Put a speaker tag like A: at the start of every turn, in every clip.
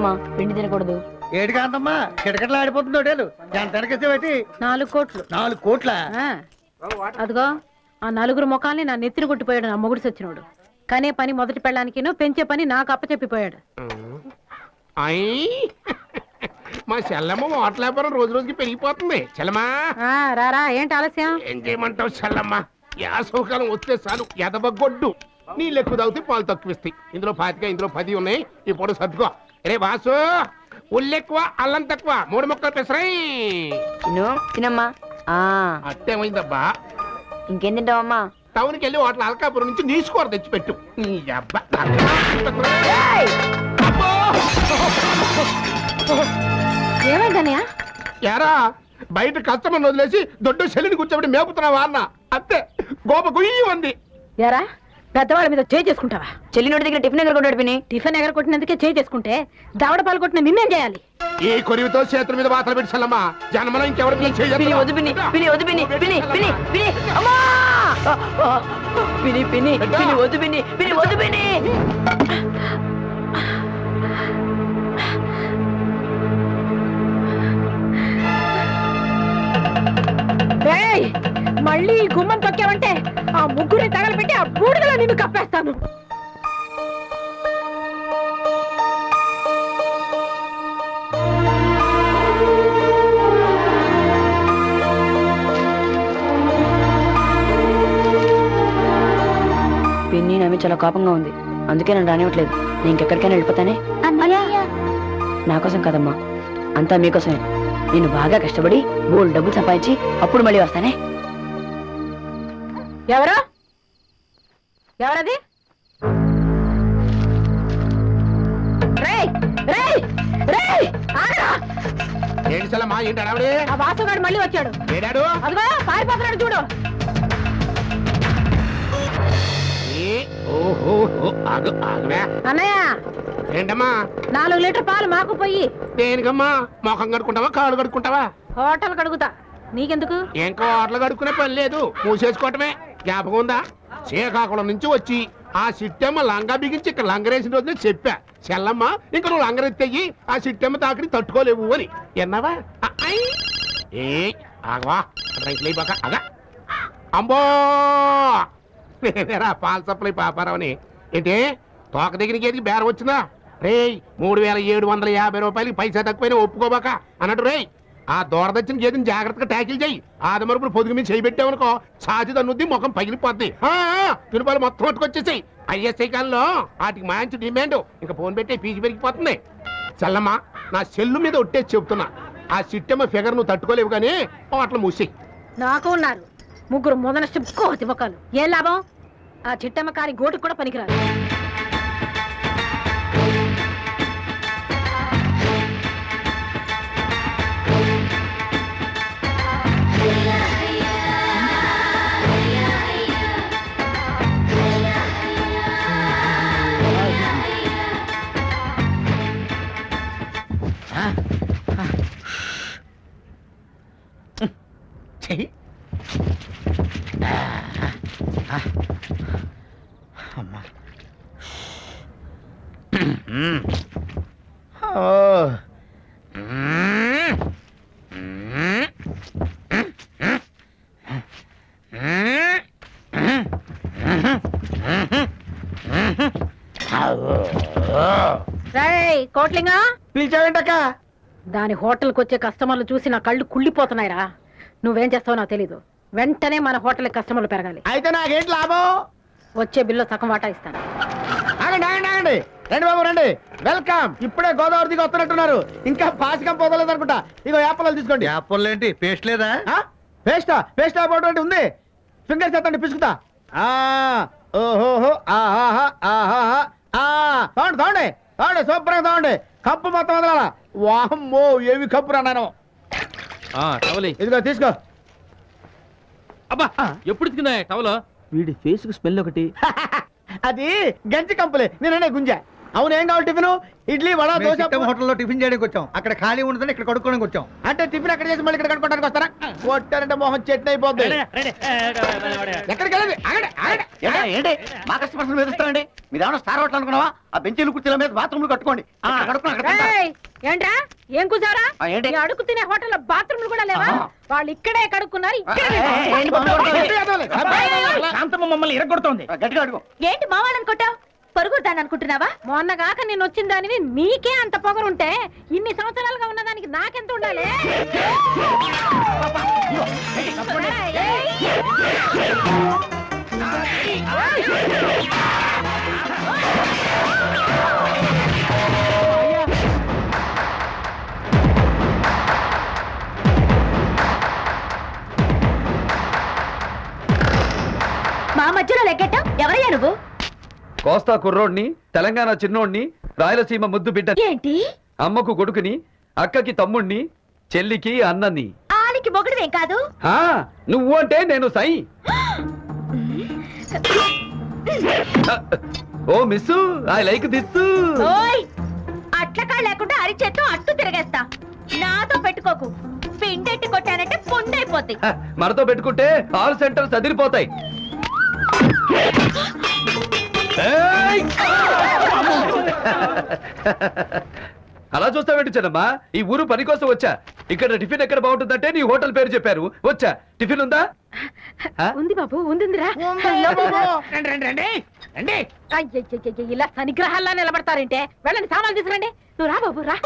A: అమ్మా పిండి తినకూడదు.
B: ఏడు కాంతమ్మా కిటకిటలు ఆడిపోతుంది తోటేలు ఎంత వెనకేసేవేటి
A: 4 కోట్లు.
B: 4 కోట్ల
A: అదిగో ఆ 4 ముఖాల్ని నా నెత్తిని కొట్టిపోయాడు నా మొగుడు సచ్చినోడు. కనే పని మొదటి పెళ్ళానికి పెంచే పని నాకు అప్పచెప్పిపోయాడు.
C: మా చెల్లమ్మ వాటర్ వ్యాపారం రోజు రోజుకి పెరిగిపోతుంది. చెల్లమ్మా
A: రారా ఏంటి ఆలస్యం?
C: ఏం చేయమంటావు చెల్లమ్మ? యాసవకాలం వస్తే చాలు ఎదబగొడ్డు. నీళ్ళు ఎక్కువ తాగితే పాలు తక్కువ ఇస్తాయి. ఇందులో 25 ఇందులో 10 ఉన్నాయి. ఇప్పుడు సర్దుకో. రే బాసు ఉల్లెక్కువ అల్లం తక్కువ 3 ముక్కలు పెసరాయి.
A: తినమ్మా.
C: అట్టేమైందబ్బా?
A: ఇంకేం తింటావమ్మా?
C: టౌన్కి వెళ్ళి వాటర్ అల్కాపురం నుంచి నీసుకోర తెచ్చిపెట్టు.
A: ఏమైందన్నయ్య?
C: యారా బయట కస్టమర్ వదిలేసి దొడ్డు చెల్లిని కూర్చోబెట్టి మేపుతున్నావా అన్న? అంతే గోప గుయ్యి ఉంది.
A: యారా పెద్దవాళ్ళ మీద చేయి చేసుకుంటావా? చెల్లి నోటి దగ్గర టిఫిన్ ఎగరకొట్టాడు పిని. టిఫిన్ ఎగరకొట్టినందుకే చేయి చేసుకుంటే దవడ పాలు కొట్టిన నిన్నేం చేయాలి?
C: ఈ కొరివితో చేతుల మీద వాతలు పెట్టి చల్లమ్మా. జన్మలో ఇంకెవరు
A: మళ్ళీ గుమ్మం తొక్కావంటే ఆ ముగ్గురిని తగలబెట్టి ఆ బూడిదలో నిన్ను కప్పేస్తాను. పిన్ని నా మీద చాలా కోపంగా ఉంది. అందుకే నన్ను రానివ్వట్లేదు. నేను ఇంకెక్కడికైనా వెళ్ళిపోతానే. నా కోసం కదమ్మా, అంతా మీకోసమే. నేను బాగా కష్టపడి బోల్డ్ డబ్బులు సంపాదించి అప్పుడు మళ్ళీ వస్తానే. ఎవరు? ఎవరది?
C: ఏంటి చల్లమ్మా? ఏంటి అడవడి?
A: ఆ వాసుగాడు మళ్ళీ వచ్చాడు.
C: ఏడాడు?
A: అదిగో పారిపోతున్నాడు చూడు. అన్నయ్య
C: ఏంటమ్మా?
A: 4 లీటర్ పాలు మాకు పోయి.
C: దేనికమ్మా? మొఖం కడుక్కుంటావా కాళ్ళు కడుక్కుంటావా?
A: హోటల్ కడుగుతా. నీకెందుకు?
C: ఇంకా హోటల్ కడుక్కునే పని లేదు, మూసేసుకోవటమే. జ్ఞాపకం ఉందా? శ్రీకాకుళం నుంచి వచ్చి ఆ సిట్టమ్మ లంగా బిగించి ఇక్కడ లంగరేసిన రోజునే చెప్పా. చెల్లమ్మ ఇంక నువ్వు లంగరెత్తయ్యి ఆ సిట్టమ్మ తాకిడి తట్టుకోలేవు అని. ఎన్నావా? ఆగవా రైతులైపోక అగా అంబో నేనేరా పాల్ సప్లై పాపారావుని. ఏంటి తోక దగ్గరికి ఏదికి బేరం వచ్చిందా? రే 3750 రూపాయలకి పైసా తక్కువైనా ఒప్పుకోబాక అన్నట్టు. రే ఆ దూరదచ్చిన గేదెని జాగ్రత్తగా ట్యాకిల్ చెయ్యి. ఆదమరుపులు పొదుగు మీద చేయబెట్టావనుకో ఛాతి తన్నుద్ది, ముఖం పగిలిపోద్ది. తిరుపతి మొత్తం పట్టుకొచ్చేసాయి. ఐఎస్ఐ కాలంలో వాటికి మంచి డిమాండ్. ఇంకా ఫోన్ పెట్టి ఫీజు పెరిగిపోతుంది. చల్లమ్మ నా సెల్లు మీద ఒట్టేసి చెబుతున్నా, ఆ సిట్టమ్మ ఫిగర్ నువ్వు తట్టుకోలేవు కానీ అట్లా మూసేయి.
A: నాకు ఉన్నారు 3 మొదన చెప్పుకోవతి మొక్కలు. ఏం లాభం? ఆ చిట్టమ్మ కారి గోటుకు కూడా పనికిరాదు. కోట్లింగా
B: పిలిచావేంటక్క?
A: దాని హోటల్కి వచ్చే కస్టమర్లు చూసి నా కళ్ళు కుళ్ళిపోతున్నాయిరా. నువ్వేం చేస్తావో నాకు తెలీదు. వెంటనే మన హోటల్ కస్టమర్లు పెరగాలి.
B: అయితే నాకేంటి లాభం?
A: వచ్చే బిల్లు సగం వాటా ఇస్తాను.
B: ఆగండి ఆగండి ఆగండి, రండి బాబు రండి. వెల్కమ్. ఇప్పుడే గోదావరి దిగి వస్తున్నట్టున్నారు. ఇంకా పాసికం పోదలేదు అనుకుంటా. ఇగో యాపలు తీసుకోండి.
D: యాపల్ ఏంటి? పేస్ట్ లేదా?
B: పేస్టా? పేస్ట్ అయిపోవడం ఉంది. ఫింగర్స్ ఎత్తండి పిసుకుతా. ఓహోహో ఆహాహా ఆహాహా. తోండి తోండి తోండి, శుభ్రంగా తోండి. కప్పు మొత్తం వదలాలా? వామ్మో ఏవి కప్పు రాను. ఇదిగో తీసుకో.
D: అబ్బా ఎప్పుడు తిన్నా టవలో?
B: వీడి ఫేస్ కు స్మెల్ ఒకటి. అది గంజి కంపులే, నేననే గుంజ. అవును ఏం కావాలి టిఫిన్? ఇడ్లీ వడ దోశ.
E: హోటల్లో టిఫిన్ చేయడానికి వచ్చాం, అక్కడ ఖాళీ ఉండదని ఇక్కడ కడుక్కోడానికి వచ్చాం.
B: అంటే టిఫిన్ అక్కడ చేసి మళ్ళీ ఇక్కడ కట్టుకోవడానికి వస్తారా? కొట్టారంటే మొహం చట్నీ అయిపోద్ది. ఎక్కడికి వెళ్ళండి? ఆగండి, ఆగండి.
E: ఏంటి మా కస్టమర్స్ మీద ఇస్తారండి? మీరు ఏమైనా స్టార్ హోటల్ అనుకున్నావా? ఆ బెంచీలు కుర్చీల మీద బాత్రూమ్లు కట్టుకోండి.
F: ఏంట్రా ఏం కూర్చారా? అడుగు తినే హోటల్లో బాత్రూమ్లు కూడా లేవా? వాళ్ళు ఇక్కడే కడుక్కున్నారు.
E: మమ్మల్ని ఇరగొడుతోంది. గట్టిగా అడుగు.
F: ఏంటి మా వాళ్ళని కొట్టావు? పొరుగుతాను అనుకుంటున్నావా? మొన్నగాక నేను వచ్చిన దానివి నీకే అంత పొగరుంటే ఇన్ని సంవత్సరాలుగా ఉన్నదానికి నాకెంత ఉండాలి? మా మధ్యలో లెగ్గెట్టావు? ఎవరయ్యా నువ్వు?
G: కోస్తా కుర్రోడ్ని, తెలంగాణ చిన్నోడ్ని, రాయలసీమ ముద్దు బిడ్డ.
F: ఏంటి?
G: అమ్మకు కొడుకుని, అక్కకి తమ్ముణ్ణి, చెల్లికి అన్నని.
F: ఆలికి మొగుడువేం కాదు.
G: నువ్వు అంటే నేను సై. ఓ మిస్సు, ఐ లైక్ దిస్.
F: అట్లకా లేకుండా అరిచేత్తో అట్టు తిరగేస్తా. నాతో పెట్టుకోకు. పిండెట్టి కొట్టానంటే పొందైపోతాయి.
G: మనతో పెట్టుకుంటే ఆల్ సెంటర్స్ అదిరిపోతాయి. అలా చూస్తావేంటి చెన్నమ్మా? ఈ ఊరు పని కోసం వచ్చా. ఇక్కడ టిఫిన్ ఎక్కడ బాగుంటుందంటే నీ హోటల్ పేరు చెప్పారు. వచ్చా. టిఫిన్ ఉందా?
F: ఉంది బాబు, ఉందిరా. ఇలా సనిగ్రహాల్లో నిలబడతారంటే వెళ్ళండి, సామాన్లు తీసుకురండి. నువ్వు రా బాబు, రా.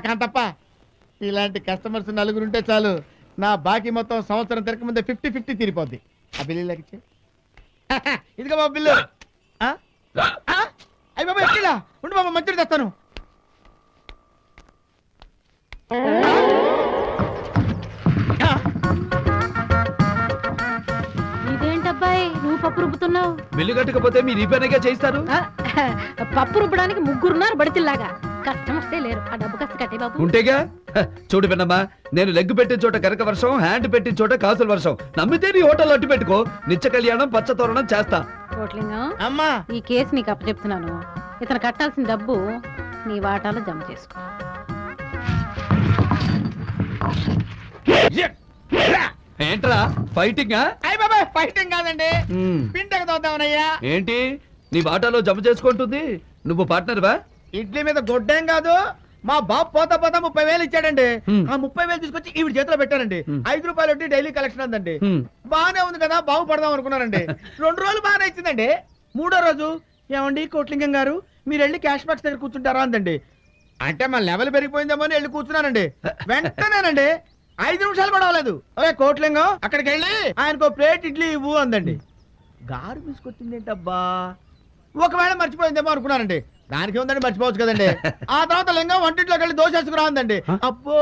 B: కాంతప్ప ఇలాంటి కస్టమర్స్ నలుగురుంటే చాలు. నా బాకీ మొత్తం సంవత్సరం తిరక ముందే 50-50 తీరిపోద్ది. ఆ బిల్లు లెక్కించి ఇదిగో బాబు బిల్లు. అయ్యి బాబా ఎక్కిలా ఉండు బాబా, మంచిది తెస్తాను.
F: ఇదేంటబ్బాయి నువ్వు పప్పు రుబ్బుతున్నావు?
G: బిల్లు కట్టకపోతే మీరు ఈ పనిగా చేయిస్తారు.
F: పప్పు రుబ్బడానికి ముగ్గురున్నారు బడితిల్లాగా. కస్టమర్సే లేరు. ఆ డబ్బు కాస్త కట్టే బాబు.
G: ఉంటేగా. చూడు విన్నమ్మా, నేను లెగ్ పెట్టిన చోట కనక వర్షం, హ్యాండ్ పెట్టిన చోట కాసుల వర్షం. నమ్మితే నీ హోటల్ అట్టు పెట్టుకో. నిత్య కళ్యాణం పచ్చతోరణం చేస్తా.
F: కోట్లింగం,
B: అమ్మా
F: ఈ కేసు నీకు అప్పచెప్తున్నాను. ఇతను కట్టాల్సిన డబ్బు నీ వాటాలో జమ చేసుకో.
G: ఏంట్రా ఫైటింగ్?
B: అయ్యి బాబా ఫైటింగ్ కాదండి, పిండక తోద్దామనయ్యా.
G: ఏంటి నీ వాటాలో జమ చేసుకుంటుంది? నువ్వు పార్ట్నర్ వా?
B: ఇడ్లీ మీద గొడ్డేం కాదు. మా బాబు పోతా 30,000 ఇచ్చాడండి. ఆ 30,000 తీసుకొచ్చి ఈవిడ చేతిలో పెట్టానండి. 5 రూపాయలు వడ్డీ డైలీ కలెక్షన్ అందండి. బాగానే ఉంది కదా, బాగుపడదాం అనుకున్నానండి. 2 రోజులు బాగానే ఇచ్చిందండి. 3వ రోజు ఏమండి కోట్లింగం గారు మీరు వెళ్ళి క్యాష్ బాక్స్ దగ్గర కూర్చుంటారా అందండి. అంటే మన లెవెల్ పెరిగిపోయిందేమో అని వెళ్ళి కూర్చున్నానండి. వెంటనేనండి 5 నిమిషాలు కూడా అవ్వలేదు, అరే కోట్లింగం అక్కడికి వెళ్ళి ఆయనకు ప్లేట్ ఇడ్లీ ఇవ్వు అందండి. గారు తీసుకొచ్చింది ఏంటబ్బా, ఒకవేళ మర్చిపోయిందేమో అనుకున్నానండి. దానికి ఉందండి, మర్చిపోవచ్చు కదండి. ఆ తర్వాత లింగం వంటింట్లోకి వెళ్ళి దోశ వేసుకురా ఉందండి. అబ్బో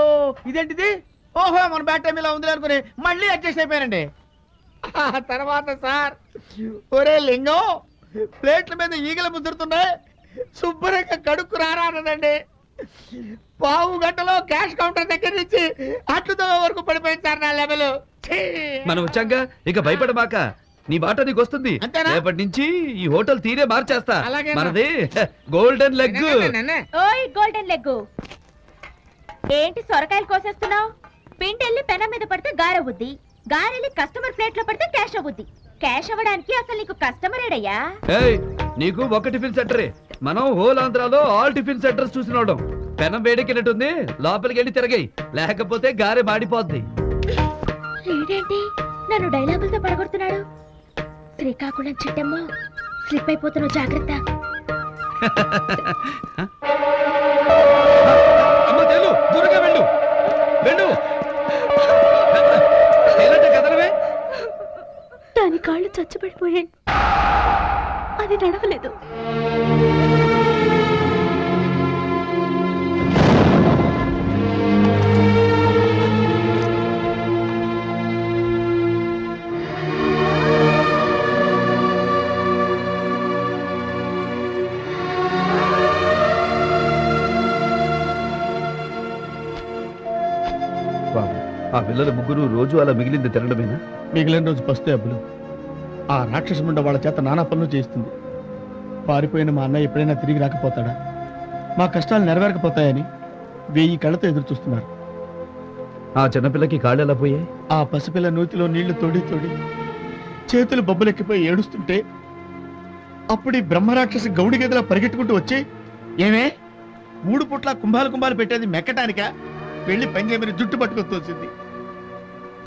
B: ఇదేంటిది, ఓహో మన బ్యాట్ టైం ఇలా ఉంది అనుకుని మళ్ళీ అడ్జస్ట్ అయిపోయానండి. ఆ తర్వాత సార్, ఒరే లింగం ప్లేట్ల మీద ఈగలు ముద్దురుతున్నాయి, శుభ్రంగా కడుక్కు రారా అన్నదండి. పావు గంటలో క్యాష్ కౌంటర్ దగ్గర నుంచి అట్లుతో వరకు పడిపోయింది సార్ నా లెవెల్.
G: మనం వచ్చాక ఇక భయపడమాక, నీ బాట నీకు వస్తుంది. రేపటి నుంచి ఈ హోటల్ తీరే మార్చేస్తా. మనది గోల్డెన్ లెగ్.
F: ఓయ్ గోల్డెన్ లెగ్ ఏంటి సొరకాయలు కోసేస్తున్నావు? పిండెళ్ళి పెనం మీద పడితే గారవుద్ది, గారెళ్ళి కస్టమర్ ప్లేట్ లో పడితే క్యాష్ అవుద్ది. క్యాష్ అవ్వడానికి అసలు నీకు కస్టమర్ ఏడయ్యా?
G: నీకు ఒక టిఫిన్ సెంటరే, మనం హోల్ ఆంధ్రాలో ఆల్ టిఫిన్ సెంటర్స్ చూసినోడం. పెనం వేడెక్కినట్టుంది, లోపలికి వెళ్ళి తిరగాయి, లేకపోతే గారె మాడిపోద్ది.
F: ఏంటి నన్ను డైలాగులతో పడగొడుతున్నాడు? శ్రీకాకుళం చిట్టమ్మ, స్లిప్ అయిపోతున్నావు, జాగ్రత్త.
G: అమ్మ తెలు, దూరంగా వెళ్ళు వెళ్ళు. కదలవే.
F: దాని కాళ్ళు చచ్చిపడిపోయాయి, అది నడవలేదు.
G: ఆ పిల్లలు ముగ్గురు రోజు అలా మిగిలింది తినడమేనా?
B: మిగిలిన రోజు పస్తే అబ్బులు ఆ రాక్షసు ముండ వాళ్ళ చేత నానా పనులు చేయిస్తుంది. పారిపోయిన మా అన్నయ్య ఎప్పుడైనా తిరిగి రాకపోతాడా, మా కష్టాలు నెరవేరకపోతాయని 1000 కళ్ళతో ఎదురు చూస్తున్నారు.
G: ఆ చిన్నపిల్లకి కాళ్ళు ఎలా పోయాయి?
B: ఆ పసిపిల్ల నూతిలో నీళ్లు తోడి తోడి చేతులు బొబ్బలెక్కిపోయి ఏడుస్తుంటే అప్పుడు ఈ బ్రహ్మరాక్షసి గౌడి గదిలో పరిగెట్టుకుంటూ వచ్చి, ఏమే 3 పుట్ల కుంభాలు పెట్టేది మెక్కటానిక, వెళ్ళి పంజేమిని జుట్టు పట్టుకొని తోసింది.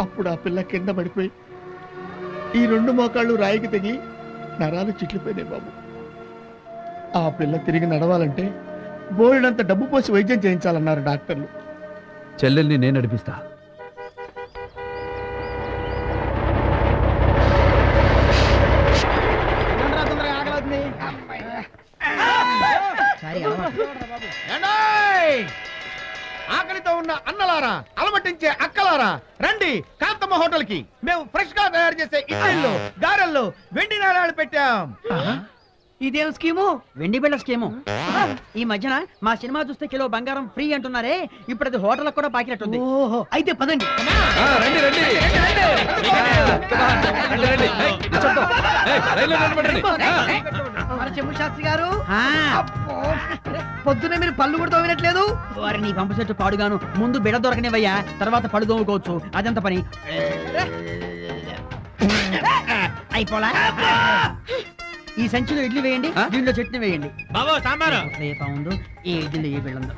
B: అప్పుడు ఆ పిల్ల కింద పడిపోయి ఈ 2 మోకాళ్ళు రాయికి తగిలి నరాలు చిట్లిపోయినాయి బాబు. ఆ పిల్ల తిరిగి నడవాలంటే బోలెడంత డబ్బు పోసి వైద్యం చేయించాలన్నారు డాక్టర్లు.
G: చెల్లెల్ని నేను నడిపిస్తా.
B: ఆకలితో ఉన్న అన్నలారా, అలమటించే అక్కలారా, రండి కాంతమ్మ హోటల్ కి. మేము ఫ్రెష్ గా తయారు చేసే ఇడ్లీల్లో, గారెల్లో వెండి నాణాలు పెట్టాం.
H: ఇదేం స్కీము? వెండి బిళ్ళ స్కీము. ఈ మధ్యన మా సినిమా చూస్తే కిలో బంగారం ఫ్రీ అంటున్నారే, ఇప్పుడు అది హోటల్ కూడా పాకినట్టుంది. ఓహో, అయితే పదండి.
G: రండి రండి
H: మన చెమ్ము శాస్త్రి గారు, పొద్దునే మీరు పళ్ళు కూడా తోమినట్లేదు. వారిని పంప చెట్టు పాడుగాను. ముందు బిడ దొరకనివయ్యా, తర్వాత పళ్ళు తోముకోవచ్చు. అదంత పని అయిపోలా. ఈ సంచిలో ఇడ్లీ వేయండి, దీంట్లో చట్నీ వేయండి. బాబు సాంబారు ఉంది. ఈ ఇడ్లీ ఏ బిళ్ళందో.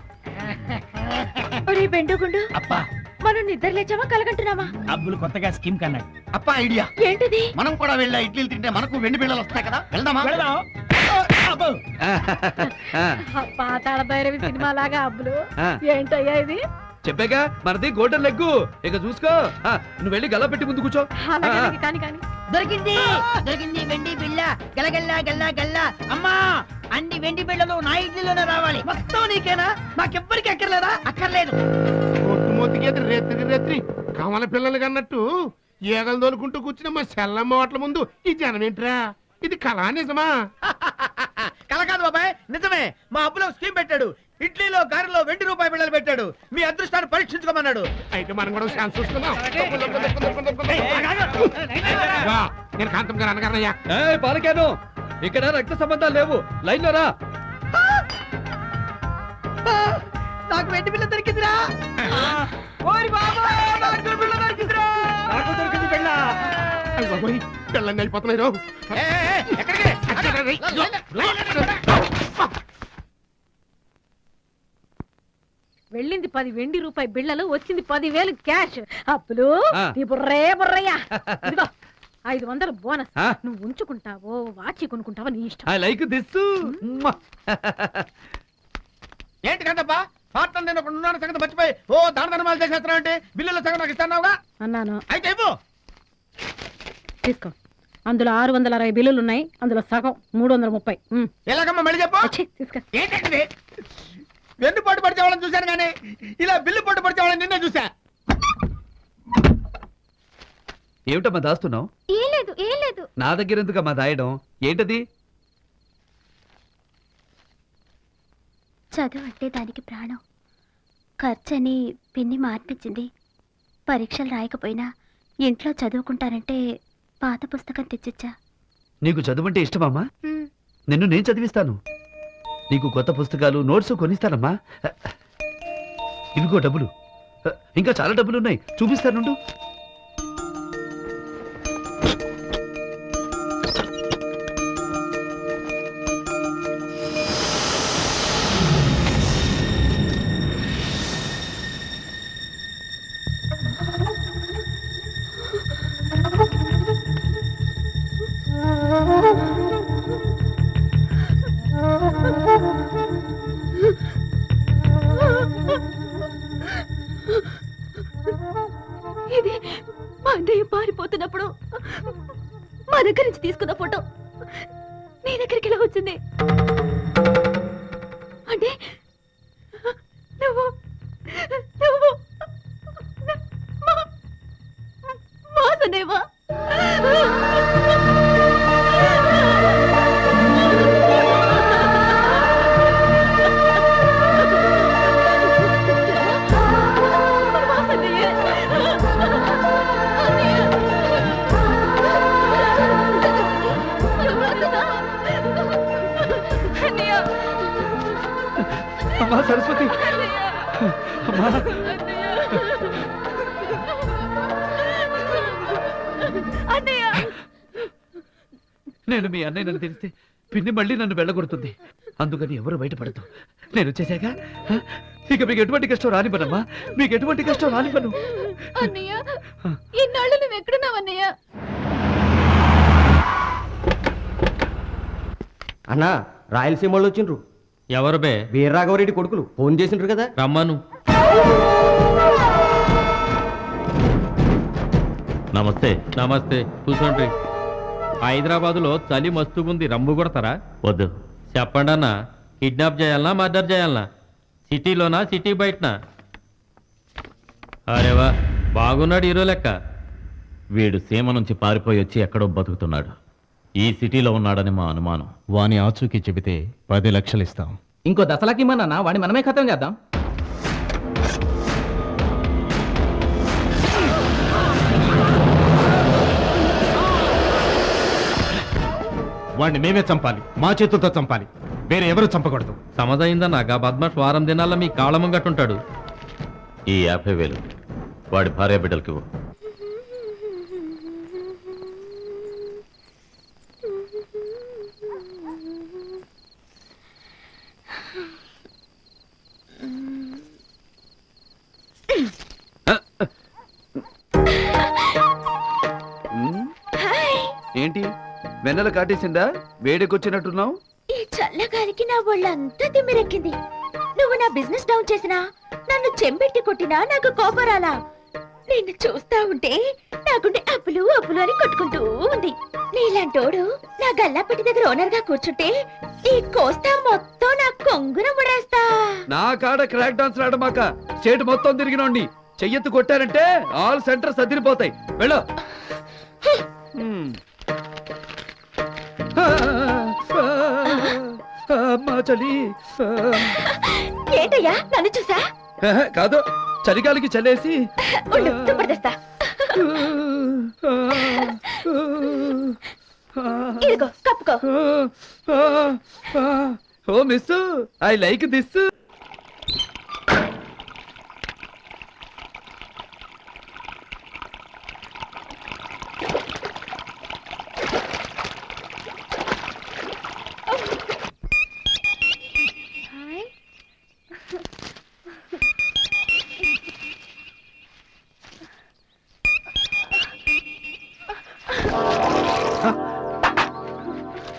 F: బెండుగుండు
E: అప్పా
F: మనం నిద్ర లేచామా కలగంటున్నామా?
E: అబ్బులు కొత్తగా స్కీమ్ కన్నాడు. అప్పా ఐడియా
F: ఏంటిది?
E: మనం కూడా వెళ్ళా ఇడ్లీలు తింటే మనకు వెండి బిళ్ళలు వస్తాయి కదా, వెళ్దామా?
F: పాతాళ భైరవి సినిమా లాగా అబ్బులు. ఏంటయ్యా ఇది?
G: చెప్పాగా మనది గోల్డెన్ లెగ్గు. ఇక చూసుకో. నువ్వు వెళ్ళి గల్ల పెట్టి ముందు కూర్చో.
F: కాని కాని
H: దొరికింది, దొరికింది వెండి బిళ్ళ. గలగల్లా గల్లా గల్లా. అమ్మా, అన్ని వెండి బిళ్ళలు నా ఇడ్లీలోనే రావాలి. మొత్తం నీకేనా? నాకెవ్వరికి అక్కర్లేదా? అక్కర్లేదు.
C: ఒట్టుమూతికి రెత్రి కమల పిల్లలు కన్నట్టు ఈగలు తోలుకుంటూ కూర్చున్న మా సెల్లమ్మ ఓట్ల ముందు ఈ జనం ఏంట్రా? ఇది కళా నిజమా?
B: కల కాదు బాబాయ్, నిజమే. మా అబ్బులో స్కీమ్ పెట్టాడు. ఇడ్లీలో గారెలో ₹20 బిళ్ళలు పెట్టాడు. మీ అదృష్టాన్ని పరీక్షించుకోమన్నాడు.
C: అయితే మనం కూడా ఛాన్స్ చూసుకుందాం. నేను కాంతం గారు అనగారయ్యా.
G: పాలకాను, ఇక్కడ రక్త సంబంధాలు లేవు. లైన్ లో రా.
H: నాకు వెండి బిళ్ళ దొరికిందిరా. ఓరి బాబా, నాకు బిళ్ళ దొరికిందిరా.
B: నాకు దొరికింది బిళ్ళ.
C: పిల్లల్ని అయిపోతున్నాయి రావు.
F: వెళ్ళింది 10 వెండి రూపాయి బిళ్ళలు, వచ్చింది 10,000 క్యాష్. అప్పులు ఈ బుర్రయ్యా. ఇదిగో 500 బోనస్. నువ్వు ఉంచుకుంటావో వాచి కొనుక్కుంటావో నీ ఇష్టం.
G: I like this.
B: ఏంటి కంటప్పా, పార్ట్నర్ నేను ఒకడు ఉన్నాను సంగతి మర్చిపోయి దాన ధర్మాలు చేసేస్తున్నావు అంటే బిల్లుల సంగతి నాకు ఇస్తాన్నావుగా.
F: అన్నాను.
B: అయితే ఇవ్వు.
F: తీసుకో. అందులో 660 బిల్లులు ఉన్నాయి, అందులో సగం 330.
B: ఎలాగమ్మా మళ్ళీ చెప్పు.
F: తీసుకో.
B: ఏంటంటే వెన్ను పోటు పడితే వాళ్ళని చూశాను కానీ ఇలా బిల్లు పోటు పడితే వాళ్ళని నిన్నే చూసా.
G: ఏమిటమ్మా దాస్తున్నావు?
F: ఏం లేదు.
G: నా దగ్గర ఎందుకమ్మా దాయడం? ఏంటది?
I: చదువు అంటే దానికి ప్రాణం. ఖర్చని పిన్ని మార్పించింది. పరీక్షలు రాయకపోయినా ఇంట్లో చదువుకుంటానంటే పాత పుస్తకం తెచ్చిచ్చా.
G: నీకు చదువంటే ఇష్టమమ్మా? నిన్ను నేను చదివిస్తాను. నీకు కొత్త పుస్తకాలు, నోట్స్ కొనిస్తానమ్మా. ఇదిగో డబ్బులు. ఇంకా చాలా డబ్బులు ఉన్నాయి, చూపిస్తానుండు.
F: ఇది మా అన్నయ్య పారిపోతున్నప్పుడు మా దగ్గర నుంచి తీసుకున్న ఫోటో నీ దగ్గరికి ఎలా వచ్చింది? అంటే నువ్వు మాసనేవా?
G: అమ్మా సరస్వతి అమ్మా నేను మీ అన్నయ్య నన్ను తెలిస్తే పిన్ని మళ్ళీ నన్ను వెళ్ళగొడుతుంది. అందుకని ఎవరు బయటపడతాం. నేను వచ్చేసాక ఇక మీకు ఎటువంటి కష్టం రానివ్వనమ్మా. మీకు ఎటువంటి కష్టం రానివ్వను.
F: అన్నయ్య ఇన్నాళ్ళు నువ్వు ఎక్కడున్నావు అన్నయ్య?
E: అన్నా రాయలసీమ వాళ్ళు వచ్చిండ్రు.
D: ఎవరు బే?
E: వీరరాఘవరెడ్డి కొడుకులు ఫోన్ చేసిండ్రు కదా.
D: రమ్మను.
J: నమస్తే.
D: నమస్తే, కూర్చోండి. హైదరాబాదులో చలి మస్తుగుంది, రమ్ము కొడతారా?
J: వద్దు.
D: చెప్పండి అన్న, కిడ్నాప్ చేయాలనా మర్డర్ చేయాలనా? సిటీలోనా సిటీ బయటనా? అరేవా బాగున్నాడు హీరో లెక్క.
J: వీడు సీమ నుంచి పారిపోయి వచ్చి ఎక్కడో బతుకుతున్నాడు. ఈ సిటీలో ఉన్నాడని మా అనుమానం.
K: వాని ఆచూకీ చెబితే 10 లక్షలు ఇస్తాం.
D: ఇంకో దశలకి ఇమ్మన్నా, వాడిని మనమే ఖతం చేద్దాం.
K: వాడిని మేమే చంపాలి, మా చేతులతో చంపాలి, వేరే ఎవరు చంపకూడదు.
D: సమజైందన్నా, గా బద్మాష్ వారం దినాల్లో మీ కాళ్ళ ముంగట్టుంటాడు.
J: ఈ 50,000 వాడి భార్య బిడ్డలకి ఇవ్వు.
G: ఏంటి వెన్నెల కాటేసిందా? వేడికొచ్చినట్టున్నావు.
F: ఈ చల్లగాలికి నా ఒళ్ళంతా తిమ్మిరెక్కింది. నువ్వు నా బిజినెస్ డౌన్ చేసినా, నన్ను చెంబెట్టి కొట్టినా నాకు కోపం రాలా. నిన్ను చూస్తా ఉంటే నాకుండే అప్పులు అప్పులు అని కొట్టుకుంటూ ఉంది. నీలాంటోడు నా గల్లాపెట్టి దగ్గర ఓనర్ గా కూర్చుంటే ఈ కోస్తా మొత్తం నా కొంగున ముడేస్తా.
G: నా కాడ క్రాక్ డాన్స్ రాడమాక. స్టేట్ మొత్తం తిరిగినోండి. చెయ్యెత్తు కొట్టారంటే ఆల్ సెంటర్ సర్దిరిపోతాయి. వెళ్ళు. అమ్మా చలి.
F: ఏంటయ్యా నన్ను చూసా?
G: కాదు, చలిగాలికి చలేసి.
F: దుప్పటిస్తా. ఇదిగో కప్పుకో.
G: Oh miss, I like this.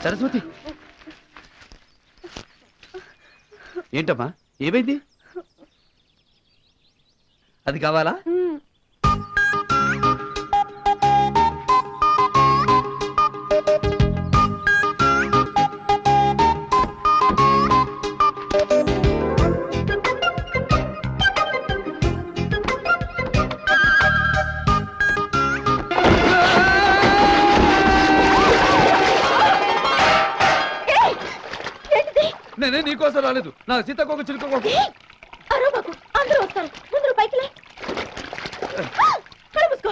G: Saraswati, ఏంటమ్మా ఏమైంది? అది కావాలా? నేనే నీకోసం రాలేదు. నా సీతకొక చిలుకోకు.
F: అందరూ వస్తారు. ముందు పైకి లే. కళ్ళు మూసుకో.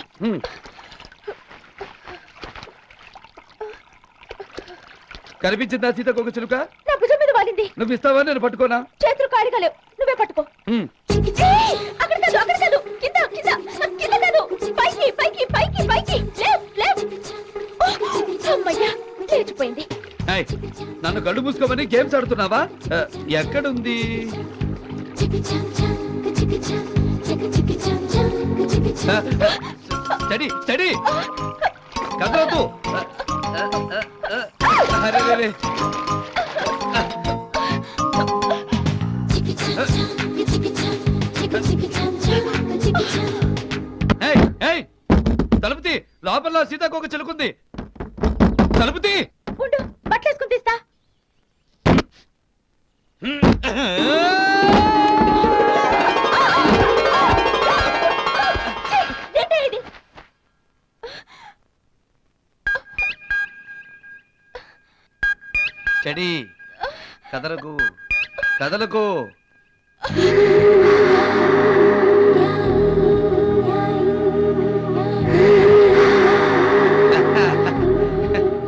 G: కనిపించిందా సీతకొక చిలుక?
F: నా భుజం మీద వాలింది.
G: నువ్వు ఇస్తావా? నేను పట్టుకోనా?
F: చేతులు ఖాళీగా లేవు, నువ్వే పట్టుకో. అక్కడ కాదు, అక్కడ కాదు, కింద కింద కింద కాదు, పైకి పైకి పైకి పైకి. అమ్మయ్యా, లేచిపోయింది.
G: నన్ను కళ్ళు మూసుకోమని గేమ్స్ ఆడుతున్నావా? ఎక్కడుంది? స్టడీ స్టడీ, కదలొద్దు. అరే తలుపుతి, లోపల సీతాకోక చిలుకుంది. తలుపుతి.
F: ఉండు, బట్టలేసుకుని తీస్తా. ఇది
G: స్టడీ, కదలకు కదలకు.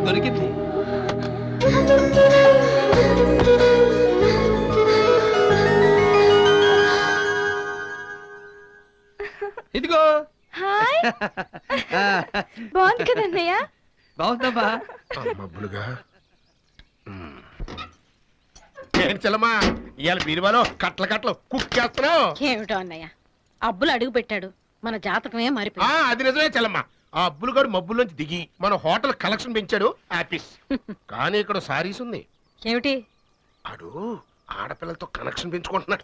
G: దొరికింది.
F: కదన్నయ్య
G: బాగుందమ్మా
C: మబ్బులుగా ఏంటి చెల్లమ్మా ఇవాళ బీరువాలో కట్ల కుక్కేస్తున్నావు?
L: ఏమిటో అన్నయ్య అబ్బులు అడుగు పెట్టాడు, మన జాతకమే మారిపోయింది.
C: అది నిజమే చెల్లమ్మా. ఆ అబ్బులు గారు మబ్బుల్లోంచి దిగి మన హోటల్ కలెక్షన్ పెంచాడు ఆఫీస్. కానీ ఇక్కడ సారీస్ ఉంది.
L: ఏమిటి?
C: అడు ఆడపిల్లలతో కనెక్షన్ పెంచుకుంటున్నాడు.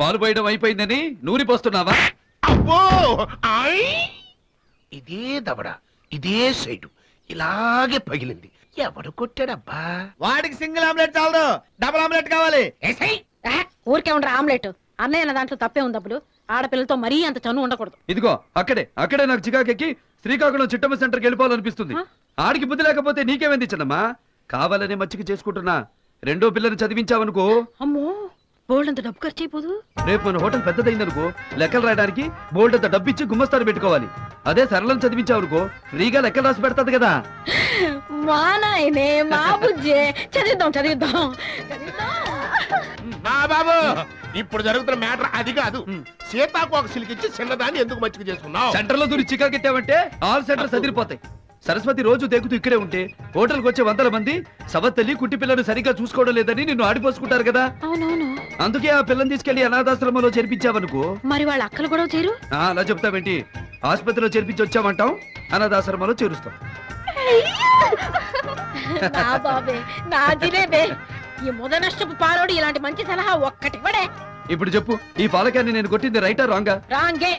G: పాలు పోయడం అయిపోయిందని నూరి పోస్తున్నావా?
C: అబ్బో ఇదే దవడ ఇదే సైడు ఇలాగే పగిలింది. ఎవడు కొట్టాడబ్బా?
B: వాడికి సింగిల్ ఆమ్లెట్ చాలదు, డబుల్ ఆమ్లెట్ కావాలి.
L: ఊరికే ఉండరు ఆమ్లెట్. అన్నయ్య అన్న దాంట్లో తప్పే ఉంది. అప్పుడు ఆడపిల్లలతో మరీ అంత చనువు ఉండకూడదు.
G: ఇదిగో అక్కడే నాకు చికాకెక్కి శ్రీకాకుళం చిట్టమ్మ సెంటర్కి వెళ్ళిపోవాలనిపిస్తుంది. ఆడికి బుద్ధి లేకపోతే నీకేమైంది చిన్నమ్మా? కావాలనే మచ్చిక చేసుకుంటున్నా. రెండో పిల్లని చదివించావనుకో,
L: అమ్మో బోల్డ్ అంత డబ్బు ఖర్చు అయిపోదు.
G: రేపు మన హోటల్ పెద్దదైందనుకో, లెక్కలు రాయడానికి బోల్డ్ అంత డబ్బు ఇచ్చి గుమ్మస్తాను పెట్టుకోవాలి. అదే సరళం చదివించావనుకో, ఫ్రీగా లెక్కలు రాసి పెడతాది కదా.
L: మా నాయనే మా బుజ్జే, చదివిద్దాం.
C: నా బాబు ఇప్పుడు జరుగుతున్న మ్యాటర్ అది కాదు. సీతాకు ఒక సిలికిచ్చి చిన్నదాన్ని ఎందుకు మచ్చిక చేసుకున్నావు?
G: సెంటర్ లో దూరి చికాకెట్టావంటే ఆల్ సెంటర్ సదిరిపోతాయి. సరస్వతి రోజు దేకుతూ ఇక్కడే ఉంటే హోటల్కి వచ్చే 100 మంది సవత్తల్లి కుట్టి పిల్లను సరిగ్గా చూసుకోవడం లేదని నిన్ను ఆడిపోసుకుంటారు కదా.
L: అవునవును.
G: అందుకే ఆ పిల్లని తీసుకెళ్లి అనాథాశ్రమంలో చేర్పించావనుకో,
L: మరి వాళ్ళ అక్కలు కూడా చేరు.
G: అలా చెప్తావేంటి? ఆసుపత్రిలో చేర్పించి వచ్చామంటాం, అనాథాశ్రమంలో చేరుస్తాం.
L: నా బాబే నా జిలేబే, ఈ ముదనష్టపు పాలోడు ఇలాంటి మంచి సలహా ఒక్కటి ఇవ్వడే.
G: ఇప్పుడు చెప్పు, ఈ పాలకాన్ని నేను కొట్టింది రైటా రాంగా?
L: రాంగే.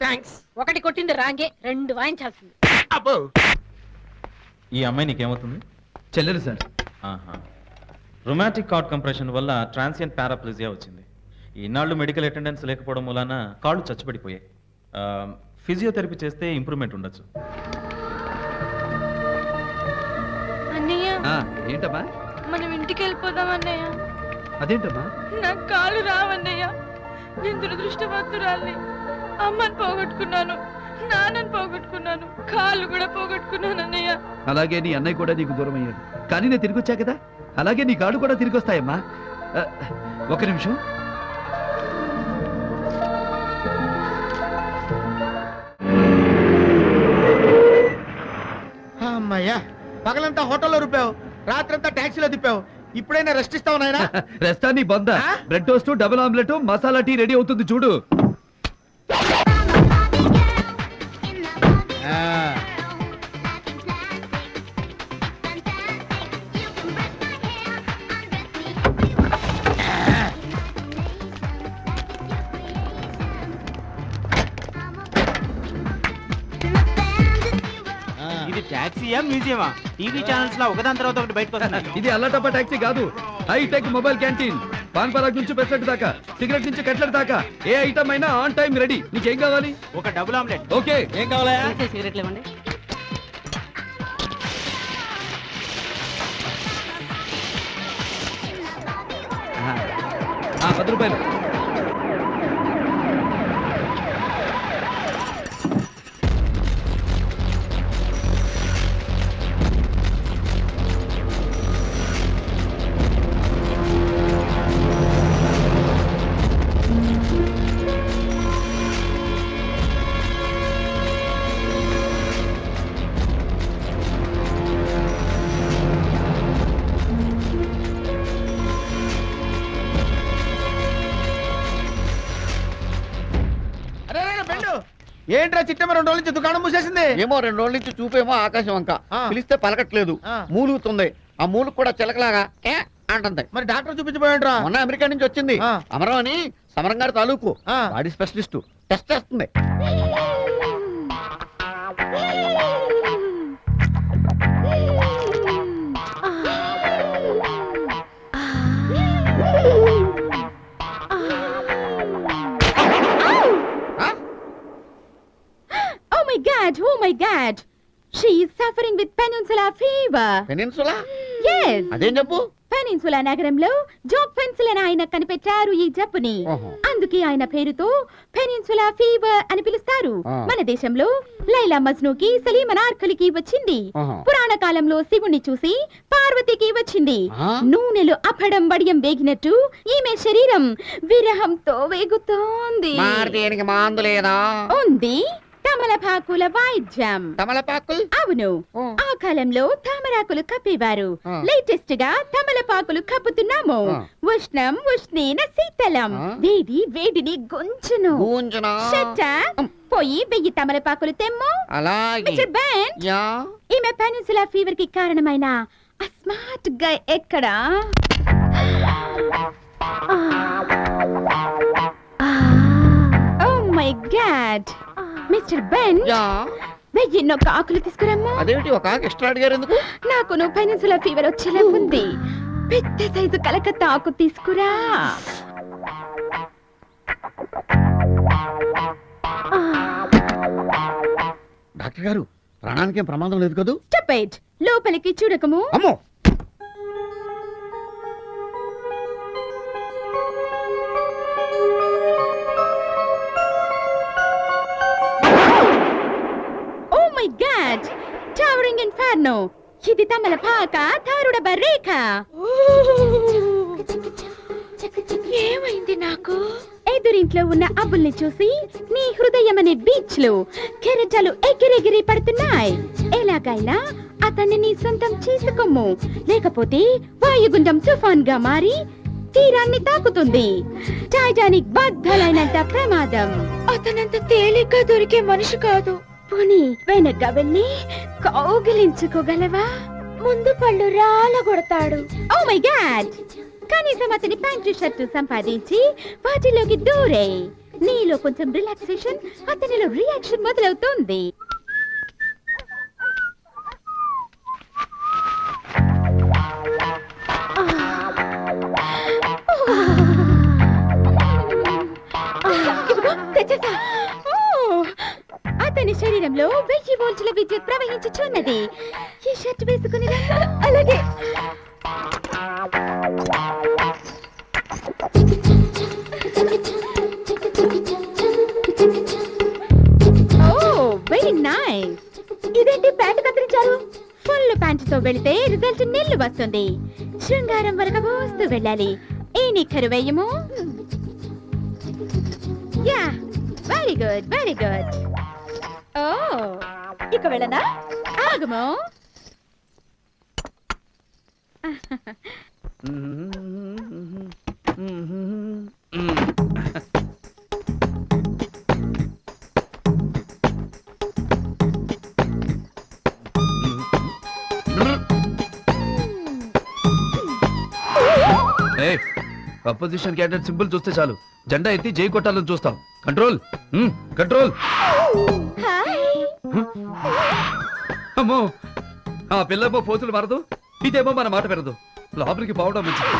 C: థాంక్స్.
L: ఒకటి కొట్టింది రాంగే, 2 వాయించాల్సింది.
C: అబ్బో
D: ఈ అమ్మాయి నీకేమవుతుంది?
G: చెల్లెలు సార్.
D: రొమాంటిక్ కార్డ్ కంప్రెషన్ వల్ల ట్రాన్సియంట్ పారాప్లిజియా వచ్చింది. ఈనాళ్ళు మెడికల్ అటెండెన్స్ లేకపోవడం వలన కాళ్ళు చచ్చిపడిపోయాయి. ఫిజియోథెరపీ చేస్తే ఇంప్రూవ్మెంట్ ఉండొచ్చు.
F: అన్నయ్య
G: ఏంటమ్మా?
F: మనం ఇంటికి వెళ్ళిపోదాం అన్నయ్య.
G: అదేంటమ్మా?
F: నాకు కాళ్ళు రావన్నయ్య. నేను దురదృష్టవంతురాల్ని. అమ్మని పోగొట్టుకున్నాను, నాన్నని పోగొట్టుకున్నాను, కాళ్ళు కూడా పోగొట్టుకున్నాను అన్నయ్య.
G: అలాగే నీ అన్నయ్య కూడా నీకు దూరం అయ్యాడు. కానీ నేను తిరిగి వచ్చా కదా, అలాగే నీ కాళ్ళు కూడా తిరిగి వస్తాయమ్మా. ఒక నిమిషం.
B: అమ్మయ్యా, పగలంతా హోటల్లో రూపావు, రాత్రంతా ట్యాక్సీలో తిప్పావు. ఇప్పుడైనా రెస్ట్ ఇస్తావు నాయనా?
G: రెస్టా నీ బొంద. Bread toast, double omelette, masala tea ready అవుతుంది చూడు.
M: ఇది టాక్సీయా మ్యూజియమా? టీవీ ఛానల్స్ లో ఒకదాని తర్వాత ఒకటి బయటకు వస్తున్నాయి.
G: ఇది అల్లటప్ప టాక్సీ కాదు, hi tech mobile canteen. Pan Parag నుంచి పెసరట్ దాకా, సిగరెట్ నుంచి కట్లెట్ దాకా ఏ ఐటమ్ అయినా ఆన్ టైం రెడీ. నీకేం కావాలి?
M: ఒక డబుల్ ఆమ్లెట్.
G: ఓకే, ఏం కావాలా?
L: సిగరెట్లు ఇవ్వండి.
G: ₹10.
B: ఏంట్రా చిట్టమ్మ 2 రోజుల నుంచి దుకాణం మూసేసింది?
E: ఏమో 2 రోజుల నుంచి చూపేమో ఆకాశం వంక, పిలిస్తే పలకట్లేదు, మూలుగుతుంది. ఆ మూలుగు కూడా చిలకలాగా అంటుంది.
B: మరి డాక్టర్ చూపించబోయంట్రా?
E: మొన్న అమెరికా నుంచి వచ్చింది. అమరం అని సమరం గారి తాలూకు బాడీ స్పెషలిస్ట్ టెస్ట్ చేస్తుంది.
F: Oh my God! She is suffering with peninsular fever.
E: Peninsula?
F: Yes.
E: అదేం చెప్పు?
F: పెనిన్సులా నగరంలో జోక్ పెన్సిల్ అని ఆయన కనిపెట్టారు ఈ జబ్బుని. అందుకే ఆయన పేరుతో పెనిన్సులా ఫీవర్ అని పిలుస్తారు. మన దేశంలో లైలా మజ్నూకి, సలీం అనార్కలికి వచ్చింది. పురాణ కాలంలో శివుణ్ణి చూసి పార్వతికి వచ్చింది. నూనెలు అప్పడం బడియం వేగినట్టు ఈమె శరీరం విరహంతో వేగుతోంది.
E: మందు లేదా?
F: ఉంది, తమలపాకుల వాయిద్యం.
E: తమలపాకులు?
F: అవును, ఆ కాలంలో తామరాకులు కప్పేవారు. లేటెస్ట్ గా తమలపాకులు కప్పుతున్నాము. ఉష్ణం ఉష్ణేన శీతలం, వేడి వేడిని గుంజును. పోయి 1000 తమలపాకులు తెమ్ము.
E: అలాగే.
F: ఈమె పెనిన్సులా ఫీవర్ కి కారణమైన ఆ స్మార్ట్ గై ఎక్కడా? Oh my God, mister Ben, 1000 ఆకులు తీసుకురమ్మా.
E: అదేంటి ఒక ఆకు ఎక్స్ట్రా అడిగారు ఎందుకు?
F: నాకు పెనిన్సులా ఫీవర్ వచ్చేలా ఉంది. పెద్ద సైజు కలకత్తా ఆకు తీసుకురా.
E: డాక్టర్ గారు, ప్రాణానికేం ప్రమాదం లేదు కదూ?
F: స్టూపిడ్, లోపలికి చూడకము.
E: అమ్మో,
F: ఓ మై గాడ్, టవరింగ్ ఇన్ఫర్నో. ఇది తమలపాక తారుడ బర్రేక. ఏమైంది నాకు? ఎదురింట్లో ఉన్న అబ్బుల్ని చూసి నీ హృదయం అనే బీచ్ లో కెరటాలు ఎగిరెగిరి పడుతున్నాయి. ఎలాగైనా అతన్ని నీ సొంతం చేసుకోము, లేకపోతే వాయుగుండం తుఫాన్ గా మారి తీరాన్ని తాకుతుంది. టైటానిక్ బద్దలైనంత ప్రమాదం. అతనంత తేలిగ్గా దొరికే మనిషి కాదు. పోనీ వెనక్గా వెళ్ళి కౌగిలించుకోగలవా? ముందు పళ్ళు రాలగొడతాడు. ఓ మై గాడ్, కనీసం అతని ప్యాంటు షర్టు సంపాదించి వాటిలోకి దూరే. నీలో కొంచెం రిలాక్సేషన్, అతనిలో రియాక్షన్ మొదలవుతుంది. అతని శరీరంలో 1000 వోల్టుల విద్యుత్ ప్రవహించుచున్నది. ఈ షర్ట్ వేసుకుని అలాగే. Very nice. ఇదేంటి ప్యాంటు కత్తిరించారు? ఫుల్ ప్యాంటుతో వెళితే రిజల్ట్ నీళ్లు వస్తుంది. శృంగారం వరకు పోస్తూ వెళ్ళాలి. ఏ నిక్కరు వేయము. Yeah, very good, very good. Oh, ఇక వెళ్ళనా? ఆగము.
G: అపోజిషన్ క్యాండిడేట్ సింబల్ చూస్తే చాలు జెండా ఎత్తి జై కొట్టాలని చూస్తాం. Control, control. అమ్మో, ఆ పిల్లేమో పోతులు మారదు, ఇదేమో మన మాట పెరదు. లోపలికి పోవడం మంచిది.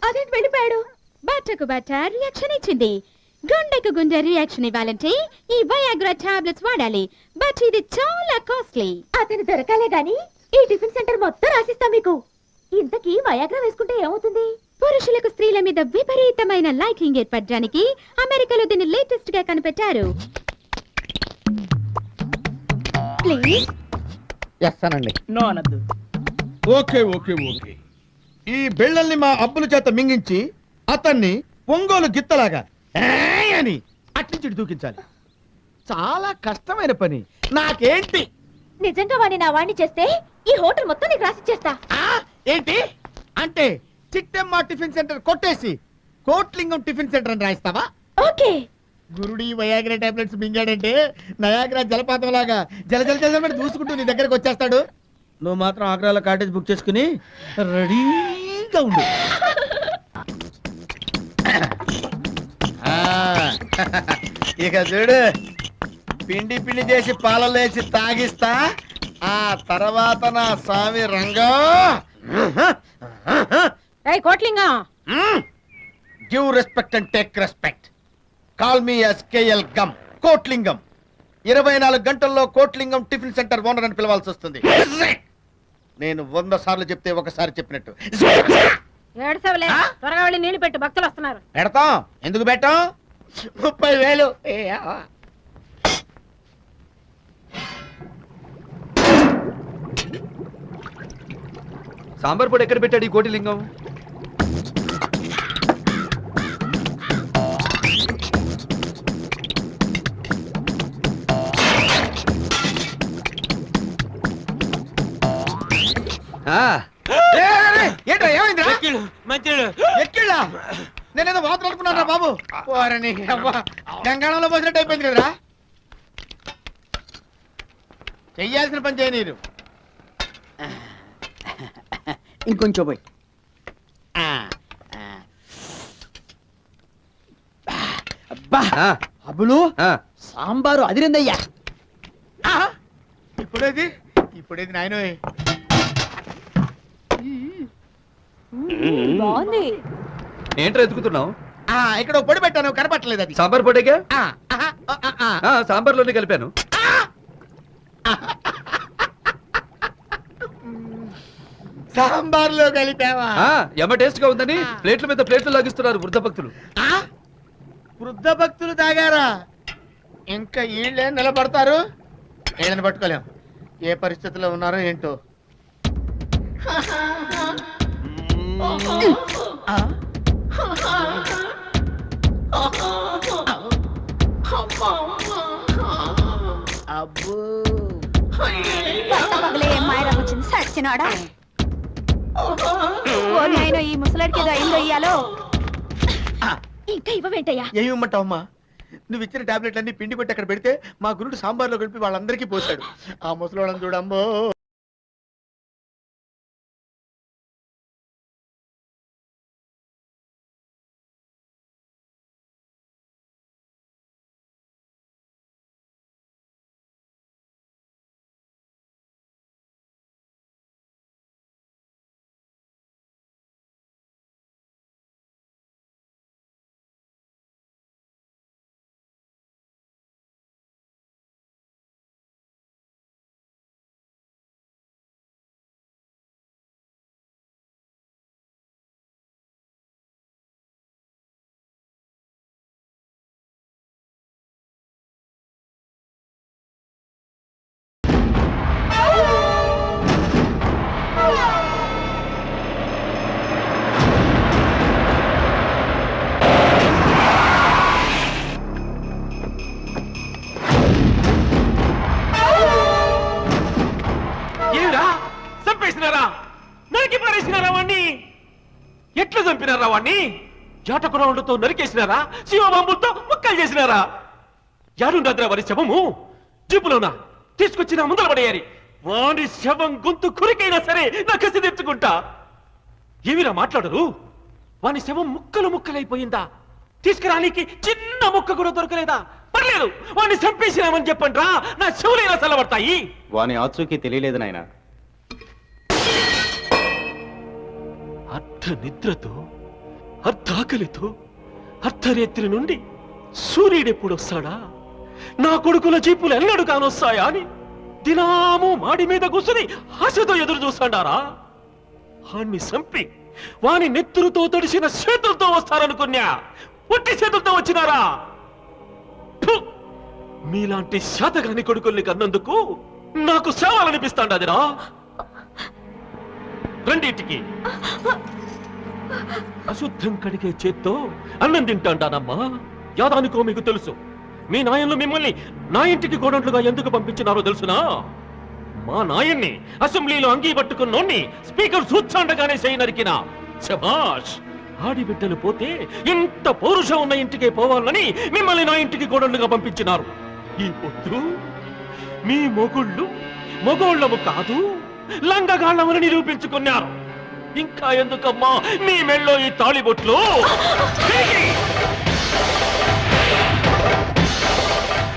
F: అదేంటి వెళ్ళిపోయాడు? బట్టకు బట్ట రియాక్షన్ ఇచ్చింది. గుండెకు గుండె రియాక్షన్ ఇవ్వాలంటే ఈ వయాగ్రా టాబ్లెట్స్ వాడాలి. బట్ ఇది చాలా కాస్ట్లీ. అతను దొరకాలే గాని ఈ టిఫిన్ సెంటర్ మొత్తం రాసిస్తాం మీకు. ఇంతకీ వయాగ్రా వేసుకుంటే ఏమవుతుంది? పురుషులకు స్త్రీల మీద విపరీతమైన లైకింగ్ ఏర్పడడానికి అమెరికాలో దీన్ని లేటెస్ట్ గా కనిపెట్టారు. ప్లీజ్.
E: చేస్తానండి.
B: నో అనద్దు. Okay okay okay. ఈ బిళ్ళల్ని మా అబ్బుల చేత మింగించి అతన్ని ఒంగోలు గిత్తలాగా అని అట్నుంచి దూకించాలి. చాలా కష్టమైన పని. నాకేంటి?
F: నిజంగా వాడిని నా వాడిని చేస్తే ఈ హోటల్ మొత్తం నీకు రాసిచ్చేస్తా.
B: ఏంటి అంటే చిట్టెమ్మ టిఫిన్ సెంటర్ కొట్టేసి కోట్లింగం టిఫిన్ సెంటర్ అని రాయిస్తావా?
F: ఓకే.
B: గురుడి వయాగ్రా టాబ్లెట్స్ మింగాడంటే నయాగ్రా జలపాతం లాగా జల జల జల దూసుకుంటూ నీ దగ్గరకు వచ్చేస్తాడు. నువ్వు మాత్రం ఆగ్రాలో కాటేజ్ బుక్ చేసుకుని రెడీగా ఉండు. ఇక చూడు, పిండి పిండి చేసి పాలలేసి తాగిస్తా. ఆ తర్వాత నా స్వామి Ranga
L: Kotlingam,
B: give respect and take respect. Call me as KL గమ్ కోట్లింగం. 24 గంటల్లో కోట్లింగం టిఫిన్ సెంటర్ ఓనర్ అని పిలవాల్సి వస్తుంది. నేను 100 సార్లు చెప్తే ఒకసారి చెప్పినట్టు.
L: ఏడ్సవలే, త్వరగా వెళ్ళి నీళ్లు పెట్టు, భక్తులు వస్తున్నారు.
B: పెడతాం. ఎందుకు పెట్టాం? 30,000.
G: సాంబార్ పొడి ఎక్కడ పెట్టాడు ఈ కోటిలింగం?
B: ఏంటో ఏమైందిరా?
M: మంచిడు
B: ఎక్కిళ్ళా? నేనేదో వాతలు అనుకున్నారా బాబు? ఓరని అవ్వ, గంగాళంలో పోసినట్టు అయిపోయింది కదరా. చెయ్యాల్సిన పని చేయనీరు.
H: ఇంకొంచెం పోయి. అబ్బా అబ్బులు సాంబారు అదిరిందయ్యా.
B: ఇప్పుడేది నాయన.
L: బాగుంది.
G: ఏంట్రా ఎత్తుకుతున్నావు?
B: ఇక్కడ పొడి పెట్టాను, కనపట్టలేదు. అది
G: సాంబార్ పొడిగా? సాంబార్లోనే కలిపాను.
B: సాంబార్లో కలిపావా?
G: ఎమ్మ టేస్ట్ గా ఉందని ప్లేట్ల మీద ప్లేట్లు లాగిస్తున్నారు వృద్ధ భక్తులు.
B: వృద్ధ భక్తులు తాగారా? ఇంకా వీళ్ళే నిలబడతారు. ఏదైనా పట్టుకోలేం. ఏ పరిస్థితిలో ఉన్నారో ఏంటో. అబ్బో
I: పగలే మాయరాకు వచ్చింది సచ్చినాడా. ఈ ముసలాడికి ఏదో అయిందో ఇయ్యాలో.
F: ఇంకా ఇవ్వవేంటయ్యా?
B: ఏమి ఇమ్మంటావమ్మా? నువ్వు ఇచ్చిన టాబ్లెట్లన్నీ పిండి కొట్టి అక్కడ పెడితే మా గురుడు సాంబార్లో కలిపి వాళ్ళందరికీ పోసాడు. ఆ ముసలోళ్ళని చూడమ్మో.
N: ఎట్లా చంపినారా వాణ్ణి? జాటకురావులతో నరికేసినారా? శివబాంబులతో ముక్కలు చేసినారా? యాడుండద్రా వారి శవము? జీపులోనా తీసుకొచ్చిన ముందర పడేయాలి. వాడి శవం గొంతు కురికైనా సరే నా కసి తెచ్చుకుంటా. ఏమిరా మాట్లాడరు? వాని శవం ముక్కలు ముక్కలైపోయిందా? తీసుకురానికి చిన్న ముక్క కూడా దొరకలేదా? పర్లేదు, వాడిని చంపేసినామని చెప్పండి రా, నా చెవులైనా చల్లబడతాయి.
O: వాని ఆచూకీ తెలియలేదు నాయన.
N: అర్ధ నిద్రతో, అర్ధాకలితో, అర్ధరేత్రి నుండి సూర్యుడెప్పుడు వస్తాడా, నా కొడుకుల జీపులు ఎన్నడు కానొస్తాయా అని దినాము మాడి మీద కూర్చుని ఆశతో ఎదురు చూస్తాడారా? వాణ్ణి చంపి వాని నెత్తురుతో తడిసిన చేతులతో వస్తారనుకున్నా, ఒట్టి చేతులతో వచ్చినారా? మీలాంటి శాతగాని కొడుకుల్ని కన్నందుకు నాకు సేవాలనిపిస్తాండదిరా. రెండింటికి అశుద్ధం కడిగే చేత్తో అన్నం తింటాండానమ్మా. యాదానికో మీకు తెలుసు. మీ నాయన్లు మిమ్మల్ని నా ఇంటికి కోడంట్లుగా ఎందుకు పంపించినారో తెలుసునా? మా నాయన్ని అసెంబ్లీలో అంగీ పట్టుకున్నోన్ని స్పీకర్ సూచాండగానే చేయి నరికిన. శభాష్! ఆడిబిడ్డలు పోతే ఇంత పౌరుషం ఉన్న ఇంటికే పోవాలని మిమ్మల్ని నా ఇంటికి కోడంట్లుగా పంపించినారు. ఈ పొద్దు మీ మొగోళ్ళము కాదు, లంగగాళ్ళమని నిరూపించుకున్నారు. ఇంకా ఎందుకమ్మా మీ మెళ్ళో ఈ తాళిబొట్లు?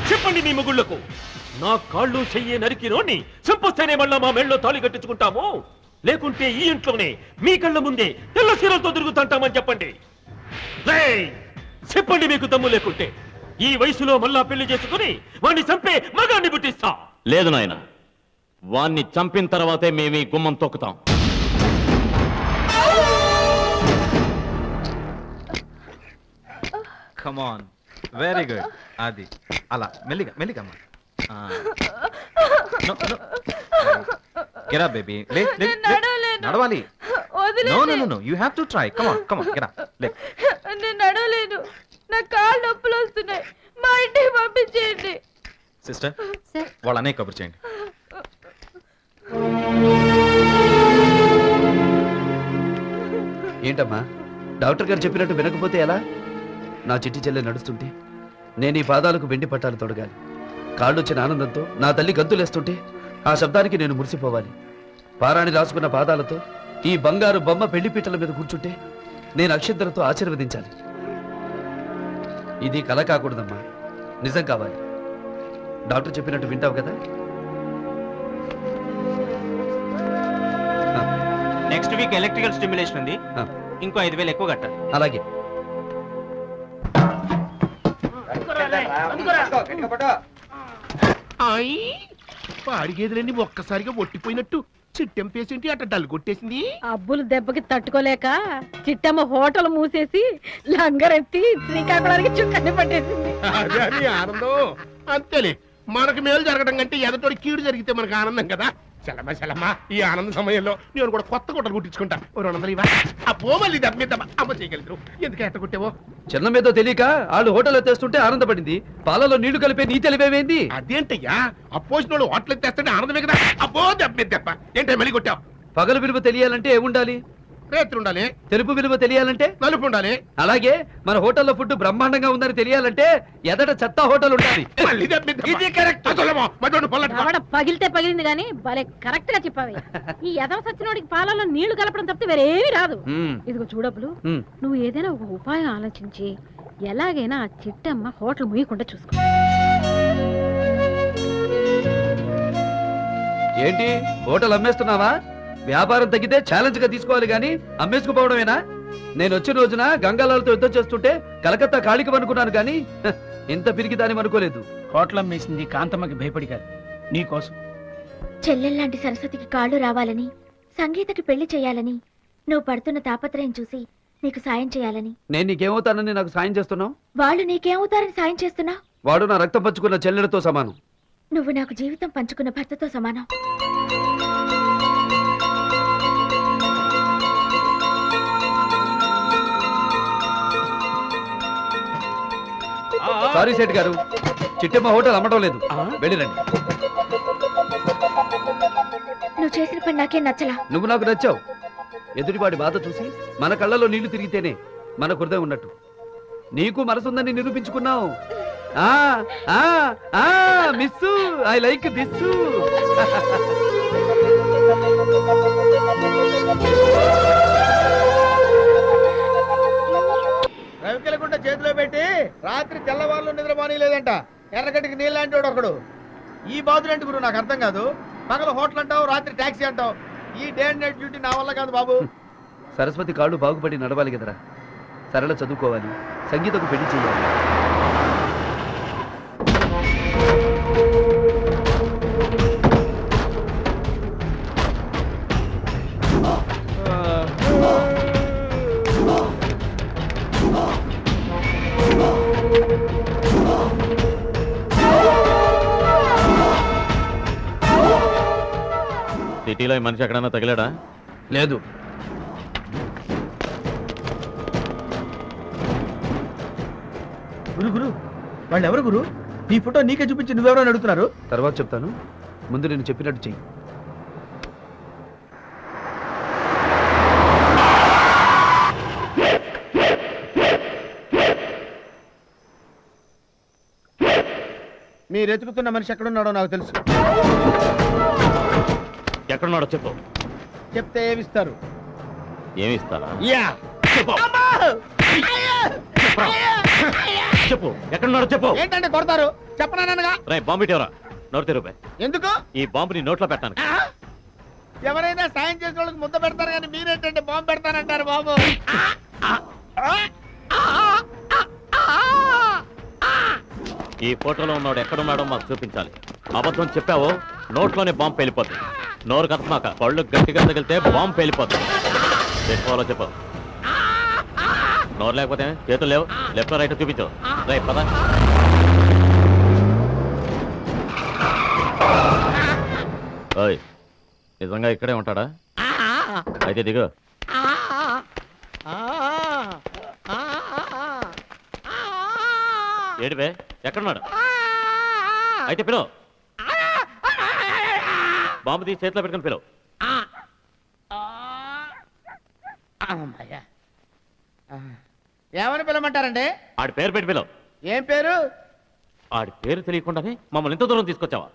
N: చెప్పండి మీ మొగుళ్లకు, నా కాళ్ళు చెయ్యి నరికినోని చంపొస్తేనే మళ్ళా మా మెళ్ళో తాళి కట్టించుకుంటాము, లేకుంటే ఈ ఇంట్లోనే మీ కళ్ళ ముందే తెల్ల చీరలతో తిరుగుతుంటామని చెప్పండి. చెప్పండి మీకు దమ్ము లేకుంటే. ఈ వయసులో మళ్ళా పెళ్లి చేసుకుని వాణ్ణి చంపే మగాన్ని పుట్టిస్తా.
J: లేదు నాయన, వాణ్ణి చంపిన తర్వాతే మేము ఈ గుమ్మం తొక్కుతాం.
D: Come on, very good. అది అలా మెల్లిగా మెల్లిగా గెట్ అప్ బేబీ. నడవాలి. No no no, you have to try. Come on come on, get up.
L: నేను నడవలేను, నా కాళ్ళు నొప్పులు వస్తున్నాయి, మా ఇంటికి పంపించేయండి.
D: సిస్టర్, వాళ్ళనే కబుర్ చేయండి.
G: ఏంటమ్మా డాక్టర్ గారు చెప్పినట్టు వినకపోతే ఎలా? నా చిట్టి చెల్లె నడుస్తుంటే నేను ఈ పాదాలకు వెండి పట్టాలు తొడగాలి. కాళ్ళొచ్చిన ఆనందంతో నా తల్లి గంతులేస్తుంటే ఆ శబ్దానికి నేను మురిసిపోవాలి. పారాణి రాసుకున్న పాదాలతో ఈ బంగారు బొమ్మ పెళ్లిపీటల మీద కూర్చుంటే నేను అక్షింతలతో ఆశీర్వదించాలి. ఇది కల కాకూడదమ్మా, నిజం కావాలి. డాక్టర్ చెప్పినట్టు వింటావు కదా?
M: నెక్స్ట్ వీక్ ఎలక్ట్రికల్ స్టిమ్యులేషన్ ఉంది, ఇంకో 5,000 ఎక్కువ కట్టాలి.
G: అలాగే.
C: పాడిగేదులన్నీ ఒక్కసారిగా ఒట్టిపోయినట్టు చిట్టెం పేసేంటి అట్ట డల్ కొట్టేసింది.
L: అబ్బులు దెబ్బకి తట్టుకోలేక చిట్టమ్మ హోటల్ మూసేసి లంగరెత్తి శ్రీకాకుళానికి చుక్కని పట్టేసింది.
C: అదే నీ ఆనందం. అంతేలే, మనకు మేలు జరగడం కంటే ఎదటోడి కీడు జరిగితే మనకు ఆనందం కదా. చలమ్మా ఈ ఆనంద సమయంలో నేను కూడా కొత్త గుట్టలు కుట్టించుకుంటా. 200 ఇవ్వ. అబ్బో మళ్ళీ దెబ్బ అమ్మ చేయగలరు. ఎందుకు ఎట్ట కుట్టావో?
G: చిన్న మీద తెలియక వాళ్ళు హోటల్ ఎత్తేస్తుంటే ఆనందపడింది. పాలలో నీళ్లు కలిపే నీ తెలివేంది?
C: అదేంటయ్యా, అపోజిట్ వాళ్ళు హోటల్ ఎత్తేస్తుంటే ఆనందమే కదా. అబ్బో దెబ్బ ఏంటో మళ్ళీ కొట్టావు.
G: పగలు విలువ తెలియాలంటే ఏముండాలి?
C: రేత్రి ఉండాలి.
G: తెలుపు విలువ తెలియాలంటే
C: నలుపు ఉండాలి.
G: అలాగే మన హోటల్లో ఫుడ్ బ్రహ్మాండంగా ఉందని తెలియాలంటే ఎదట చెత్త హోటల్ ఉండాలి.
L: పగిలితే పగిలింది గానీ భలే కరెక్ట్ గా చెప్పావి. ఈ యదవ సచ్చినోడికి పాలలో నీళ్లు కలపడం తప్పితే వేరేమీ రాదు. ఇదిగో చూడబ్బులు, నువ్వు ఏదైనా ఒక ఉపాయం ఆలోచించి ఎలాగైనా ఆ చిట్టమ్మ హోటల్ ముయ్యకుండా చూసుకో.
G: ఏంటి హోటల్ అమ్మేస్తున్నావా? వ్యాపారం తగ్గితే ఛాలెంజ్ గా తీసుకోవాలి గానీ అమ్మేసుకుపోవడమేనా? నేను వచ్చిన రోజున గంగాలాలతో యుద్ధం చేస్తుంటే కలకత్తా కాళికి అనుకున్నాను కానీ ఇంత పిరిగిదాని అనుకోలేదు.
H: హోటల్ అమ్మేసింది కాంతమ్మకి భయపడి కాదు, నీకోసం.
I: చెల్లెల్లాంటి సరస్వతికి కాళ్ళు రావాలని, సంగీతకి పెళ్లి చేయాలని, నువ్వు పడుతున్న తాపత్రయం చూసి నీకు సాయం చేయాలని.
G: నేను నీకేమవుతానని నాకు సాయం చేస్తున్నావు?
I: వాళ్ళు నీకేమవుతారని సాయం చేస్తున్నావు?
G: వాడు నా రక్తం పంచుకున్న చెల్లెలతో సమానం.
I: నువ్వు నాకు జీవితం పంచుకున్న భర్తతో సమానం.
G: సారీ సేట్ గారు, చిట్టమ్మ హోటల్ అమ్మటం లేదు, వెళ్ళిరండి.
I: నువ్వు చేసిన పని నాకేం నచ్చలా.
G: నువ్వు నాకు నచ్చావు. ఎదుటివాడి బాధ చూసి మన కళ్ళలో నీళ్లు తిరిగితేనే మన హృదయం ఉన్నట్టు. నీకు మనసుందని నిరూపించుకున్నావు. Miss I like this.
B: రవికెలకుంట చేతిలో పెట్టి రాత్రి తెల్లవాళ్ళు నిద్రపోనీ లేదంట. ఎర్రగడ్డికి నీళ్ళంటే ఒకడు. ఈ బాధులేంటి గురు నాకు అర్థం కాదు. పగల హోటల్ అంటావు, రాత్రి టాక్సీ అంటావు. ఈ డే అండ్ నైట్ డ్యూటీ నా వల్ల కాదు బాబు.
G: సరస్వతి కాళ్ళు బాగుపడి నడవాలి కదరా. సరళ చదువుకోవాలి, సంగీతకు పెళ్లి చేయాలి.
J: సిటీలో ఈ మనిషి ఎక్కడన్నా తగిలాడా?
G: లేదు.
B: గురు గురు వాళ్ళు ఎవరు గురు? నీ ఫోటో నీకే చూపించి నువ్వెవరో అడుగుతున్నారు.
G: తర్వాత చెప్తాను, ముందు నేను చెప్పినట్టు చెయ్యి.
B: మీరు ఎతుకుతున్న మనిషి ఎక్కడున్నాడో నాకు తెలుసు.
J: ఎక్కడున్నాడో చెప్పు.
B: చెప్తే ఏమిస్తారు?
J: ఏమిస్తారా?
B: యా
J: చెప్పు, ఎక్కడున్నాడో చెప్పు.
B: ఏంటంటే కొడతారు? చెప్పనానగా.
J: రే బాంబు ఇటీవరా, నోరు తెరుపే.
B: ఎందుకు?
J: ఈ బాంబు నీ నోట్లో పెట్టాను.
B: ఎవరైనా సాయం చేసిన వాళ్ళకి ముద్ద పెడతారు కానీ మీరేంటంటే బాంబు పెడతానంటారు బాబు.
J: ఈ ఫోటోలో ఉన్నాడు ఎక్కడున్నాడో మాకు చూపించాలి. అబద్ధం చెప్పావో నోట్లోనే బాంబు పేలిపోతుంది. నోరు కథమాక, పళ్ళు గట్టిగా తగిలితే బాంబు పేలిపోతుంది. చెప్పాలో చెప్పు. నోరు లేకపోతే చేతులు లేవు, లెఫ్ట్ రైట్ చూపించు. రైట్ పద. ఓయ్, నిజంగా ఇక్కడే ఉంటాడా? అయితే దిగు. ఏడివే, ఎక్కడున్నాడు? అయితే పిలువు. బాంబు తీసి చేతిలో పెట్టుకుని పిలువు.
B: ఏమని పిలవమంటారండి?
J: ఆడి పేరు పెట్టి పిలవు.
B: ఏం పేరు?
J: ఆడి పేరు తెలియకుండానే మమ్మల్ని ఎంత దూరం తీసుకొచ్చావా?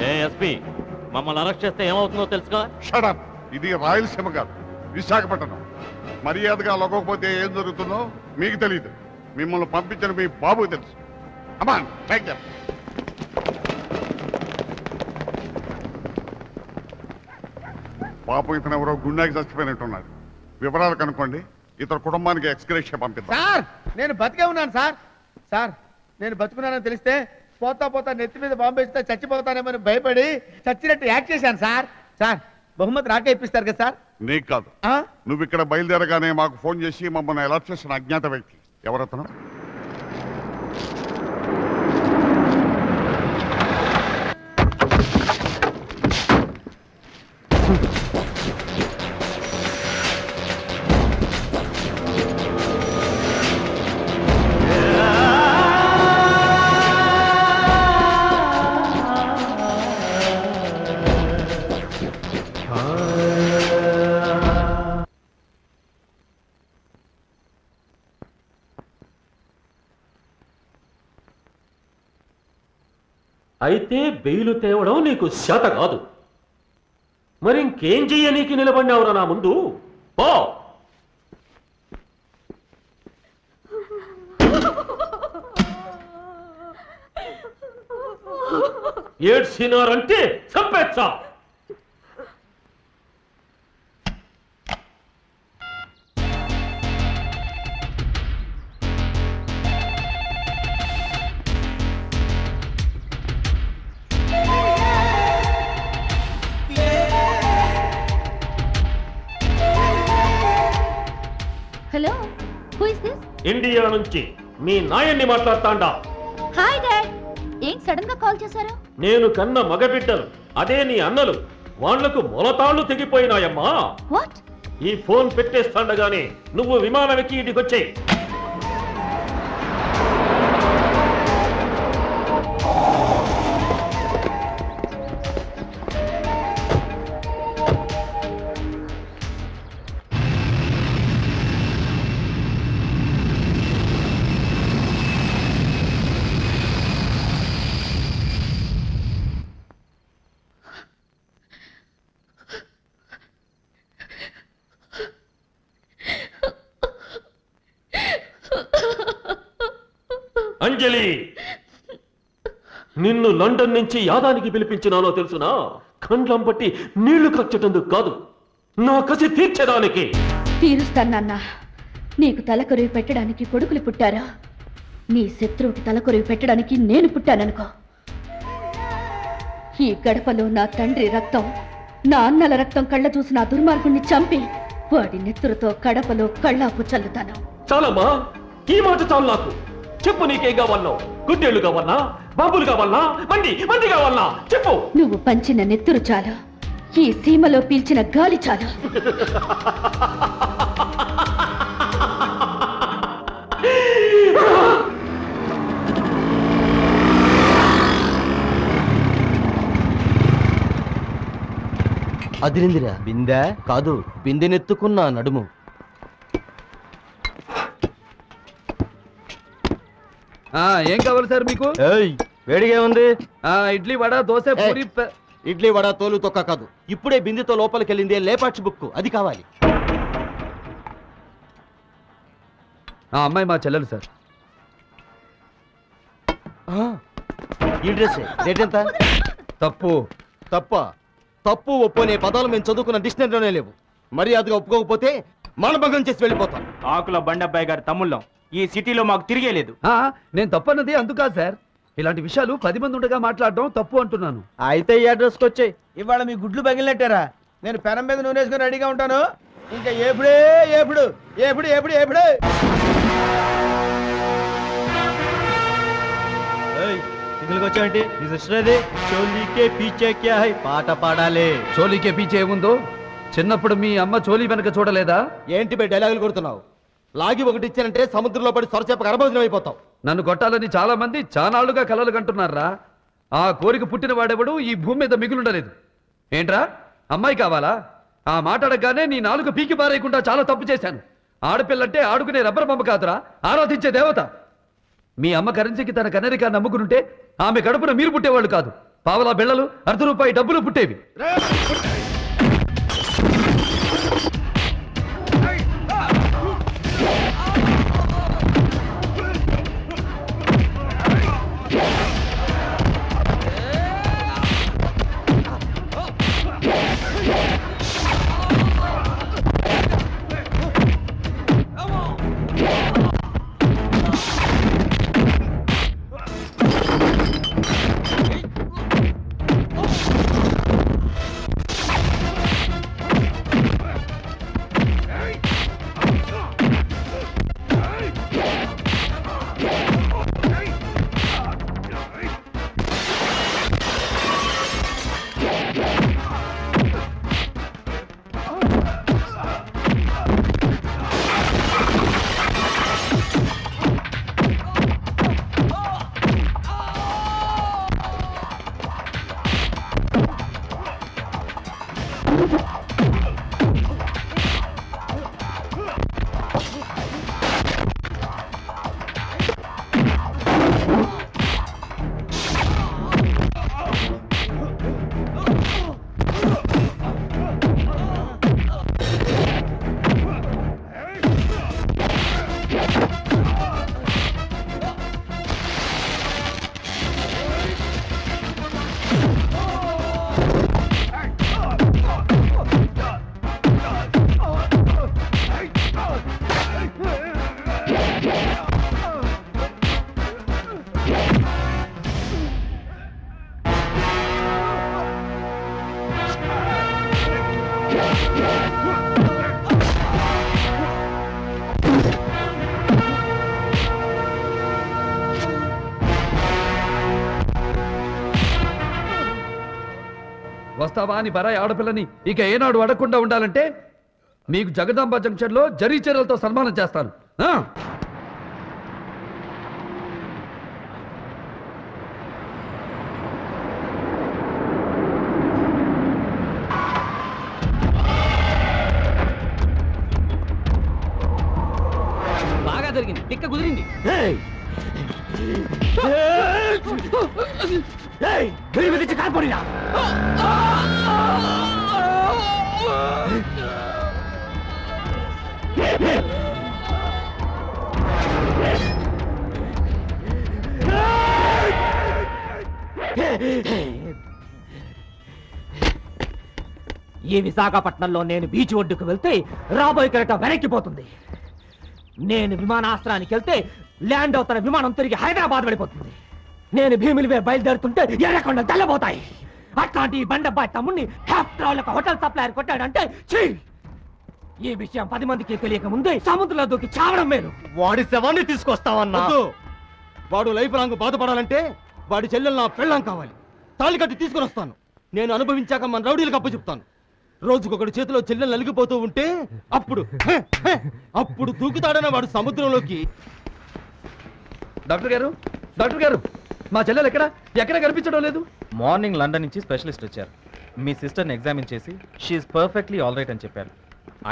J: ఏ ఎస్పీ, మమ్మల్ని అరెస్ట్ చేస్తే ఏమవుతుందో తెలుసుగా?
P: షడప్. ఇది రాయలసీమ కాదు, విశాఖపట్నం. మర్యాదగా లొక్కకపోతే ఏం జరుగుతుందో మీకు తెలియదు. మిమ్మల్ని పంపించిన మీ బాబుకి తెలుసు. అమ్మాన్ పాపం ఇతను ఎవరో గుండాకి చచ్చిపోయినట్టున్నాడు. వివరాలు కనుక్కోండి. ఇతర కుటుంబానికి ఎక్స్గ్రేషియా పంపిద్దాం.
B: సార్ నేను బతికే ఉన్నాను సార్. సార్ నేను బతుకున్నానని తెలిస్తే పోతా పోతా నెత్తి మీద బాంబు వేస్తే చచ్చిపోతానేమని భయపడి చచ్చినట్టు యాక్ట్ చేశాను సార్. సార్ బహుమతి నాకే ఇప్పిస్తారు కదా సార్?
P: నీకు కాదు. నువ్వు ఇక్కడ బయలుదేరగానే మాకు ఫోన్ చేసి మమ్మల్ని అలర్ట్ చేసిన అజ్ఞాత వ్యక్తి ఎవరతను?
N: అయితే బెయిలు తేవడం నీకు శాత కాదు. మరి ఇంకేం చెయ్యనీకి నిలబడినావురా నా ముందు? పో. ఏడ్చినారంటే చంపేచ్చా.
F: Hello, who is this?
N: India నుంచి మీ నాయన్ని మాట్లాడతాండా.
F: Hi dad. ఏం సడన్ గా కాల్ చేశారు?
N: నేను కన్న మగబిడ్డలు, అదే నీ అన్నలు, వాళ్లకు మొలతాళ్లు తెగిపోయినాయమ్మా.
F: వాట్?
N: ఈ ఫోన్ పెట్టేస్తాండగానే నువ్వు విమానం ఎక్కి ఇదికొచ్చేయి. అంజలి, నిన్ను లండన్ నుంచి యాదానికి పిలిపించినానో తెలుసునా? కండ్లం బట్టి నీళ్లు ఖర్చటందుకు కాదు, నా కసి తీర్చడానికి.
F: తీరుస్తానన్నా. నీకు తలకొరివి పెట్టడానికి కొడుకులు పుట్టారా? నీ శత్రువుకి తలకొరివి పెట్టడానికి నేను పుట్టాననుకో. ఈ గడపలో నా తండ్రి రక్తం, నా అన్నల రక్తం కళ్ళ చూసి నా దుర్మార్గుణ్ణి చంపి వాడి నెత్తురుతో కడపలో కళ్ళాపు చల్లుతాను.
N: చాలమ్మా, ఈ మాట చాలు నాకు. చెప్పు, నీకేం కావాలన్నా? గుడ్డేళ్లు కావాలన్నా? బాబులు కావాలన్నా? మంది కావాలన్నా? చెప్పు.
F: నువ్వు పంచిన నెత్తురు చాలు, ఈ సీమలో పీల్చిన గాలి చాలు.
Q: అదిరిందిరా. బిందె కాదు, బిందెనెత్తుకున్న నడుము.
G: ఏం కావాలి సార్ మీకు?
Q: వేడిగా ఉంది.
G: ఇడ్లీ వడ దోశ పూరి.
Q: ఇడ్లీ వడ తోలు తొక్క కాదు, ఇప్పుడే బిందెతో లోపలికి వెళ్ళింది లేపాక్షి బుక్, అది కావాలి.
G: ఆ అమ్మాయి మా చెల్లెలు సార్.
Q: ఈ డ్రెస్ రేట్ ఎంత?
G: తప్పు.
Q: తప్పు ఒప్పు అనే పదాలు మేము చదువుకున్న డిక్షనరీలోనే లేవు. మర్యాదగా ఒప్పుకోకపోతే మానభంగం చేసి వెళ్ళిపోతాం.
M: ఆకుల బండబ్బాయి గారి తమ్ముళ్ళం ఈ సిటీలో మాకు తిరిగే లేదు.
G: నేను తప్పన్నది అందుకాదు సార్. ఇలాంటి విషయాలు 10 మంది ఉండగా మాట్లాడడం తప్పు అంటున్నాను.
Q: అయితే ఈ అడ్రస్కి వచ్చాయి.
B: ఇవాళ మీ గుడ్లు పగిలినట్టారా? నేను పెనం మీద నూనె వేసుకొని రెడీగా ఉంటాను. ఇంకా ఎప్పుడే ఎప్పుడు ఎప్పుడు ఎప్పుడు ఎప్పుడు
Q: ఇందులోకి వచ్చాయంటే నీ సిస్టర్ అది చోలీకే పీచే క్యా హై పాట పాడాలి.
G: చోలీకే పీచే ఏముందో? చిన్నప్పుడు మీ అమ్మ చోలీ వెనక చూడలేదా?
Q: ఏంటి బై డైలాగులు కొడుతున్నావు? లాగి ఒకటి ఇచ్చానంటే సముద్రంలో పడి సొరచేప గర్భోజనం అయిపోతావు.
G: నన్ను కొట్టాలని చాలా మంది చానాళ్లుగా కలలు కంటున్నారా. ఆ కోరిక పుట్టిన వాడెవడు ఈ భూమి మీద మిగులుండలేదు. ఏంట్రా, అమ్మాయి కావాలా? ఆ మాట్లాడగానే నీ నాలుగు పీకి పారేయకుండా చాలా తప్పు చేశాను. ఆడపిల్లంటే ఆడుకునే రబ్బర్ బొమ్మ కాదురా, ఆరాధించే దేవత. మీ అమ్మ కరెన్సీకి తన కన్నరికాన్ని నమ్ముకునుంటే ఆమె కడుపున మీరు పుట్టేవాళ్ళు కాదు. పావలా బిళ్ళలు, ₹1 డబ్బులు పుట్టేవి. వస్తావా అని బరాయి ఆడపిల్లని ఇక ఏనాడు అడగకుండా ఉండాలంటే మీకు జగదాంబ జంక్షన్లో జరీ చీరలతో సన్మానం చేస్తాను.
M: బాగా జరిగింది, టిక్క కుదిరింది. కాలిపోయినా
N: ఈ విశాఖపట్నంలో నేను బీచ్ ఒడ్డుకు వెళ్తే రాబోయే కెరటం వెనక్కిపోతుంది. నేను విమానాశ్రయానికి వెళ్తే ల్యాండ్ అవుతున్న విమానం తిరిగి హైదరాబాద్ వెళ్ళిపోతుంది. నేను భీమిలివే బయలుదేరుతుంటే ఎర్రకొండ తెల్లబోతాయి. అట్లాంటి బండబ్బాయి తమ్ముడిని హోటల్ సప్లైయర్ కొట్టాడంటే ఈ విషయం 10 మందికి తెలియక ముందే సముద్రంలో దూకి చావడం మేలు.
Q: వాడి శవాన్ని తీసుకొస్తావన్నా? వాడు లైఫ్ లాంగ్ బాధపడాలంటే వాడి చెల్లెలు నా పెళ్ళాం కావాలి. తాళి కట్టి తీసుకుని వస్తాను. నేను అనుభవించాక మన రౌడీలకు అప్పచెప్తాను. రోజుకొకటి చేతిలో చెల్లెలు నలిగిపోతూ ఉంటే అప్పుడు దూకుతాడన్న వాడు సముద్రంలోకి.
G: డాక్టర్ గారు, డాక్టర్ గారు, మా చెల్లెలు ఎక్కడ కనిపించడం లేదు.
D: మార్నింగ్ లండన్ నుంచి స్పెషలిస్ట్ వచ్చారు. మీ సిస్టర్ని ఎగ్జామిన్ చేసి షీఈస్ పర్ఫెక్ట్లీ ఆల్ రైట్ అని చెప్పారు.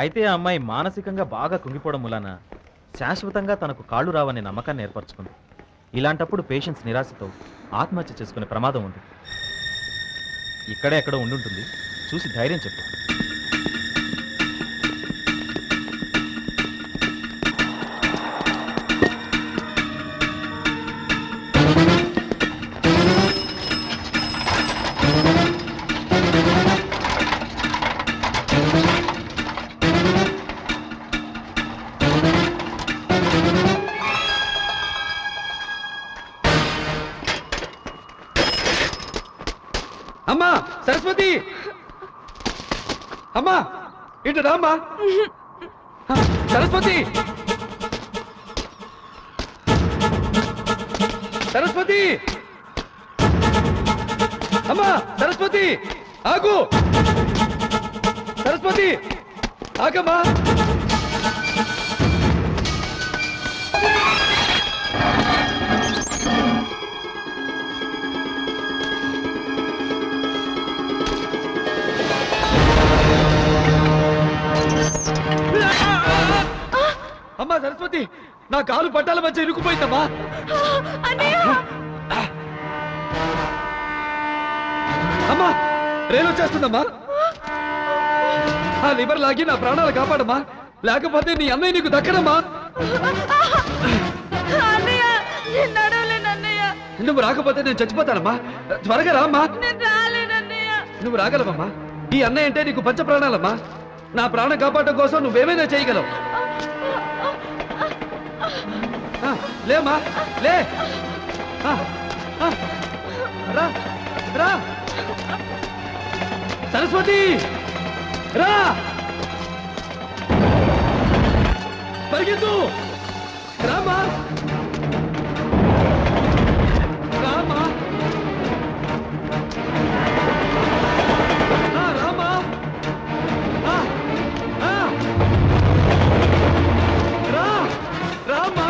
D: అయితే ఆ అమ్మాయి మానసికంగా బాగా కుంగిపోవడం వలన శాశ్వతంగా తనకు కాళ్ళు రావనే నమ్మకాన్ని ఏర్పరచుకుంది. ఇలాంటప్పుడు పేషెంట్స్ నిరాశతో ఆత్మహత్య చేసుకునే ప్రమాదం ఉంది. ఇక్కడే ఎక్కడో ఉండుంటుంది, చూసి ధైర్యం చెప్పు.
G: అమ్మా సరస్వతి, అమ్మా ఇటు రామ్మా. సరస్వతి, సరస్వతి, అమ్మా సరస్వతి ఆగు. సరస్వతి ఆగమ్మా. సరస్వతి, నా కాలు పట్టాల మధ్య ఇరుక్కుపోయిందమ్మా. అమ్మా, రైలు వచ్చేస్తుందమ్మా. ఆ లివర్ లాగి నా ప్రాణాలు కాపాడమ్మా, లేకపోతే నీ అన్నయ్య నీకు దక్కడమ్మా. నువ్వు రాకపోతే నేను చచ్చిపోతానమ్మా. త్వరగా రామ్మా. నువ్వు రాగలవమ్మా. ఈ అన్నయ్య అంటే నీకు పంచ ప్రాణాలమ్మా. నా ప్రాణం కాపాడటం కోసం నువ్వేమైనా చేయగలవు. లేమ్మా, లే. రా రా సరస్వతి, రా. పరిగెత్తు, రామ్మా. రామ్మా, రామ్మా. రా, రామ్మా.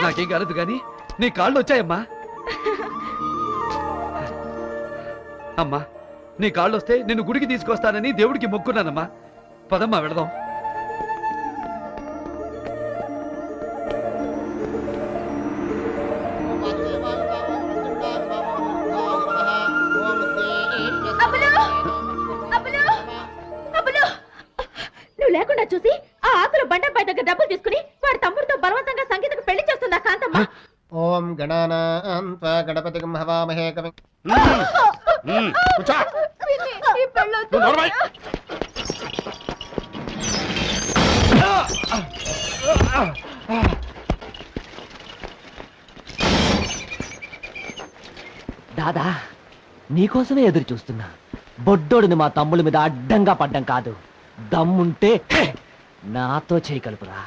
G: నాకేం కాలేదు కానీ నీ కాళ్ళు వచ్చాయమ్మా. అమ్మా, నీ కాళ్ళు వస్తే నిన్ను గుడికి తీసుకొస్తానని దేవుడికి మొక్కున్నానమ్మా. పదమ్మా, వెళదాం.
F: నువ్వు లేకుండా చూసి ఆ ఆకులు బండపై దగ్గర డబ్బులు తీసుకుని వాడి తమ్ముడితో బలవంతంగా సంగీతకు పెళ్లి చేస్తుందా కాంతమ్మ.
B: ఓం గణానాం త్వా గణపతిం హవామహే కవిం.
R: దాదా, నీకోసమే ఎదురు చూస్తున్నా. బొడ్డోడిని మా తమ్ముళ్ళ మీద అడ్డంగా పడ్డం కాదు, దమ్ముంటే నాతో చేయగలుపురా.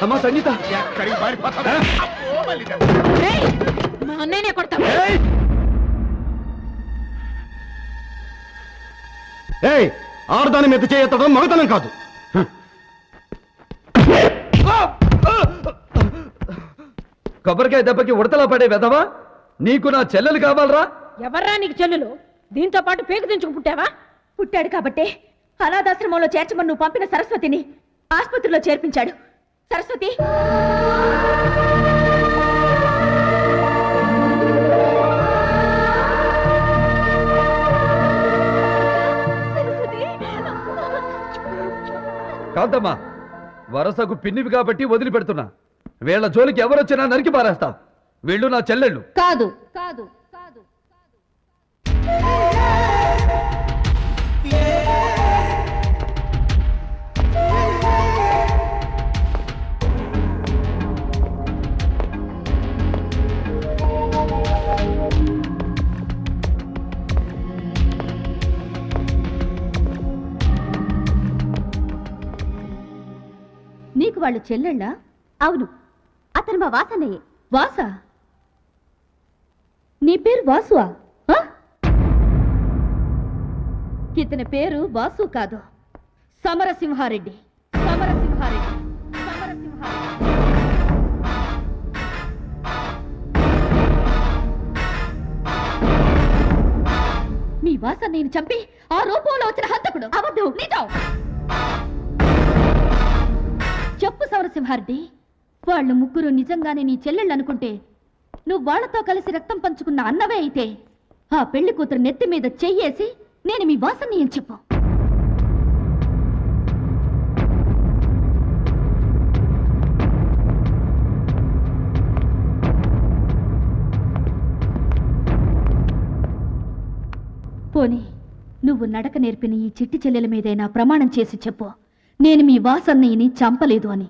G: అమ్మా సంగీత,
C: ఎక్కడికి పారిపోతావా?
L: మా అన్నయ్యనే కొడతావు.
Q: ఏయ్, ఆడదాని మీద చేయెత్తడం మగతనం కాదు.
G: కొబ్బరికాయ దెబ్బకి ఉడతలా పడే వెదవా, నీకు నా చెల్లెలు కావాలరా?
L: ఎవర్రా నీకు చెల్లెలు? దీంతో పాటు పేగు తెంచుకు పుట్టావా?
F: పుట్టాడు కాబట్టే అనాథాశ్రమంలో చేర్చమని నువ్వు పంపిన సరస్వతిని ఆసుపత్రిలో చేర్పించాడు. సరస్వతి,
G: కాంతమ్మా, వరసకు పిన్నివి కాబట్టి వదిలిపెడుతున్నా. వీళ్ళ జోలికి ఎవరొచ్చినా నరికి పారేస్తా. వీళ్ళు నా చెల్లెళ్ళు
L: కాదు.
F: నీకు వాళ్ళు చెల్లెళ్ళా? అవును, అతను మా వాసన్నయ్యే. వాసా? నీ పేరు వాసువా? ఇతని పేరు వాసు కాదు, సమరసింహారెడ్డి. సమరసింహారెడ్డి. మీ వాసన్నయ్యని చంపి ఆ రూపంలో వచ్చిన హంతకుడు. అవద్దు, నిజం చెప్పు సమరసింహారెడ్డి. వాళ్ళు ముగ్గురు నిజంగానే నీ చెల్లెళ్ళు అనుకుంటే, నువ్వు వాళ్లతో కలిసి రక్తం పంచుకున్న అన్నవే అయితే, ఆ పెళ్లి కూతురు నెత్తి మీద చెయ్యేసి నేను మీ వాసన్ని అని చెప్పు. పోనీ నువ్వు నడక నేర్పిన ఈ చిట్టి చెల్లెల మీదైనా ప్రమాణం చేసి చెప్పు, నేను మీ వాసన్నయ్యని చంపలేదు అని.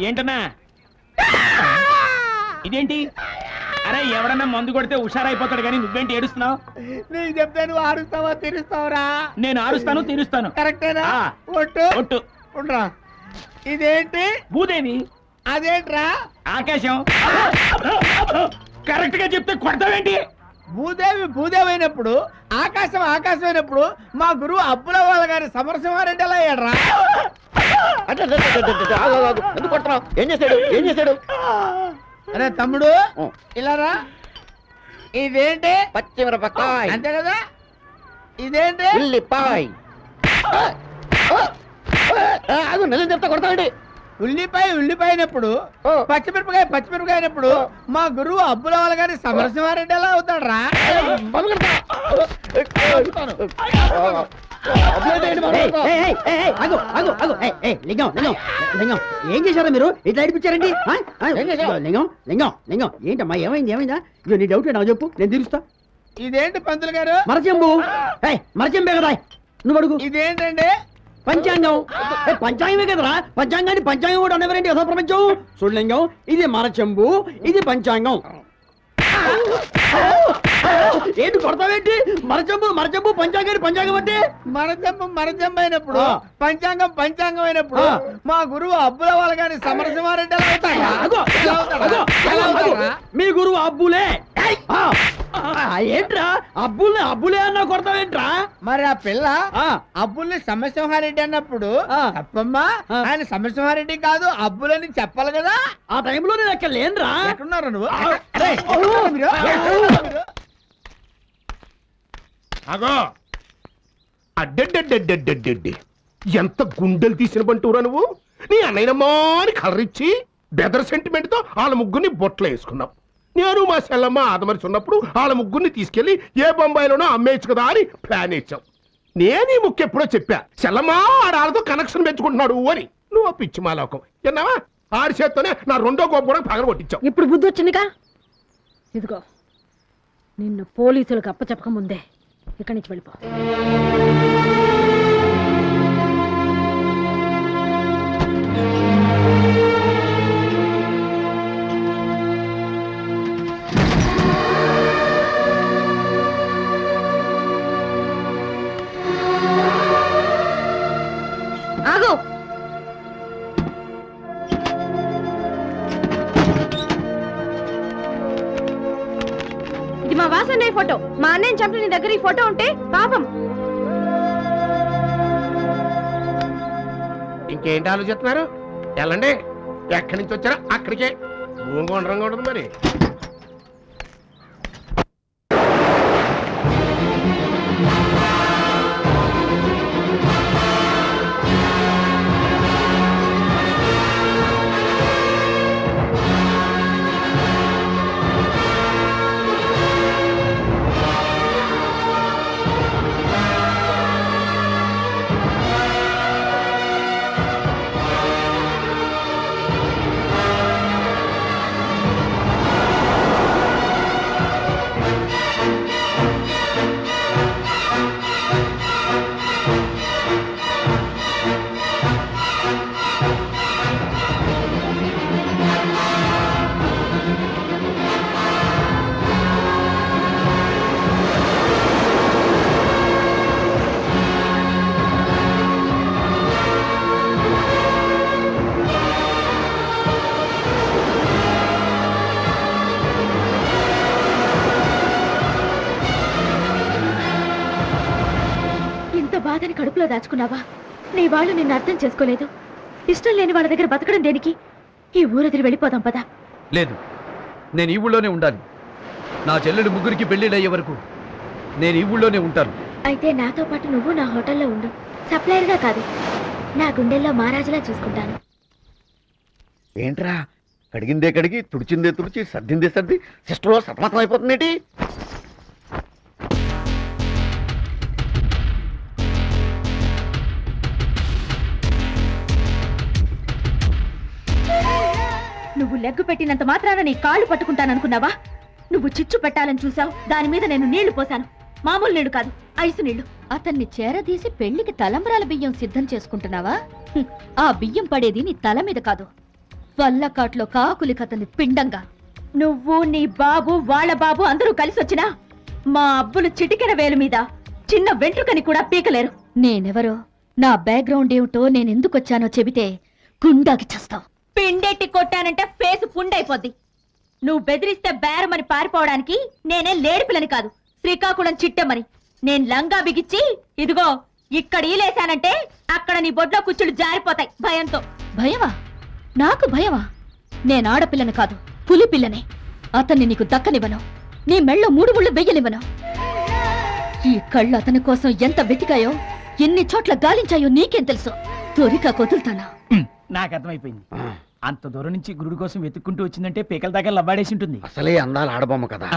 M: ఏంటన్నా ఇదేంటి? అరే, ఎవడన్నా మందు కొడితే హుషారైపోతాడు కానీ నువ్వేంటి ఏడుస్తున్నావు?
B: నీకు చెప్తే నువ్వు ఆరుస్తావా తీరుస్తావురా?
M: నేను ఆరుస్తాను, తీరుస్తాను.
B: కరెక్టేనా? ఒట్టు
M: ఒట్టు.
B: ఉండరా. ఇదేంటి?
M: భూదేవి.
B: అదేంట్రా?
M: ఆకాశం. కరెక్ట్ గా చెప్తే కొడతావేంటి?
B: భూదేవి అయినప్పుడు, ఆకాశం అయినప్పుడు మా గురువు అబ్బుల వాళ్ళ గారి సమరసింహారెడ్డి ఎలా అయ్యాడ్రా?
E: ఏం చేశాడు?
B: అరే తమ్ముడు, ఇలారా. ఇదేంటి?
E: పచ్చిమిరపకాయ.
B: అంతే కదా. ఇదేంటి?
E: ఉల్లిపాయ. నిజం చెప్తా కొడతామండి.
B: ఉల్లిపాయ అయినప్పుడు, పచ్చిమిరపకాయ అయినప్పుడు మా గురువు అబ్బుల వాళ్ళ గారి సమరసింహారెడ్డి ఎలా అవుతాడ్రా?
H: ఏం చేశారా మీరు? ఇట్లా అడిపించారండి? లింగం ఏంటమ్మా, ఏమైందా? నీ డౌట్ నాకు చెప్పు, నేను తీరుస్తా.
B: ఇదేంటి పంతులు గారు?
H: మరచెంబే కదా, నువ్వు అడుగు.
B: ఇదేంటండి?
H: పంచాంగం. పంచాంగమే కదరా, పంచాంగాన్ని పంచాంగం కూడా అనేవరండి యథా ప్రపంచం. చూడలింగం, ఇది మరచెంబు, ఇది పంచాంగం. ఏంటి కొడతావేంటి? మరచెంబు పంచాంగం అంటే
B: మరచెంబు అయినప్పుడు, పంచాంగం అయినప్పుడు మా గురువు అబ్బుల వాళ్ళ గారి సమరసింహారెడ్డి ఎలా అవుతాడా?
H: మీ గురువు అబ్బులే. ఏంట్రా అబ్బులే అన్నా కొడతావేంట్రా?
B: మరి ఆ పిల్ల అబ్బుల్ని సమరసింహారెడ్డి అన్నప్పుడు తప్పమ్మా, ఆయన సమరసింహారెడ్డి కాదు అబ్బులని చెప్పాలి కదా.
H: ఆ టైంలో నేను అక్కడ లేనురా.
B: ఎక్కడున్నారా నువ్వు?
C: అగో, అడ్డెడ్డెడ్డెడ్డెడ్డెడ్డెడ్డి, ఎంత గుండెలు తీసిన బంటూరా నువ్వు. నీ అన్నయ్యనమ్మా అని కలరిచ్చి బెదర్ సెంటిమెంట్ తో వాళ్ళ ముగ్గురిని బొట్లో వేసుకున్నావు. నేను మా సెల్లమ్మ ఆదమరిచి ఉన్నప్పుడు వాళ్ళ ముగ్గురిని తీసుకెళ్లి ఏ బొంబాయిలోనో అమ్మేయచ్చు కదా అని ప్లాన్ ఇచ్చావు. నేను ఈ ముఖ్య ఎప్పుడో చెప్పా, సెల్లమ్మ ఆడాలతో కనెక్షన్ పెంచుకుంటున్నాడు అని. నువ్వు పిచ్చి మాలోకం విన్నావా? ఆడి చేత్తోనే నా రెండో గోపు కూడా పగల కొట్టించావు.
L: ఇప్పుడు బుద్ధి వచ్చిందిగా. ఇదిగో, నిన్ను పోలీసులకు అప్పచెప్పక ముందే ఇక్కడి నుంచి వెళ్ళిపో. ఆగు. ఇది మా వాసన్నయ్య ఫోటో. మా అన్నయ్యని చంపిన నీ దగ్గర ఈ ఫోటో ఉంటే పాపం.
C: ఇంకేంటి ఆలోచిస్తున్నారు? వెళ్ళండి. ఎక్కడి నుంచి వచ్చారో అక్కడికే. భూమి గుండ్రంగా ఉంటుంది మరి.
F: బాధని కడుపులో దాచుకున్నావా? నీ వాళ్ళు నిన్ను అర్థం చేసుకోలేదు. ఇష్టం లేని వాళ్ళ దగ్గర బతకడం దేనికి? ఈ ఊరదిరి వెళ్ళిపోదాం పదా.
G: లేదు, నేను ఈ ఊళ్ళోనే ఉండాలి. నా చెల్లెడు ముగ్గురికి పెళ్లిళ్ళయ్యే వరకు నేను ఈ ఊళ్ళోనే ఉంటాను.
F: అయితే నాతో పాటు నువ్వు నా హోటల్లో ఉండు. సప్లయర్గా కాదు, నా గుండెల్లో మహారాజులా చూసుకుంటాను.
E: ఏంట్రా, కడిగిందే కడిగి తుడిచిందే తుడిచి సర్దిందే సర్ది సిస్టర్లో సతమతం అయిపోతుందేంటి?
F: నువ్వు లెగ్గు పెట్టినంత మాత్రాన నీ కాళ్ళు పట్టుకుంటాననుకున్నావా? నువ్వు చిచ్చు పెట్టాలని చూసావు, దాని మీద నేను నీళ్లు పోశాను. మామూలు నీళ్లు కాదు, ఐసు నీళ్లు.
S: అతన్ని చేరదీసి పెళ్లికి తలంబ్రాల బియ్యం సిద్ధం చేసుకుంటున్నావా? ఆ బియ్యం పడేది నీ తల మీద కాదు, వల్లకాట్లో కాకులి కథని పిండంగా.
F: నువ్వు, నీ బాబు, వాళ్ళ బాబు అందరూ కలిసి వచ్చినా మా అబ్బులు చిటికెన వేలు మీద చిన్న వెంట్రుకని కూడా పీకలేరు.
S: నేనెవరో, నా బ్యాక్గ్రౌండ్ ఏమిటో, నేనెందుకొచ్చానో చెబితే గుండాకి చేస్తావు.
F: పిండెట్టి కొట్టానంటే ఫేసు పుండైపోద్ది. నువ్వు బెదిరిస్తే బేరమని పారిపోవడానికి నేనే లేడిపిల్లని కాదు, శ్రీకాకుళం చిట్టమని. నేను లంగా బిగిచ్చి ఇదిగో ఇక్కడ ఈలేశానంటే అక్కడ నీ బొడ్లో కుచ్చులు జారిపోతాయి భయంతో.
S: భయమా? నాకు భయమా? నేను ఆడపిల్లని కాదు, పులి పిల్లని. అతన్ని నీకు దక్కనివ్వను, నీ మెళ్ళో 3 ముళ్ళు వెయ్యనివ్వను. ఈ కళ్ళు అతని కోసం ఎంత వెతికాయో, ఎన్ని చోట్ల గాలించాయో నీకేం తెలుసు? తొరిక కొదులుతానా?
H: నాకు అర్థమైపోయింది. అంత దూరం నుంచి గురుడు కోసం వెతుక్కుంటూ వచ్చిందంటే పీకల దగ్గర లవ్వాడేసి ఉంటుంది.
E: అసలే అందాల ఆడబొమ్మ కదా,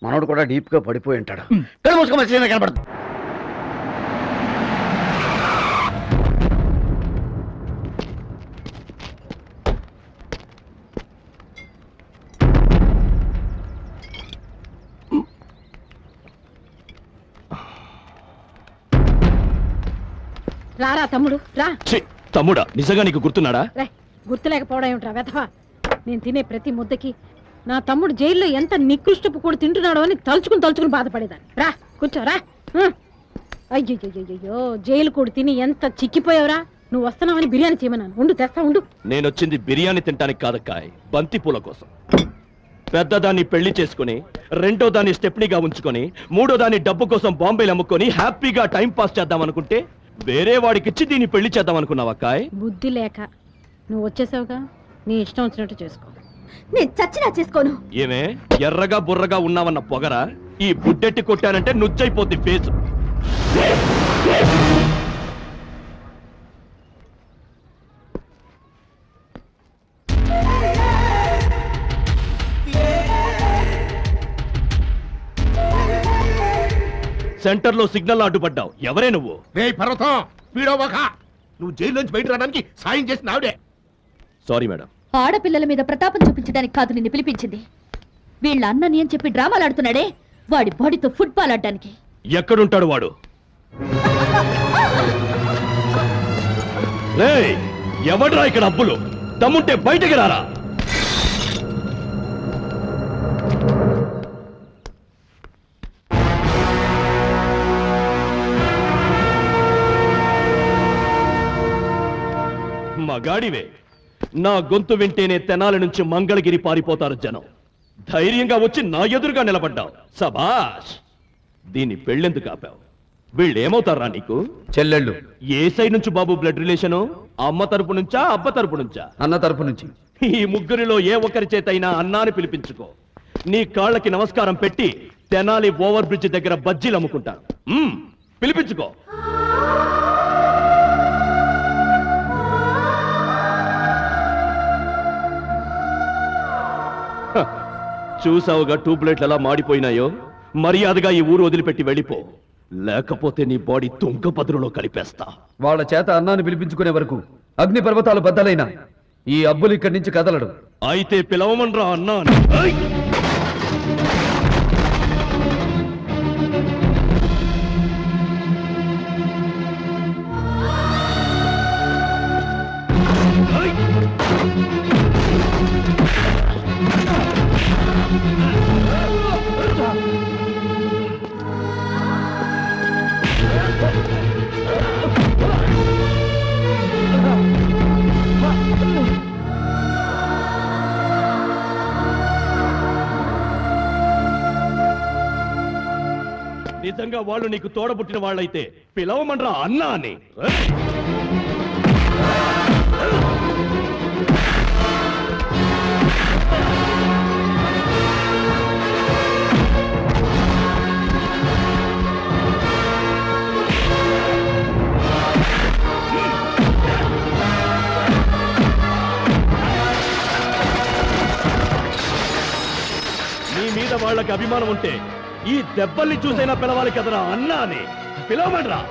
E: మనోడు కూడా డీప్ గా పడిపోయి ఉంటాడు. కళ్ళు మూసుకో, మంచిగా కనబడుతుంది.
L: రారా తమ్ముడు రా.
N: తమ్ముడా, నిజంగా నీకు గుర్తున్నాడా?
L: గుర్తు లేకపోవడం ఏమిట్రా వెధవా. నేను తినే ప్రతి ముద్దకి నా తమ్ముడు జైల్లో ఎంత నికృష్టపు కూడా తింటున్నాడో అని తలుచుకుని బాధపడేదాన్ని. రా కూర్చో రా. అయ్యో, జైలు కూడా తిని ఎంత చిక్కిపోయావురా. నువ్వు వస్తున్నావని బిర్యానీ చేయమన్నాను. ఉండు తెస్తా, ఉండు.
N: నేనొచ్చింది బిర్యానీ తినడానికి కాదక్కాయ్, బంతి పూల కోసం. పెద్దదాన్ని పెళ్లి చేసుకుని, రెండో దాన్ని స్టెప్నీగా ఉంచుకొని, మూడో దాన్ని డబ్బు కోసం బాంబేలు అమ్ముకొని హ్యాపీగా టైం పాస్ చేద్దాం అనుకుంటే వేరే వాడికిచ్చి దీన్ని పెళ్లి చేద్దాం అనుకున్నావక్కాయ్?
L: బుద్ధి లేక నువ్వు వచ్చేసావుగా, నీ ఇష్టం వచ్చినట్టు చేసుకో.
F: నేను చచ్చినా చేసుకోను.
N: ఏమే ఎర్రగా బుర్రగా ఉన్నావన్న పొగరా? ఈ బుడ్డెట్టి కొట్టానంటే నుచ్చైపోద్ది ఫేసు. సెంటర్లో సిగ్నల్ అడ్డుపడ్డావు. ఎవరే నువ్వు?
C: రేయ్ పర్వతం, పీడోవక. నువ్వు జైల్లోంచి బయట రావడానికి సాయం చేసిన ఆవిడే.
N: Sorry madam.
S: ఆడపిల్లల మీద ప్రతాపం చూపించడానికి కాదు నిన్ను పిలిపించింది. వీళ్ళ అన్నని అని చెప్పి డ్రామాలు ఆడుతున్నాడే, వాడి బాడీతో ఫుట్బాల్ ఆడడానికి.
N: ఎక్కడుంటాడు వాడు? ఎవడ్రా ఇక్కడ అబ్బులు? దమ్ముంటే బయటికి రారా. మగాడివే. నా గొంతు వింటేనే తెనాలి నుంచి మంగళగిరి పారిపోతారు జనం. ధైర్యంగా వచ్చి నా ఎదురుగా నిలబడ్డావు. సబాష్. దీన్ని పెళ్ళెందుకు ఆపావు? వీళ్ళేమవుతారా నీకు?
G: చెల్లెళ్ళు.
N: ఏ సైడ్ నుంచి బాబు బ్లడ్ రిలేషను? అమ్మ తరపు నుంచా, అబ్బ తరపు నుంచా?
G: అన్న తరపు నుంచి.
N: ఈ ముగ్గురిలో ఏ ఒక్కరి చేతైనా అన్నాని పిలిపించుకో. నీ కాళ్ళకి నమస్కారం పెట్టి తెనాలి ఓవర్ బ్రిడ్జ్ దగ్గర బజ్జీలు అమ్ముకుంటారు. పిలిపించుకో. చూసావుగా ట్యూబ్లైట్లు ఎలా మాడిపోయినాయో. మర్యాదగా ఈ ఊరు వదిలిపెట్టి వెళ్ళిపో, లేకపోతే నీ బాడీ తుంగపదురులో కలిపేస్తా.
G: వాళ్ళ చేత అన్నాన్ని పిలిపించుకునే వరకు అగ్ని పర్వతాలు బద్దలైనా ఈ అబ్బులు ఇక్కడి నుంచి కదలడు.
N: అయితే పిలవమనరా అన్నాను. నిజంగా వాళ్ళు నీకు తోడబుట్టిన వాళ్ళైతే పిలవమనరా అన్నా అని. నీ మీద వాళ్ళకి అభిమానం ఉంటే ఈ దెబ్బల్ని చూసైనా పిలవాలి కదరా అన్నా అని. పిలవమనరా.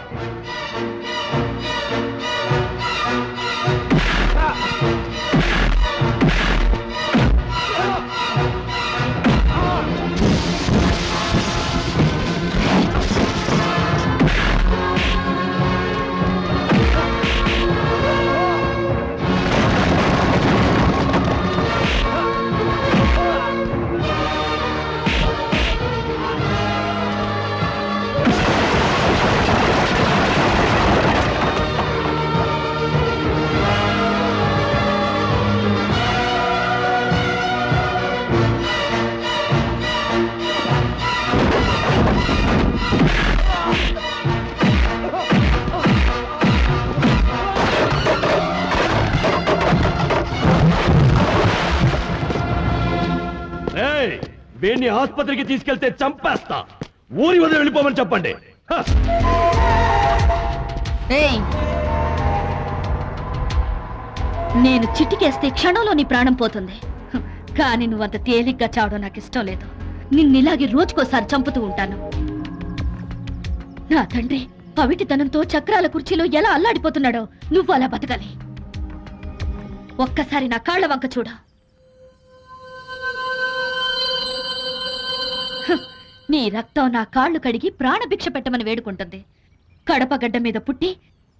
N: వీడిని ఆసుపత్రికి తీసుకెళ్తే చంపేస్తా. ఊరి వదిలి వెళ్ళిపోమని చెప్పండి.
S: నేను చిటికేస్తే క్షణంలో నీ ప్రాణం పోతుంది. కానీ నువ్వంత తేలిగ్గా చావడం నాకు ఇష్టం లేదు. నిన్నిలాగే రోజుకోసారి చంపుతూ ఉంటాను. నా తండ్రి అవిటితనంతో చక్రాల కుర్చీలో ఎలా అల్లాడిపోతున్నాడో నువ్వు అలా బతకాలి. ఒక్కసారి నా కాళ్ల వంక చూడ. నీ రక్తం నా కాళ్ళు కడిగి ప్రాణభిక్ష పెట్టమని వేడుకుంటుంది. కడపగడ్డ మీద పుట్టి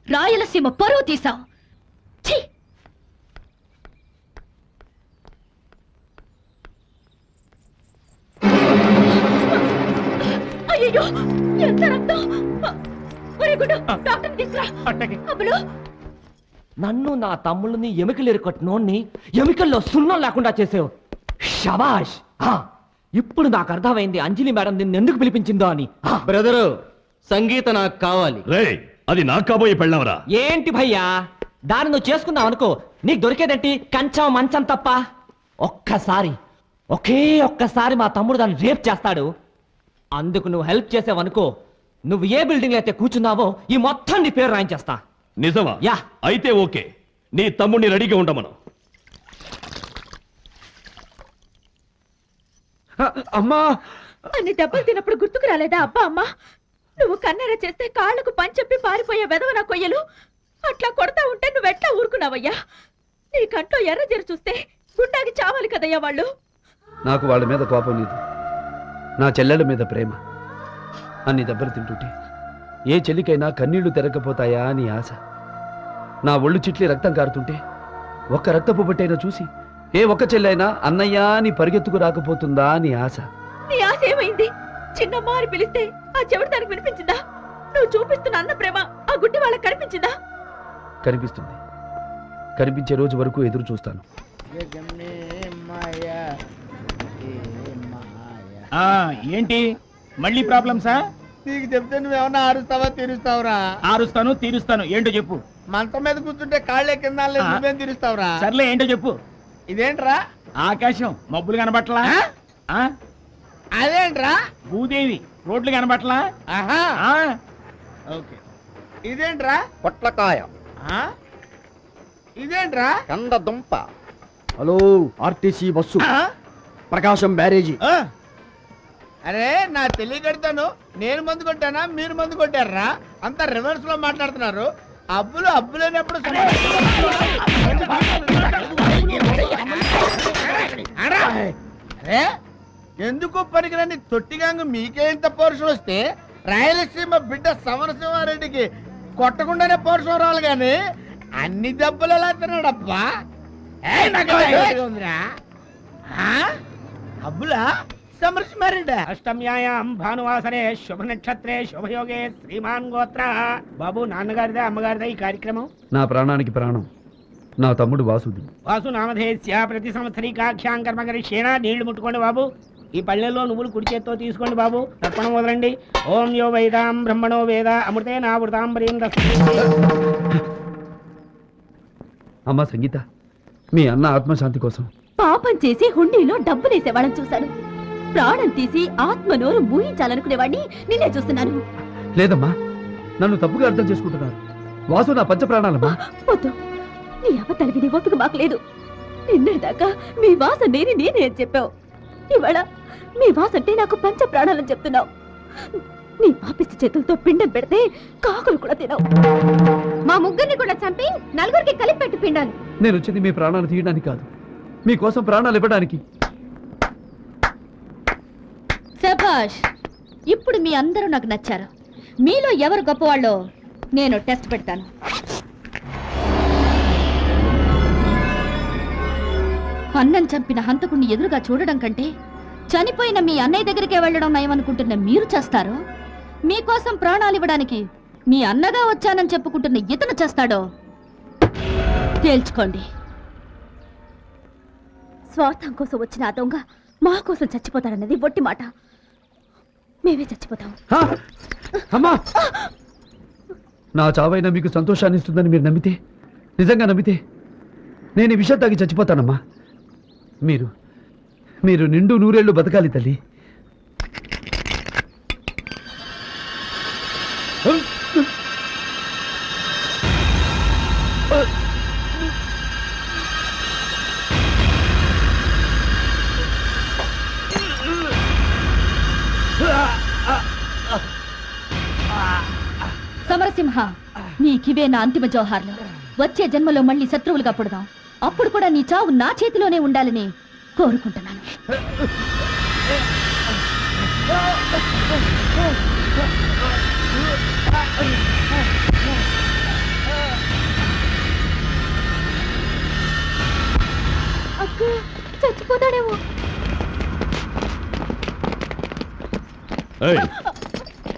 S: రాయలసీమ పరువు తీసావు. అయ్యో, ఎంత రక్తం!
R: నన్ను నా తమ్ముళ్ళని ఎముకలు ఎరుకొట్టినోడ్ని ఎముకల్లో సున్నం లేకుండా చేసావు. షబాష్. ఇప్పుడు నాకు అర్థమైంది అంజలి మేడం నిన్ను ఎందుకు పిలిపించిందో అని.
Q: బ్రదరు, సంగీత నాకు కావాలి.
N: అది నాకు కాబోయే పెళ్ళవరా?
R: ఏంటి భయ్యా, దాన్ని నువ్వు చేసుకున్నావు అనుకో, నీకు దొరికేదేంటి కంచం మంచం తప్ప. ఒకే ఒక్కసారి మా తమ్ముడు దాన్ని రేప్ చేస్తాడు. అందుకు నువ్వు హెల్ప్ చేసావనుకో, నువ్వు ఏ బిల్డింగ్ అయితే కూర్చున్నావో ఈ మొత్తం నీ పేరు రాయించేస్తా.
N: నిజమా?
R: యా.
N: అయితే ఓకే, నీ తమ్ముడిని రెడీగా ఉండమను.
F: అమ్మా, అన్ని దెబ్బలు తిన్నప్పుడు గుర్తుకు రాలేదా అబ్బా అమ్మా? నువ్వు కన్నెర చేస్తే కాళ్ళకు పంచెప్పి పారిపోయే వెదవ నా కొయ్యలు. అట్లా కొడతా ఉంటే నువ్వెట్లా ఊరుకున్నావయ్యా? నీ కంట్లో ఎర్ర జరు చూస్తే గుండాకి చావాలి కదయ్యా వాళ్ళు.
G: నాకు వాళ్ళ మీద కోపం లేదు, నా చెల్లెల మీద ప్రేమ. అన్ని దెబ్బలు తింటుంటే ఏ చెల్లికైనా కన్నీళ్లు తెరకపోతాయా అని ఆశ. నా ఒళ్ళు చిట్లి రక్తం కారుతుంటే ఒక్క రక్తపు బొట్టైనా చూసి ఏ ఒక్క చెల్లైనా అన్నయ్య అని పరిగెత్తుకు రాకపోతుందా అని ఆశ.
F: నీ ఆశ ఏమైంది? చిన్నమ్మ అని పిలిస్తే ఆ చెవిటి దానికి వినిపించిందా? నువ్వు చూపిస్తున్న అన్న ప్రేమ ఆ గుడ్డి వాళ్ళకి కనిపించిందా?
G: కనిపిస్తుంది. కనిపించే రోజు వరకు ఎదురు చూస్తాను.
T: ఏంటి మళ్ళీ ప్రాబ్లమ్సా?
B: నీకు చెప్తే నువ్వేమన్నా ఆరుస్తావా తీరుస్తావురా?
T: ఆరుస్తాను తీరుస్తాను. ఏంటో చెప్పు.
B: మంచం మీద కూర్చుంటే కాళ్ళే కింద నువ్వేం తీరుస్తావురా?
T: సర్లే ఏంటో చెప్పు.
B: ఇదేంట్రా?
T: ఆకాశం మబ్బులు కనబట్లా?
B: అదేంట్రా?
T: భూదేవి రోడ్లు కనబట్లా?
B: ఓకే. ఇదేంట్రా?
E: పొట్లకాయ.
B: ఇదేంట్రా?
E: కంద దుంప.
Q: హలో, ఆర్టీసీ బస్సు, ప్రకాశం బ్యారేజీ.
B: అరే నా తెలియకడతాను. నేను మందు కొట్టానా మీరు మందు కొట్టారా? అంతా రివర్స్ లో మాట్లాడుతున్నారు. అబ్బులు అబ్బులేనప్పుడు ఎందుకు పనికిరాని తొట్టిగాంగు మీకేంత పౌరుషం వస్తే రాయలసీమ బిడ్డ సమరసింహారెడ్డికి కొట్టకుండానే పౌరుషం రావాలి గాని అన్ని దెబ్బలు ఎలా తిన్నాడబ్బా? అబ్బులా సమరసింహారెడ్డి.
T: అష్టమ్యాయాం భానువాసరే శుభ నక్షత్రే శుభయోగే శ్రీమాన్ గోత్ర. బాబు నాన్నగారిదే అమ్మగారిదే ఈ కార్యక్రమం?
G: నా ప్రాణానికి ప్రాణం నా తమ్ముడు వాసుది.
T: వాసు నామధేస్య ప్రతి సంవత్సరీకాఖ్యాం కర్మ కరిష్యేన. నీళ్లు ముట్టుకోండి బాబు. ఈ పళ్ళెల్లో నువ్వులు కుడి చేత్తో తీసుకోండి బాబు. తర్పణం వదలండి. ఓం యో వైదాం బ్రహ్మణో వేద అమృతే నావృతాంబరీం.
G: అమ్మా సంగీత, మీ అన్న ఆత్మశాంతి కోసం
S: పాపం చేసి హుండీలో డబ్బులేసేవాళ్ళని చూశాను. ప్రాణం తీసి ఆత్మ నోరు మూయించాలనుకునేవాడిని నిన్నే చూస్తున్నాను.
G: లేదమ్మా, నన్ను తప్పుగా అర్థం చేసుకుంటున్నారు. వాసు నా పంచ ప్రాణాలమ్మా.
S: వద్దు, నీ అబద్ధాలు వినే ఓపిక మాకు లేదు. నిన్నటిదాకా మీ వాస నేనే అని చెప్పావు. ఇవాళ మీ వాస అంటే నాకు పంచ ప్రాణాలని చెప్తున్నావు. నీ పాపిష్టి చేతులతో పిండం పెడితే కాకులు కూడా తినవు. మా ముగ్గురిని కూడా చంపి నలుగురికి కలిపి పెట్టి పిండాలి.
G: నేను వచ్చింది మీ ప్రాణాలు తీయడానికి కాదు, మీకోసం ప్రాణాలు ఇవ్వడానికి.
S: శభాష్, ఇప్పుడు మీ అందరూ నాకు నచ్చారు. మీలో ఎవరు గొప్పవాళ్ళో నేను టెస్ట్ పెడతాను. అన్నం చంపిన హంతకుణ్ణి ఎదురుగా చూడడం కంటే చనిపోయిన మీ అన్నయ్య దగ్గరికే వెళ్ళడం నయమనుకుంటున్న మీరు చేస్తారో, మీకోసం ప్రాణాలు ఇవ్వడానికి మీ అన్నగా వచ్చానని చెప్పుకుంటున్న ఇతను చేస్తాడో తేల్చుకోండి. స్వార్థం కోసం వచ్చిన ఆ దొంగ మా కోసం చచ్చిపోతాడన్నది ఒట్టి మాట. మేమే చచ్చిపోతాం.
G: అమ్మా, నా చావైనా మీకు సంతోషాన్ని ఇస్తుందని మీరు నమ్మితే, నిజంగా నమ్మితే నేను ఈ విషయం తాగి చచ్చిపోతానమ్మా. మీరు నిండు నూరేళ్లు బతకాలి తల్లి.
S: సమరసింహ, నీకివే నా అంతిమ జోహార్లు. వచ్చే జన్మలో మళ్ళీ శత్రువులుగా పుడదాం. అప్పుడు కూడా నీ చావు నా చేతిలోనే ఉండాలని కోరుకుంటున్నాను. అక్క చచ్చిపోతాడేమో.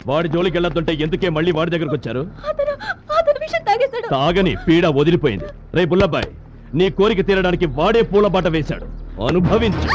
N: వాడి జోలికి వెళ్ళొద్దంటే ఎందుకే మళ్ళీ వాడి దగ్గరకు వచ్చారు?
S: అతను విషయం తాగేశాడు.
N: తాగని పీడ వదిలిపోయింది. రే బుల్లబ్బాయ్, నీ కోరిక తీరడానికి వాడే పూలబాట వేశాడు. అనుభవించు.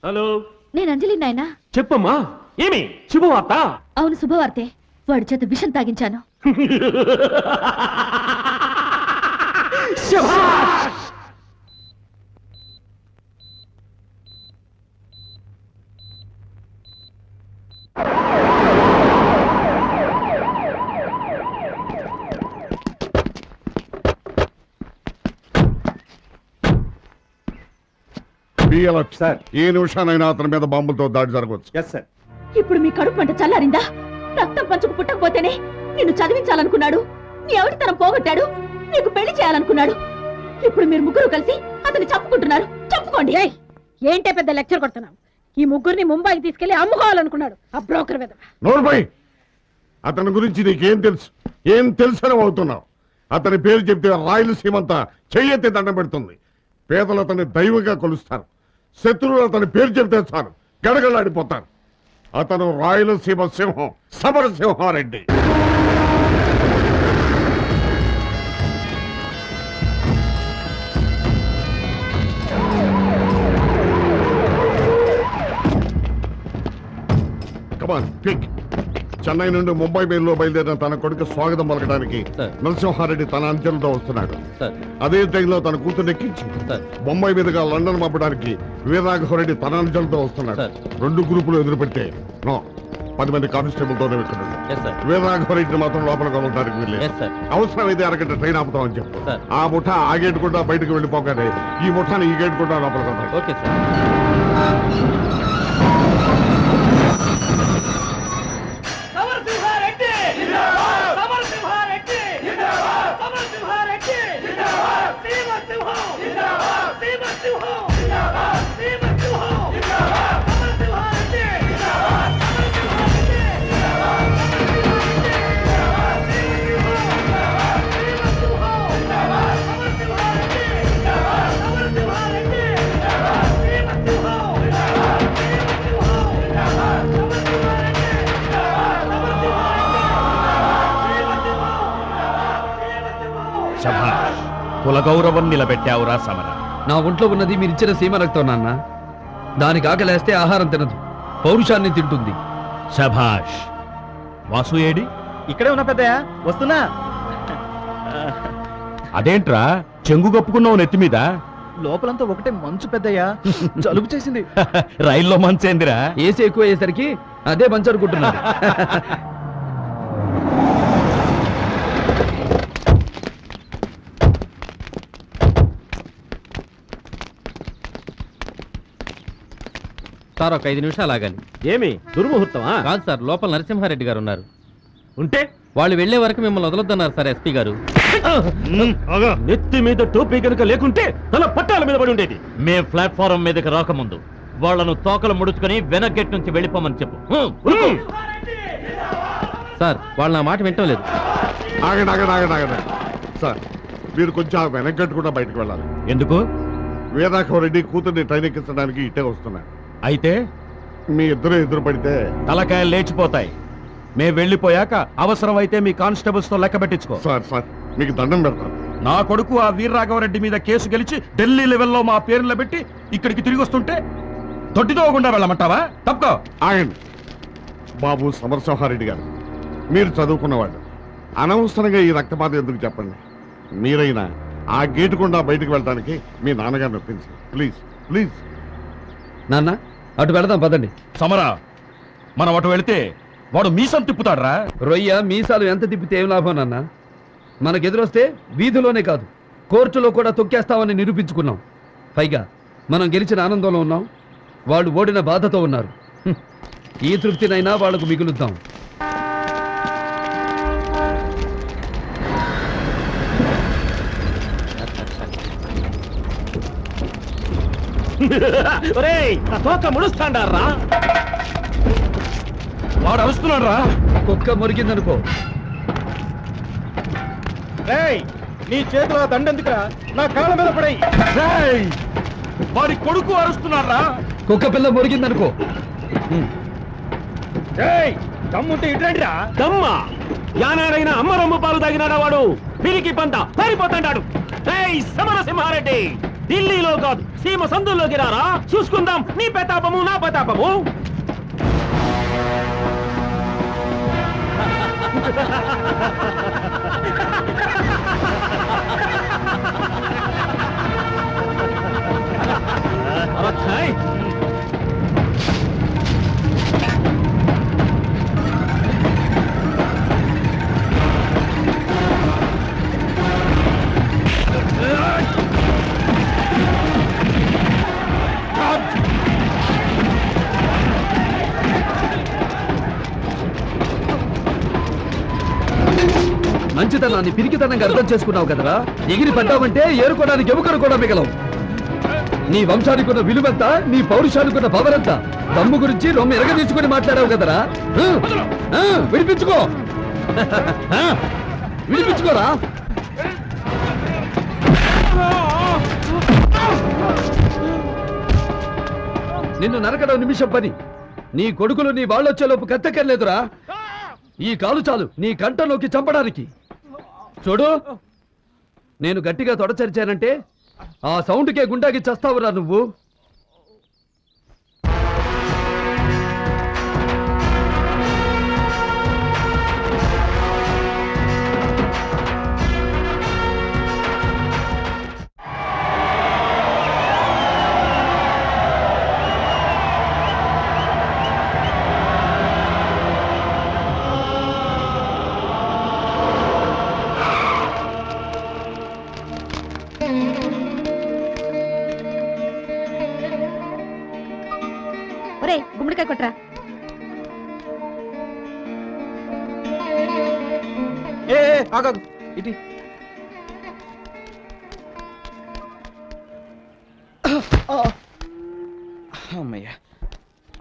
N: హలో,
S: నేను అంజలి నాయనా.
N: చెప్పమ్మా, ఏమి శుభవార్త?
S: అవును, శుభవార్తే. వాడి చేత విషం తాగించాను.
P: సార్, ఏ నిమిషానైనా అతని మీద బాంబులతో దాడి జరగవచ్చు.
S: ఇప్పుడు మీ కడుపు మంట చల్లారిందా? రక్తం పంచుకు పుట్టకపోతేనే నిన్ను చదివించాలనుకున్నాడు, నీ ఎవరితనం పోగొట్టాడు, నీకు పెళ్లి చేయాలనుకున్నాడు. ఇప్పుడు మీరు ముగ్గురు కలిసి అతన్ని చంపుకుంటున్నారు. చంపుకోండి.
L: ఏంటే పెద్ద లెక్చర్ కొడుతున్నావు? ఈ ముగ్గురిని ముంబైకి తీసుకెళ్లి అమ్ముకోవాలనుకున్నాడు ఆ బ్రోకర్ వెధవ.
P: నోర్బై, అతని గురించి నీకేం తెలుసు? ఏం తెలుసని అవుతున్నావు? అతని పేరు చెప్తే రాయలసీమంతా చెయ్యెత్తి దండం పెడుతుంది. పేదలు అతన్ని దైవంగా కొలుస్తారు. శత్రువులు అతని పేరు చెప్తే చాలు గడగలాడిపోతారు. అతను రాయలసీమ సింహం, సమరసింహారెడ్డి. Come on quick. చెన్నై నుండి ముంబై మెయిల్లో బయలుదేరిన తన కొడుకు స్వాగతం పలకడానికి నరసింహారెడ్డి తన అంచెలతో వస్తున్నాడు. అదే ట్రైన్లో తన కూతురు ఎక్కించి బొంబాయి మీదుగా లండన్ పంపడానికి వీరరాఘవరెడ్డి తన అంచెలతో వస్తున్నాడు. 2 గ్రూపులు ఎదురుపెట్టే 10 మంది కానిస్టేబుల్తోనే వెళ్తున్నాడు. వీరరాఘవరెడ్డిని మాత్రం లోపలికి వెళ్ళడానికి వెళ్ళలేదు. అవసరమైతే అరగంట ట్రైన్ ఆపుతామని చెప్పు. ఆ ముఠా ఆ గేట్ కూడా బయటకు వెళ్ళిపోగానే ఈ ముఠాని ఈ గేట్ కూడా లోపలికి వెళ్తాడు.
N: Okay sir.
G: కుల గౌరవం నిలబెట్టావురా సమర. నా ఒంట్లో ఉన్నది మీరిచ్చిన సీమ రక్తం నాన్న. దానికి ఆకలేస్తే ఆహారం తినదు, పౌరుషాన్ని తింటుంది. శభాష్. వాసు ఏడి?
D: ఇక్కడే ఉన్నా పెద్దయ్య, వస్తున్నా.
K: అదేంట్రా చెంగు కప్పుకున్నావు నెత్తి మీద?
D: లోపలంతా ఒకటే మంచు పెద్దయ్య, జలుబు చేసింది.
K: రైల్లో మంచేందిరా?
G: ఏసీ ఎక్కువ అయ్యేసరికి అదే మంచు అనుకుంటున్నాడు.
R: సార్, ఒక 5 నిమిషాలు ఆగాలి.
N: ఏమి దుర్ముహూర్తమా?
R: కాదు సార్, లోపల నరసింహారెడ్డి గారు ఉన్నారు.
N: ఉంటే
R: వాళ్ళు వెళ్లే వరకు మిమ్మల్ని వదలొద్దన్నారు సార్ ఎస్పీ గారు.
N: నెత్తి మీద టోపీ కనుక లేకుంటే తల పట్టాల మీద పడి ఉండేది.
J: మే ప్లాట్ఫారం మీదకి రాకముందు వాళ్లను తోకలు ముడుచుకొని వెనక్ గేట్ నుంచి వెళ్ళిపోమని చెప్పు.
R: సార్, వాళ్ళు నా మాట వింటం లేదు.
P: ఆగండి సార్, మీరు కొంచెం వెనకట్టు కూడా బయటకు వెళ్ళాలి.
K: ఎందుకు?
P: వీరరాఘవరెడ్డి కూతుర్ని ట్రైన్ ఎక్కించడానికి ఇట్టే వస్తున్నారు.
K: అయితే
P: మీ ఇద్దరు ఎదురు పడితే
K: తలకాయలు లేచిపోతాయి. మేము వెళ్ళిపోయాక అవసరమైతే మీ కానిస్టేబుల్స్ తో లెక్క పెట్టించుకో.
P: సార్ మీకు దండం పెడతాను.
K: నా కొడుకు ఆ వీరరాఘవరెడ్డి మీద కేసు గెలిచి ఢిల్లీ లెవెల్లో మా పేర్లు పెట్టి ఇక్కడికి తిరిగి వస్తుంటే దొడ్డితోకుండా వెళ్ళమంటావా? తప్పుకో.
P: ఆగండి బాబు సమరసింహారెడ్డి గారు, మీరు చదువుకున్నవాడు. అనవసరంగా ఈ రక్తపాతం ఎందుకు చెప్పండి. మీరైనా ఆ గేటు గుండా బయటకు వెళ్ళడానికి మీ నాన్నగారిని ఒప్పించండి. ప్లీజ్.
G: నాన్న, అటు వెళదాం పదండి.
K: సమరా, మనం అటు వెళితే వాడు మీసం తిప్పుతాడ్రా.
G: రొయ్య మీసాలు ఎంత తిప్పితే ఏం లాభం నాన్న? మనకెదురొస్తే వీధిలోనే కాదు, కోర్టులో కూడా తొక్కేస్తామని నిరూపించుకున్నాం. పైగా మనం గెలిచిన ఆనందంలో ఉన్నాం, వాళ్ళు ఓడిన బాధతో ఉన్నారు. ఈ తృప్తినైనా వాళ్లకు మిగులుద్దాం.
N: ముడుస్తాండారా?
K: వాడు అరుస్తున్నాడు రా.
G: కుక్క మురిగిందనుకో.
Q: నీ చేతిలో దండెందుకురా? నా కాళ్ళ మీద పడేయ్.
K: వాడి కొడుకు అరుస్తున్నాడు రా.
G: కుక్క పిల్ల మురిగిందనుకో.
N: దమ్ముంటే ఇట్లాంటిరా? దమ్మా యానాడైనా అమ్మ రొమ్మ పాలు తాగినాడా వాడు? పిరికి పంట పారిపోతాడు. సమరసింహారెడ్డి, ఢిల్లీలో కాదు సీమ సందుల్లోకి రారా, చూసుకుందాం నీ ప్రతాపము నా ప్రతాపము.
G: మంచితనాన్ని పిరికితనంగా అర్థం చేసుకున్నావు కదరా. ఎగిరి పడ్డావంటే ఏరుకోవడానికి ఎముకలు కూడా మిగలవు. నీ వంశానికున్న విలువెంత, నీ పౌరుషానికున్న పవరెంత. దమ్ము గురించి రొమ్మ ఎరగ తీసుకుని మాట్లాడావు కదరా. విడిపించుకో విడిపించుకోరా. నిన్ను నరకడం నిమిషం పని. నీ కొడుకులు నీ వాళ్ళొచ్చేలోపు కత్తెక్కర్లేదురా. ఈ కాలు చాలు నీ కంటలోకి చంపడానికి. చూడు, నేను గట్టిగా తొడచరిచానంటే ఆ సౌండ్కే గుండాకి చస్తావురా నువ్వు.
L: గుమ్మడికాయ కొట్రా.
D: ఇటీ
K: అమ్మయ్యా,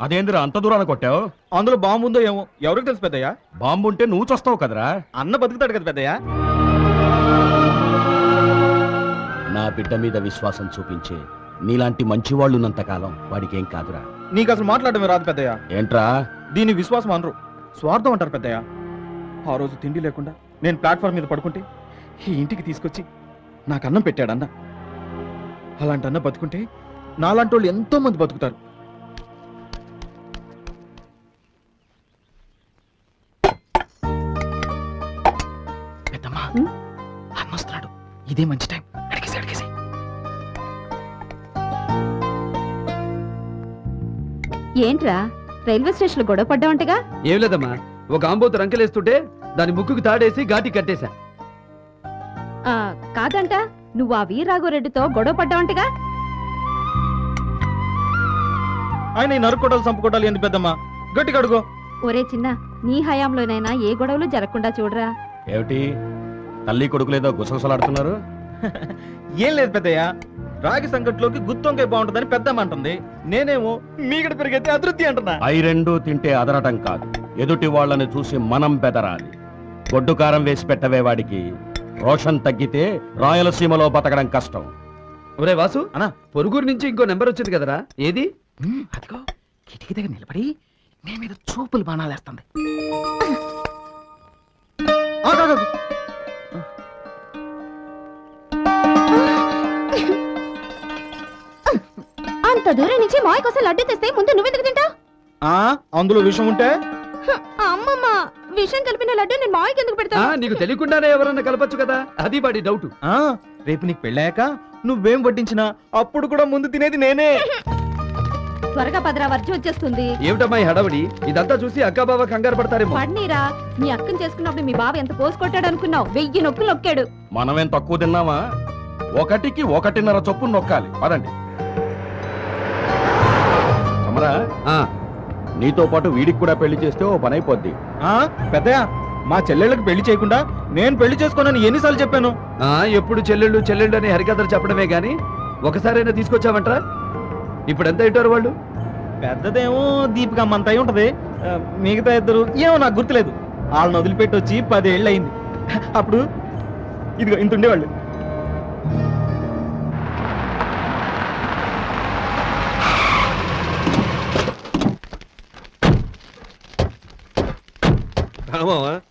K: అదేందిరా అంత దూరాన కొట్టావు?
D: అందులో బాంబు ఉందో ఏమో, ఎవరికి తెలుసు పెద్దయ్యా.
K: బాంబు ఉంటే నువ్వు చస్తావు కదరా.
D: అన్న బతుకుతాడు కదా పెద్దయ్యా.
K: నా బిడ్డ మీద విశ్వాసం చూపించే నీలాంటి మంచి వాళ్ళు ఉన్నంతకాలం వాడికి ఏం కాదురా.
D: నీకు అసలు మాట్లాడమే రాదు పెద్దయ్యా.
K: ఏంట్రా?
D: దీని విశ్వాసం అనరు, స్వార్థం అంటారు పెద్దయ్యా. ఆ రోజు తిండి లేకుండా నేను ప్లాట్ఫామ్ మీద పడుకుంటే ఈ ఇంటికి తీసుకొచ్చి నాకు అన్నం పెట్టాడన్న. అలాంటి అన్న బతుకుంటే నాలాంటి వాళ్ళు ఎంతో మంది బతుకుతారు. పెద్దమ్మా, అన్న వస్తున్నాడు, ఇదే మంచి టైం. అడిగేసి అడిగేసి.
L: ఏంట్రా రైల్వే స్టేషన్ లో గొడవ పడ్డావంటగా?
G: ఏం లేదమ్మా, ఒక ఆంబోతు రంకెలేస్తుంటే దాని ముక్కుకు తాడేసి ఘాటి కట్టేశా.
L: కాదంట, నువ్వు ఆ వీరరాఘవరెడ్డితో గొడవ పడ్డావంటగా?
D: ఆయన ఈ నరుకోటాలు చంపుకోటాలు ఎందుకు పెద్దమ్మా, గట్టిగా అడుగు.
L: ఒరే చిన్న, నీ హయాంలోనైనా ఏ గొడవలు జరగకుండా చూడరా.
K: ఏమిటి తల్లి కొడుకులేదో గుసగుసలాడుతున్నారు?
D: ఏం లేదు పెద్దయ్య, రాగి సంకట్లోకి గుత్తొంకాయ బాగుంటుందని పెద్దమ్మ అంటుంది. నేనేమో మీగడ పెరిగితే అతృప్తి అంటున్నా.
K: అయి రెండు తింటే అదరటం కాదు, ఎదుటి వాళ్ళని చూసి మనం బెదరాలి. గొడ్డు కారం వేసి పెట్టవే వాడికి. రోషన్ తగ్గితే రాయలసీమలో బతకడం కష్టం.
G: ఒరే వాసు అన్నా, పొరుగురు నుంచి ఇంకో నెంబర్ వచ్చింది కదరా, ఏది?
T: అదిగో కిటికీ దగ్గర నిలబడి నీ మీద చూపులు బాణాలేస్తుంది.
L: అంత దూరం నుంచి మాయ కోసం లడ్డు తెస్తే ముందు నువ్వెందుకు తింటావు?
D: అందులో విషయం ఉంటే
L: అమ్మమ్మ, విషం కలిపిన లడ్డు నేను మాయకి ఎందుకు పెడతా?
G: నీకు తెలియకుండానే ఎవరన్నా కలపచ్చు కదా, అది వాడి డౌట్.
D: రేపు నీకు పెళ్ళాక నువ్వేం వడ్డించినా అప్పుడు కూడా ముందు తినేది నేనే.
L: త్వరగా పదరా, వర్జం వచ్చేస్తుంది.
G: ఏమిటమ్మా ఈ హడావుడి? ఇదంతా చూసి అక్క బావ కంగారు పడతారేమో.
L: పడ్నీరా, మీ అక్కని చేసుకున్నప్పుడు మీ బావ ఎంత పోసుకొట్టాడు అనుకున్నావు? 1000 నొక్కులు నొక్కాడు.
K: మనమేం తక్కువ తిన్నామా? 1కి 1.5 చొప్పున నొక్కాలి. పదండి. సమరా, నీతో పాటు వీడికి కూడా పెళ్లి చేస్తే ఓ పని అయిపోద్ది.
D: పెద్దయ్య, మా చెల్లెళ్ళకి పెళ్లి చేయకుండా నేను పెళ్లి చేసుకోనని ఎన్నిసార్లు చెప్పాను?
G: ఎప్పుడు చెల్లెళ్ళు చెల్లెళ్ళు అని హరికథలు చెప్పడమే గాని ఒకసారైనా తీసుకొచ్చావంటరా? ఇప్పుడు ఎంత ఇట్టారు వాళ్ళు?
D: పెద్దదేమో దీపికమ్మ అంత అయి ఉంటది, మిగతా ఇద్దరు ఏమో నాకు గుర్తులేదు. వాళ్ళని వదిలిపెట్టి వచ్చి 10 ఏళ్ళు అయింది. అప్పుడు ఇదిగో ఇంత ఉండేవాళ్ళు.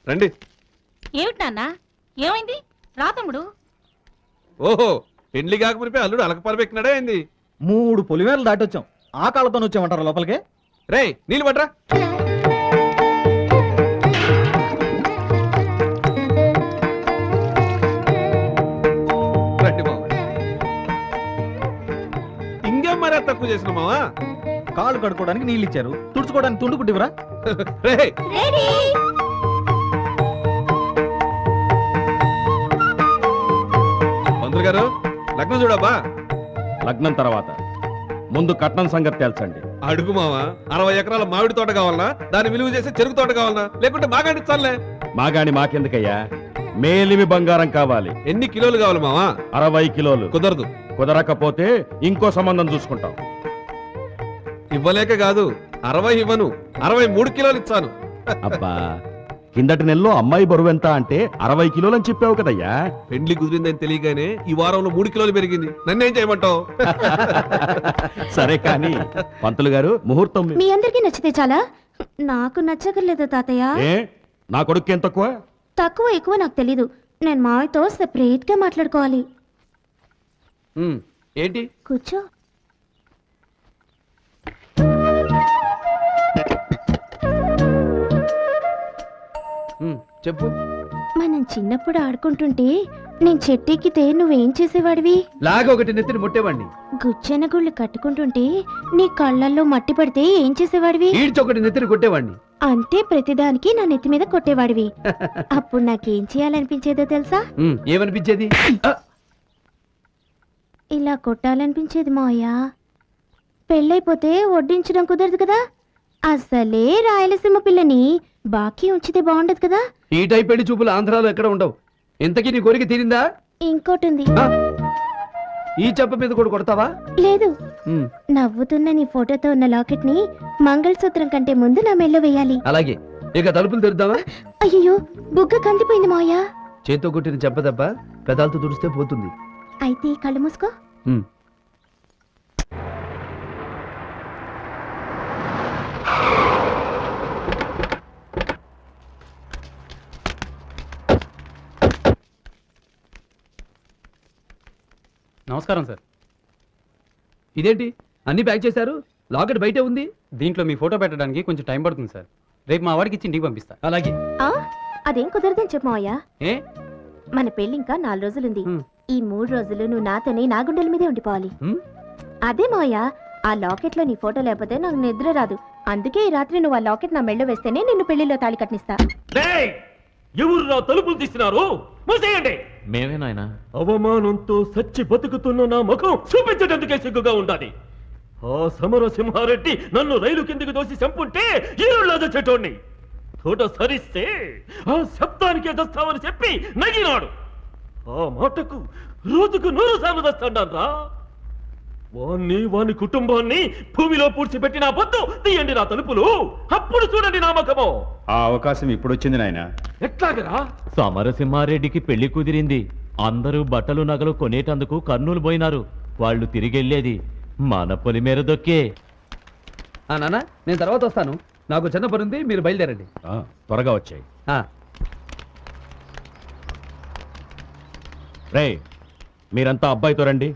U: రండి.
F: ఏమిటి నాన్న, ఏమైంది?
L: రా తమ్ముడు.
U: ఓహో పెళ్లి కాకమునిపై అల్లుడు అలకపరబెక్కినాడే అయింది.
D: 3 పొలిమేరలు దాటొచ్చాం. ఆ కాళ్ళతో వచ్చామంటారా లోపలికి?
U: రే నీళ్ళు పట్రా. రండి మావా. ఇంకేం మరీ తక్కువ చేసిన మావా?
D: కాళ్ళు కడుక్కోవడానికి నీళ్ళు ఇచ్చారు, తుడుచుకోవడానికి తుండు పుట్టివరా?
U: రే మంత్రులు గారు లగ్నం చూడబ్బా.
K: లగ్నం తర్వాత ముందు కట్నం సంగతి తేల్చండి.
U: అడుగు మావా, 60 ఎకరాల మామిడి తోట కావాలనా, దాన్ని విలువ చేసే చెరుకు తోట కావాలనా, లేకుంటే మాగాడి చాలే?
K: మాగాని మాకెందుకయ్యా, మేలిమి బంగారం కావాలి.
U: ఎన్ని కిలోలు కావాలి మావా?
K: 60 కిలోలు.
U: కుదరదు.
K: కుదరకపోతే ఇంకో సంబంధం చూసుకుంటాం.
U: ఇవ్వలేక కాదు, 60 ఇవ్వను, 63 కిలోలు ఇచ్చాను.
K: అబ్బా, కిందటి నెలలో అమ్మాయి బరువు ఎంత అంటే 60 కిలోలు అని చెప్పావు కదయ్యా.
U: పెండ్లి కుదిరిందని తెలియగానే ఈ వారంలో 3 కిలోలు పెరిగింది. నన్నేం చేయమంటావు?
K: సరే కానీ పంతులు గారు, ముహూర్తం
I: మీ అందరికీ నచ్చితే చాలా, నాకు నచ్చగలేదు తాతయ్య.
K: ఏ నా కొడుకు ఏం తక్కువ?
I: తక్కువ ఎక్కువ నాకు తెలీదు. నేను మావయ్యతో సెపరేట్ గా మాట్లాడుకోవాలి.
G: ఏంటి?
I: కూర్చో.
G: చెప్పు.
I: మనం చిన్నప్పుడు ఆడుకుంటుంటే నేను చెట్టెక్కితే నువ్వేం చేసేవాడివి?
G: లాగా ఒకటి నెత్తిని ముట్టేవాడిని.
I: గుచ్చెన గుళ్ళు కట్టుకుంటుంటే నీ కళ్ళల్లో మట్టి పడితే ఏం చేసేవాడివి?
G: ఈడ్చొకటి నెత్తిని కొట్టేవాడిని.
I: అంటే ప్రతిదానికి నా నెత్తి మీద కొట్టేవాడివి. అప్పుడు నాకేం చేయాలనిపించేదో తెలుసా?
G: ఏమనిపించేది?
I: ఇలా కొట్టాలనిపించేది మావయ్య. పెళ్ళైపోతే వడ్డించడం కుదరదు కదా. అసలే రాయలసీమ పిల్లని బాకీ ఉంచితే బాగుండదు కదా.
G: ఈ టైప్ పెళ్లి చూపులు ఆంధ్రాలో ఎక్కడ ఉండవు. ఇంతకీ నీ కోరిక తీరిందా?
I: ఇంకోటి
G: ఈ చెప్ప మీద కూడా కొడతావా?
I: లేదు, నవ్వుతున్న నీ ఫోటోతో ఉన్న లాకెట్ ని మంగళసూత్రం కంటే ముందు నా మెల్లో వేయాలి.
G: అలాగే. ఇక తలుపులు తెరుద్దామా?
I: అయ్యో, బుగ్గ కందిపోయింది మావయ్య.
G: చేత్తో కొట్టిన చెప్ప దెబ్బ పెదాలతో తుడిస్తే పోతుంది.
I: అయితే కళ్ళు మూసుకో.
V: నమస్కారం సార్.
G: ఇదేంటి అన్ని ప్యాక్ చేశారు? లాకెట్ బయటే ఉంది.
V: దీంట్లో మీ ఫోటో పెట్టడానికి కొంచెం టైం పడుతుంది సార్. రేపు మా వాడికి ఇచ్చి ఇంటికి పంపిస్తా.
G: అలాగే.
I: అదేం కుదరదని చెప్పు మావయ్య.
G: ఏ?
I: మన పెళ్లి ఇంకా 4 రోజులుంది. ఈ 3 రోజులు నువ్వు నాతోనే నా గుండెల మీదే ఉండిపోవాలి. అదే మావయ్య, ఆ లాకెట్ లో నీ ఫోటో లేకపోతే నాకు నిద్ర రాదు. అందుకే ఈ రాత్రి నువ్వు ఆ లాకెట్ నా మెళ్ళో వేస్తేనే నిన్ను పెళ్లిలో తాళి కట్టిస్తా.
N: ఎవరు నా తలుపులు తీసినారు? మూసేయండి.
J: మేమే నాయనా.
N: అవమానంతో సచ్చి బతుకుతున్న నా ముఖం చూపించడానికి సిగ్గుగా ఉండాలి. ఆ సమరసింహారెడ్డి నన్ను రైలు కిందకి దోసి చంపుంటే ఈరుళ్ళ చెట్టోడిని తోట సరిస్తే ఆ శబ్దానికే దస్తామని చెప్పి నగినాడు. ఆ మాటకు రోజుకు 100 సార్లు దస్తాడా. వాని కుటుంబాన్ని భూమిలో పూడ్చిపెట్టిన బొద్దు తీయండి నా తలుపులు. అప్పుడు చూడండి నా ముఖము.
K: ఆ అవకాశం ఇప్పుడు వచ్చింది నాయన.
N: ఎట్లాగరా?
J: సమరసింహారెడ్డికి పెళ్లి కుదిరింది. అందరూ బట్టలు నగలు కొనేటందుకు కర్నూలు పోయినారు. వాళ్ళు తిరిగెళ్ళేది మన పొలిమేర దొక్కే.
G: నాన్న, నేను తర్వాత వస్తాను. నాకు చిన్న పని ఉంది, మీరు బయలుదేరండి.
K: త్వరగా వచ్చాయి. రే, మీరంతా అబ్బాయితో రండి.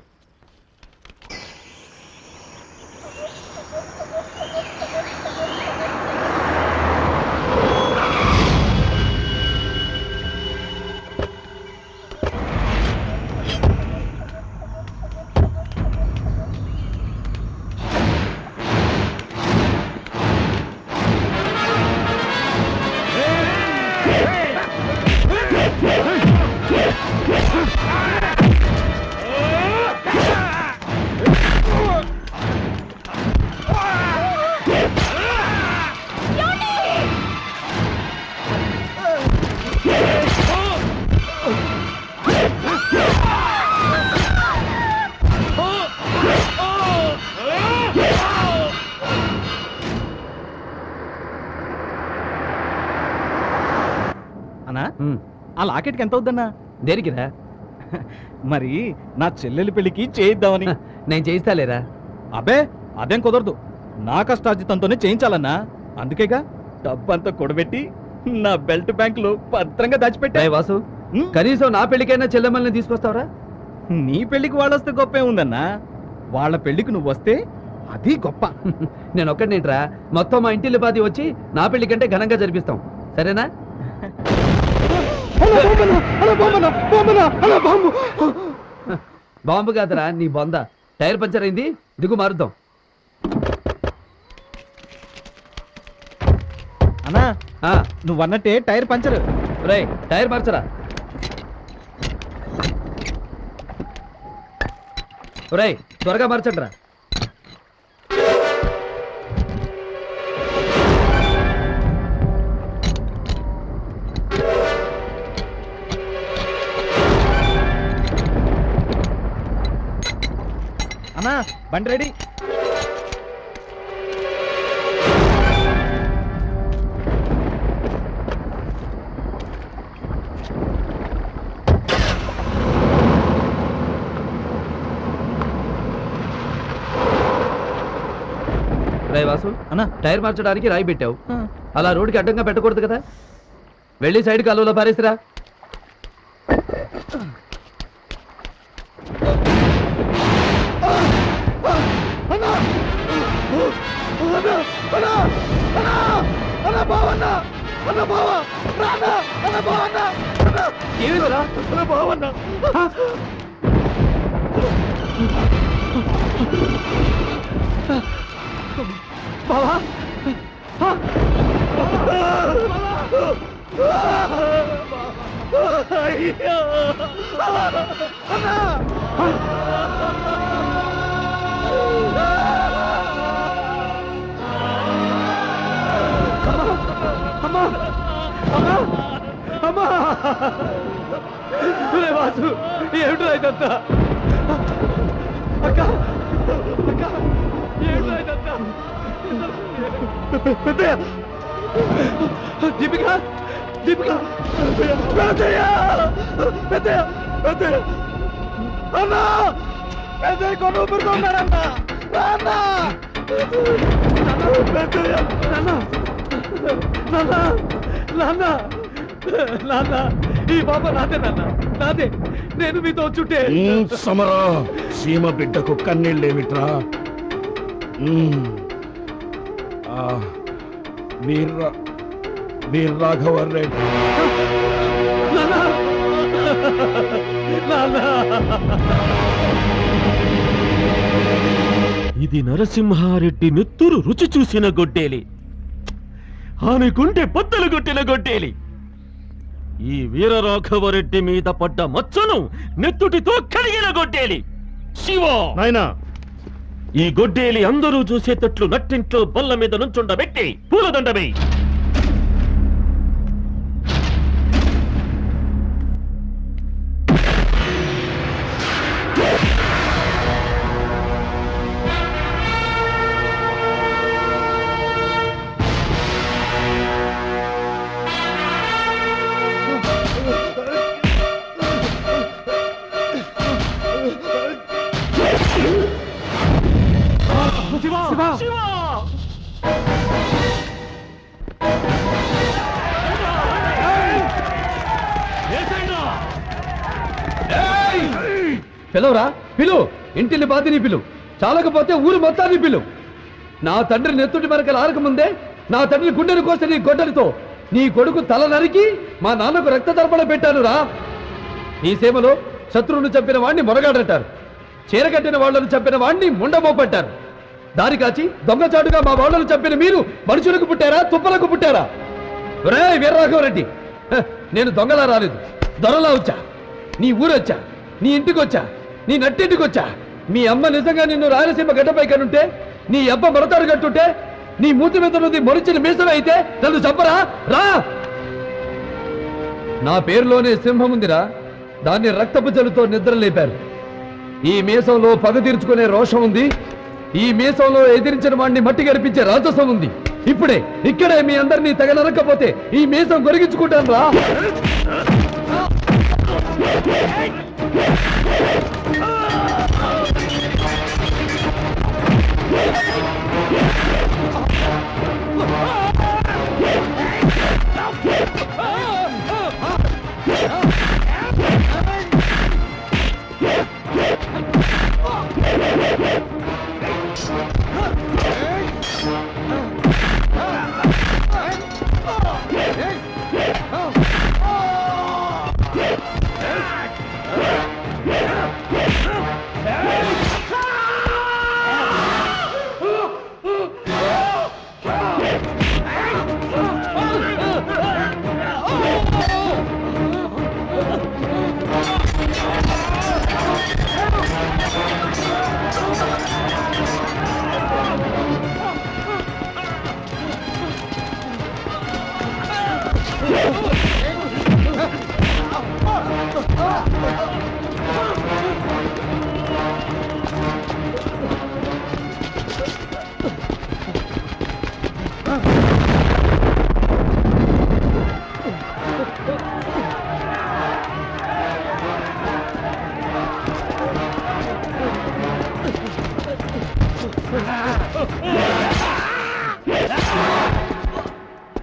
D: ఆ లాకెట్కి ఎంత అవుద్దన్నా?
G: దేనికిరా?
D: మరి నా చెల్లెలి పెళ్లికి చేయిద్దామని.
G: నేను చేయిస్తాలేరా?
D: అబ్బే, అదేం కుదరదు. నా కష్టార్జితంతోనే చేయించాలన్నా. అందుకేగా డబ్బంతా కూడబెట్టి నా బెల్ట్ బ్యాంక్ లో భద్రంగా దాచిపెట్టా.
G: వాసు, కనీసం నా పెళ్లికైనా చెల్లెమ్మల్ని తీసుకొస్తావరా?
D: నీ పెళ్లికి వాళ్ళు వస్తే గొప్పే ఉందన్నా, వాళ్ళ పెళ్లికి నువ్వు వస్తే అది గొప్ప.
G: నేను ఒక్కడినేంట్రా, మొత్తం మా ఇంటిల్లి పాది వచ్చి నా పెళ్లి కంటే ఘనంగా జరిపిస్తాం, సరేనా? బాంబు కాదురా నీ బొంద, టైర్ పంచర్ అయింది, దిగు మారుద్దాం.
D: అన్నా నువ్వు అన్నట్టే టైర్ పంచర్.
G: రై టైర్ మార్చరా. రై త్వరగా మార్చండి రా.
D: అన్నా బండి రెడీ.
G: రాయ్ వాసు అన్న, టైర్ మార్చడానికి రాయి పెట్టావు, అలా రోడ్డుకి అడ్డంగా పెట్టకూడదు కదా. వెళ్ళి సైడ్ కాలువలో పారేసిరా.
B: బావా వాసు ఏమిటో ఇదంతా? అక్క అక్క ఏమిటో ఇదంతా? దీపిక దీపిక పెద్దయ్య పెద్దయ్య పెద్దయ్య అన్నా పెద్దయ్య కొను ఊపిరికొన్నాడన్నా నాన్న పెద్దయ్య నాన్న నాన్న నాన్న నాన్న ఈ బాబా నాదే నాన్న నాదే. నేను మీతో వచ్చుంటే
U: సమరా సీమ బిడ్డకు కన్నీళ్ళేమిట్రా? వీర్ రాఘవ రెడ్డి
N: ఇది నరసింహారెడ్డి నెత్తురు రుచి చూసిన గొడ్డేలి, ఆమె గుండె బద్దలు కొట్టిన గొడ్డేలి. ఈ వీరరాఘవరెడ్డి మీద పడ్డ మచ్చను నెత్తుటితో కడిగిన గొడ్డేలి. శివ
U: నాయనా,
N: ఈ గొడ్డేలి అందరూ చూసేటట్లు నట్టింట్లో బల్ల మీద నుంచుండబెట్టి పూలదండమే.
G: పిలవరా, పిలు, ఇంటిని బాధిని పిలు, చాలకపోతే ఊరు మొత్తాన్ని పిలు. నా తండ్రి నెత్తుటి మరకలు ఆరకముందే నా తండ్రి గుండెను కోసి నీ గొడ్డలితో నీ కొడుకు తల నరికి మా నాన్నకు రక్త తర్పణ పెట్టాను రా. నీ సేవలో శత్రువును చంపిన వాణ్ణి మొరగాడంటారు, చీరకట్టిన వాళ్లను చంపిన వాణ్ణి ముండమోపట్టారు. దారి కాచి దొంగచాటుగా మా వాళ్లను చంపిన మీరు మనుషులకు పుట్టారా, తుప్పలకు పుట్టారా? ఒరే వీరరాఘవరెడ్డి, నేను దొంగలా రాలేదు, దొరలా వచ్చా. నీ ఊరొచ్చా, నీ ఇంటికి వచ్చా, నీ నట్టింటికి వచ్చా. మీ అమ్మ నిజంగా నిన్ను రాయలసీమ గడ్డపై కనుంటే, నీ అబ్బ మరతాడు కట్టుంటే, నీ మూతి మీద నుండి మొరిచిన మీసమే అయితే నన్ను చంపరా రా. నా పేరులోనే సింహం ఉందిరా, దాన్ని రక్తపు జలుతో నిద్ర లేపారు. ఈ మీసంలో పగ తీర్చుకునే రోషం ఉంది, ఈ మీసంలో ఎదిరించిన వాడిని మట్టి గడిపించే రాజసం ఉంది. ఇప్పుడే ఇక్కడే మీ అందరినీ తగనరకపోతే ఈ మీసం గొరిగించుకుంటాను రా.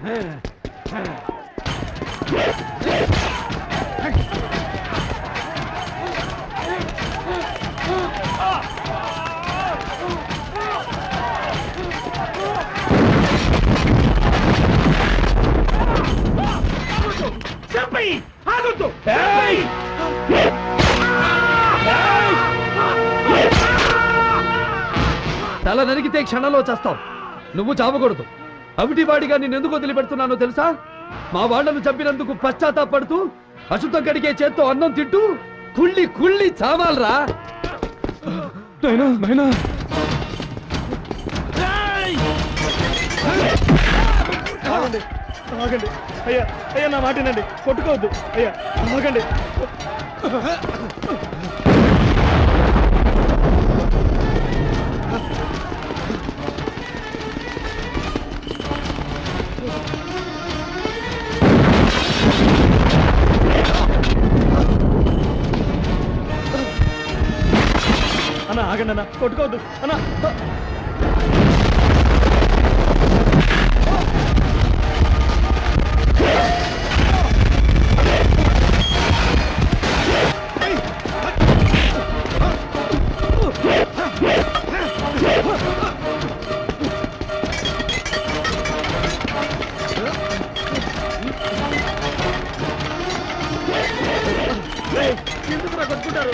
G: తల నరికితే క్షణంలో చేస్తావు. నువ్వు చావకూడదు. అవిటివాడిగా నేనెందుకు వదిలిపెడుతున్నానో తెలుసా? మా వాళ్లను చంపినందుకు పశ్చాత్తాపడుతూ అశుద్ధం కడిగే చేత్తో అన్నం తింటూ కుళ్ళి కుళ్ళి చావాలరా.
Q: ఆగండి అయ్యా, అయ్యా నా మాటేనండి, కొట్టుకోవద్దు అయ్యా, ఆగండి. అన్న ఆగండి అన్న, కొట్టుకోవద్దు అన్న. ఎందుకు కొట్టుకుంటారు?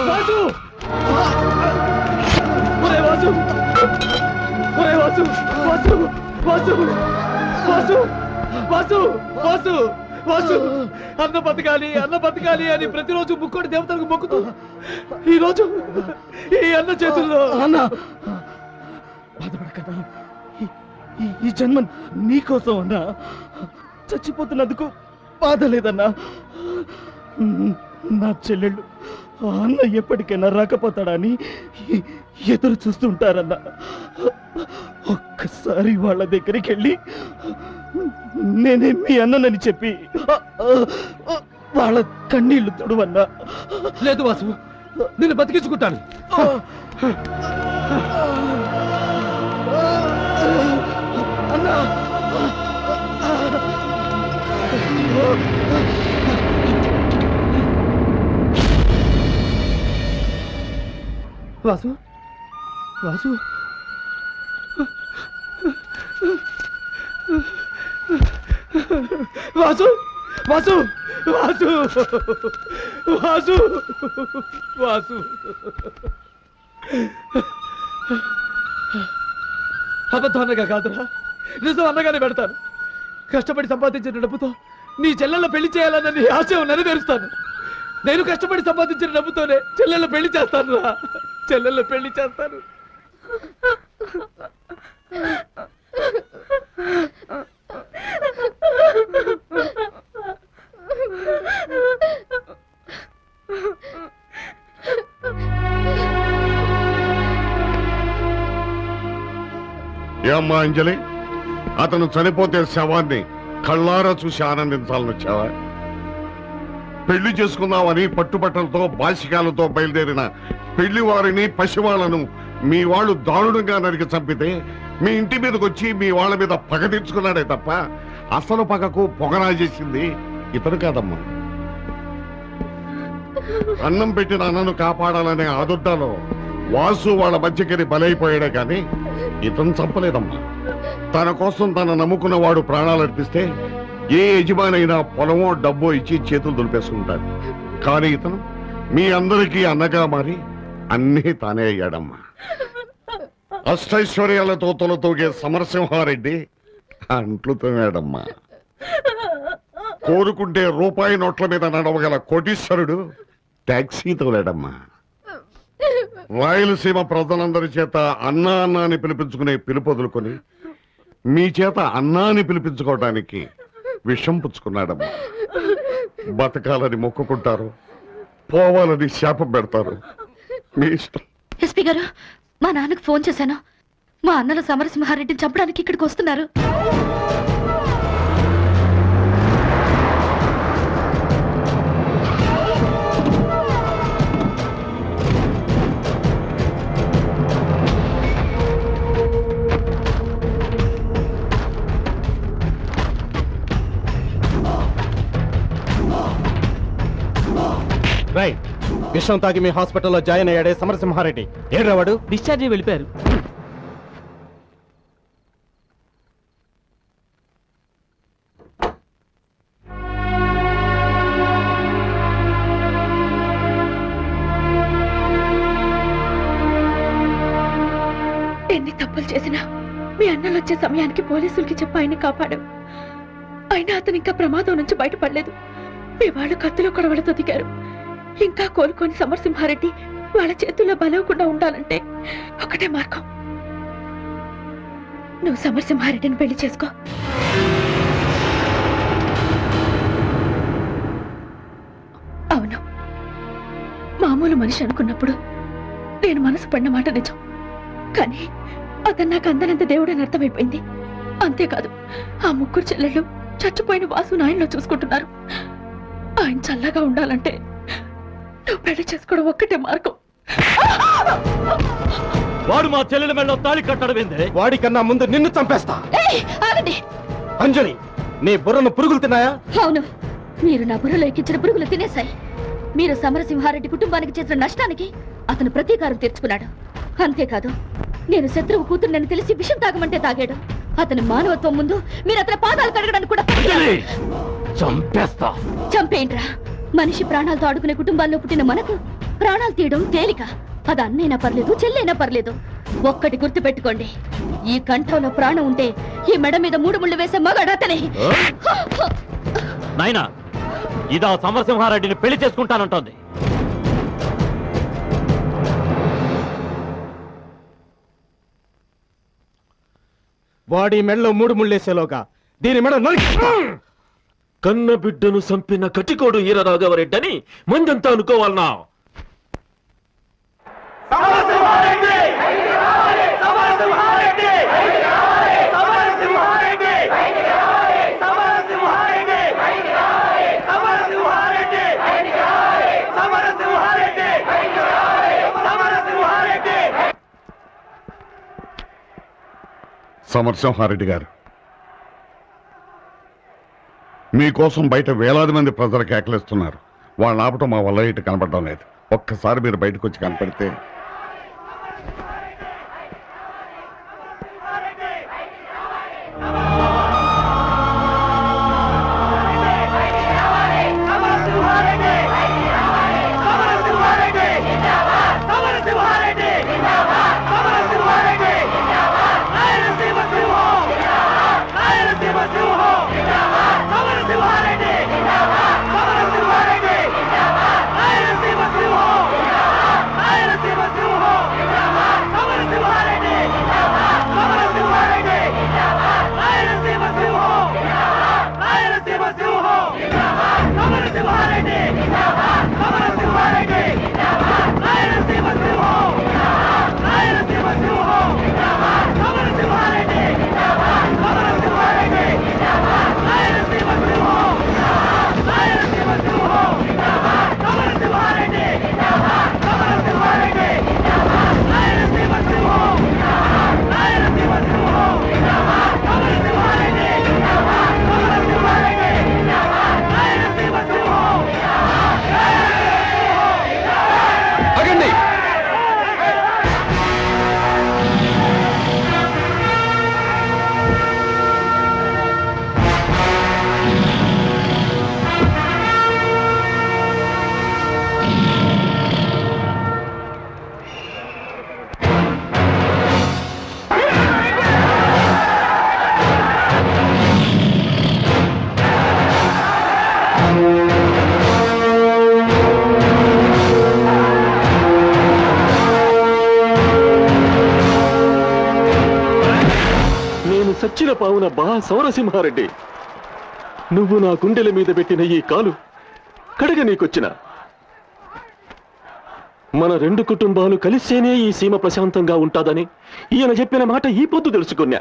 Q: వాసు! ఒరే వాసు! ఒరే వాసు! వాసు! వాసు! వాసు! వాసు! వాసు! వాసు! అన్న బతకాలి, అన్న బతకాలి అని ప్రతిరోజు ముక్కోటి దేవతలకు మొక్కుతూ ఈరోజు ఈ అన్న చేతుల్లో. అన్న బాధపడకన్నా, ఈ జన్మ నీకోసం అన్నా. చచ్చిపోతున్నందుకు బాధ లేదన్నా. నా చెల్లెళ్ళు అన్న ఎప్పటికైనా రాకపోతాడని ఎదురు చూస్తుంటారన్నా. ఒక్కసారి వాళ్ళ దగ్గరికి వెళ్ళి నేనే మీ అన్ననని చెప్పి వాళ్ళ కన్నీళ్లు తొడవన్నా.
G: లేదు వాసు, నిన్ను బతికించుకుంటాను.
Q: అన్నా వాసు! వాసు! వాసు! వాసు! వాసు! వాసు! వాసు! అబద్ధం అన్నగా కాదురా, నిజం అన్నగానే పెడతాను. కష్టపడి సంపాదించిన డబ్బుతో నీ చెల్లెళ్ళ పెళ్లి చేయాలన్న నీ ఆశయం నెరవేరుస్తాను. నేను కష్టపడి సంపాదించిన డబ్బుతోనే చెల్లెళ్ళ పెళ్లి చేస్తాను రా, చెల్లెళ్ళ పెళ్లి చేస్తాను.
P: ఏమ్మా అంజలి, అతను చనిపోతే శవాన్ని కళ్ళారా చూసి ఆనందించాలని వచ్చావా? పెళ్లి చేసుకుందామని పట్టుబట్టలతో బాసికాలతో బయలుదేరిన పెళ్లి వారిని పసివాళ్లను మీ వాళ్ళు దారుణంగా నరికి చంపితే మీ ఇంటి మీదకి వచ్చి మీ వాళ్ళ మీద పగ తీర్చుకున్నాడే తప్ప అసలు పగకు పొగరా చేసింది ఇతను కాదమ్మా. అన్నం పెట్టిన అన్నను కాపాడాలనే ఆదుర్దాలో వాసు వాళ్ళ మధ్యకి బలైపోయాడే కానీ ఇతను చంపలేదమ్మా. తన కోసం తన నమ్ముకున్న వాడు ప్రాణాలు అర్పిస్తే ఏ యజమానైనా పొలమో డబ్బో ఇచ్చి చేతులు దులిపేసుకుంటాడు. కానీ ఇతను మీ అందరికీ అన్నగా మారి అన్నీ తానే అయ్యాడమ్మా. అష్టైశ్వర్యాలతో తొలతూగే సమరసింహారెడ్డి అంట్లు తోమాడమ్మా. కోరుకుంటే రూపాయి నోట్ల మీద నడవగల కోటీశ్వరుడు టాక్సీ తోలాడమ్మా. రాయలసీమ ప్రజలందరి చేత అన్నా అన్నా అని పిలిపించుకునే పిలుపు వదులుకొని మీ చేత అన్నా అని పిలిపించుకోవడానికి విషం పుచ్చుకున్నాడమ్మా. బతకాలని మొక్కుకుంటారు, పోవాలని శాపం పెడతారు, మీ ఇష్టం.
S: ఎస్పీ గారు, మా నాన్నకు ఫోన్ చేశాను. మా అన్నల సమరసింహారెడ్డిని చంపడానికి ఇక్కడికి వస్తున్నారు.
Q: రైట్, విషం తాగి మీ హాస్పిటల్లో జాయిన్ అయ్యాడే సమరసింహారెడ్డి. ఏడ్రావాడు?
R: డిశ్చార్జ్ అయ్యి వెళ్ళిపోయారు.
S: ఎన్ని తప్పులు చేసినా మీ అన్నలు వచ్చే సమయానికి పోలీసులకి చెప్పి ఆయన్ని కాపాడు. అయినా అతను ఇంకా ప్రమాదం నుంచి బయటపడలేదు. మీ వాళ్ళు కత్తులో కొడవలతో దిగారు. ఇంకా కోలుకొని సమరసింహారెడ్డి వాళ్ళ చేతుల్లో బలవకుండా ఉండాలంటే ఒకటే మార్గం. నువ్వు సమరసింహారెడ్డిని పెళ్లి చేసుకో. అవును, మామూలు మనిషి అనుకున్నప్పుడు నేను మనసు పడిన మాట నిజం. కానీ అతను నాకు అందనంత దేవుడని అర్థమైపోయింది. అంతేకాదు, ఆ ముగ్గురు చెల్లెళ్ళు చచ్చిపోయిన వాసు నాయనలో చూసుకుంటున్నారు. ఆయన చల్లగా ఉండాలంటే నువ్వు పెళ్లి చేసుకోవడం ఒక్కటే మార్గం.
Q: వాడు మా చెల్లెల మెడలో తాళి కట్టడమేందే? వాడికన్నా ముందు నిన్ను చంపేస్తా. అంజలి, నీ బుర్రను పురుగులు తిన్నాయా?
S: అవును, మీరు నా బుర్రలో ఎక్కించిన పురుగులు తినేశాయి. మీరు సమరసింహారెడ్డి కుటుంబానికి చేసిన నష్టానికి అతను ప్రతీకారం తీర్చుకున్నాడు. అంతేకాదు, నేను శత్రువు కూతురునని తెలిసి విషం తాగమంటే తాగాడు. అతని మానవత్వం ముందు మీరు అతని పాదాలు కడగడానికి కూడా
N: చంపేస్తా.
S: చంపేయండ్రా. మనిషి ప్రాణాలతో ఆడుకునే కుటుంబాల్లో పుట్టిన మనకు ప్రాణాలు తీయడం తేలిక. అది అన్నైనా పర్లేదు, చెల్లైనా పర్లేదు. ఒక్కటి గుర్తు పెట్టుకోండి, ఈ కంఠంలో ప్రాణం ఉంటే ఈ మెడ మీద 3 ముళ్ళు వేసే మగాడు అతనే.
J: నాయనా, ఇదా సమరసింహారెడ్డిని పెళ్లి చేసుకుంటానంటోంది.
Q: వాడి మెడలో 3 ముళ్ళేసేలోగా దీని మెడ
N: కన్న బిడ్డను చంపిన కటికోడు ఈరరాఘవరెడ్డని మందంతా అనుకోవాలనా?
P: సమరసింహారెడ్డి గారు, మీకోసం బయట వేలాది మంది ప్రజలు కేకలేస్తున్నారు. వాళ్ళని ఆపటం మా వల్ల ఇటు కనపడడం లేదు. ఒక్కసారి మీరు బయటకు వచ్చి కనపడితే.
N: సచ్చిన పావునబ్బా సమరసింహారెడ్డి, నువ్వు నా గుండెల మీద పెట్టిన ఈ కాలు కడగ నీకొచ్చిన మన రెండు కుటుంబాలు కలిసేనే ఈ సీమ ప్రశాంతంగా ఉంటాదని ఈయన చెప్పిన మాట ఈ పొద్దు తెలుసుకున్నా.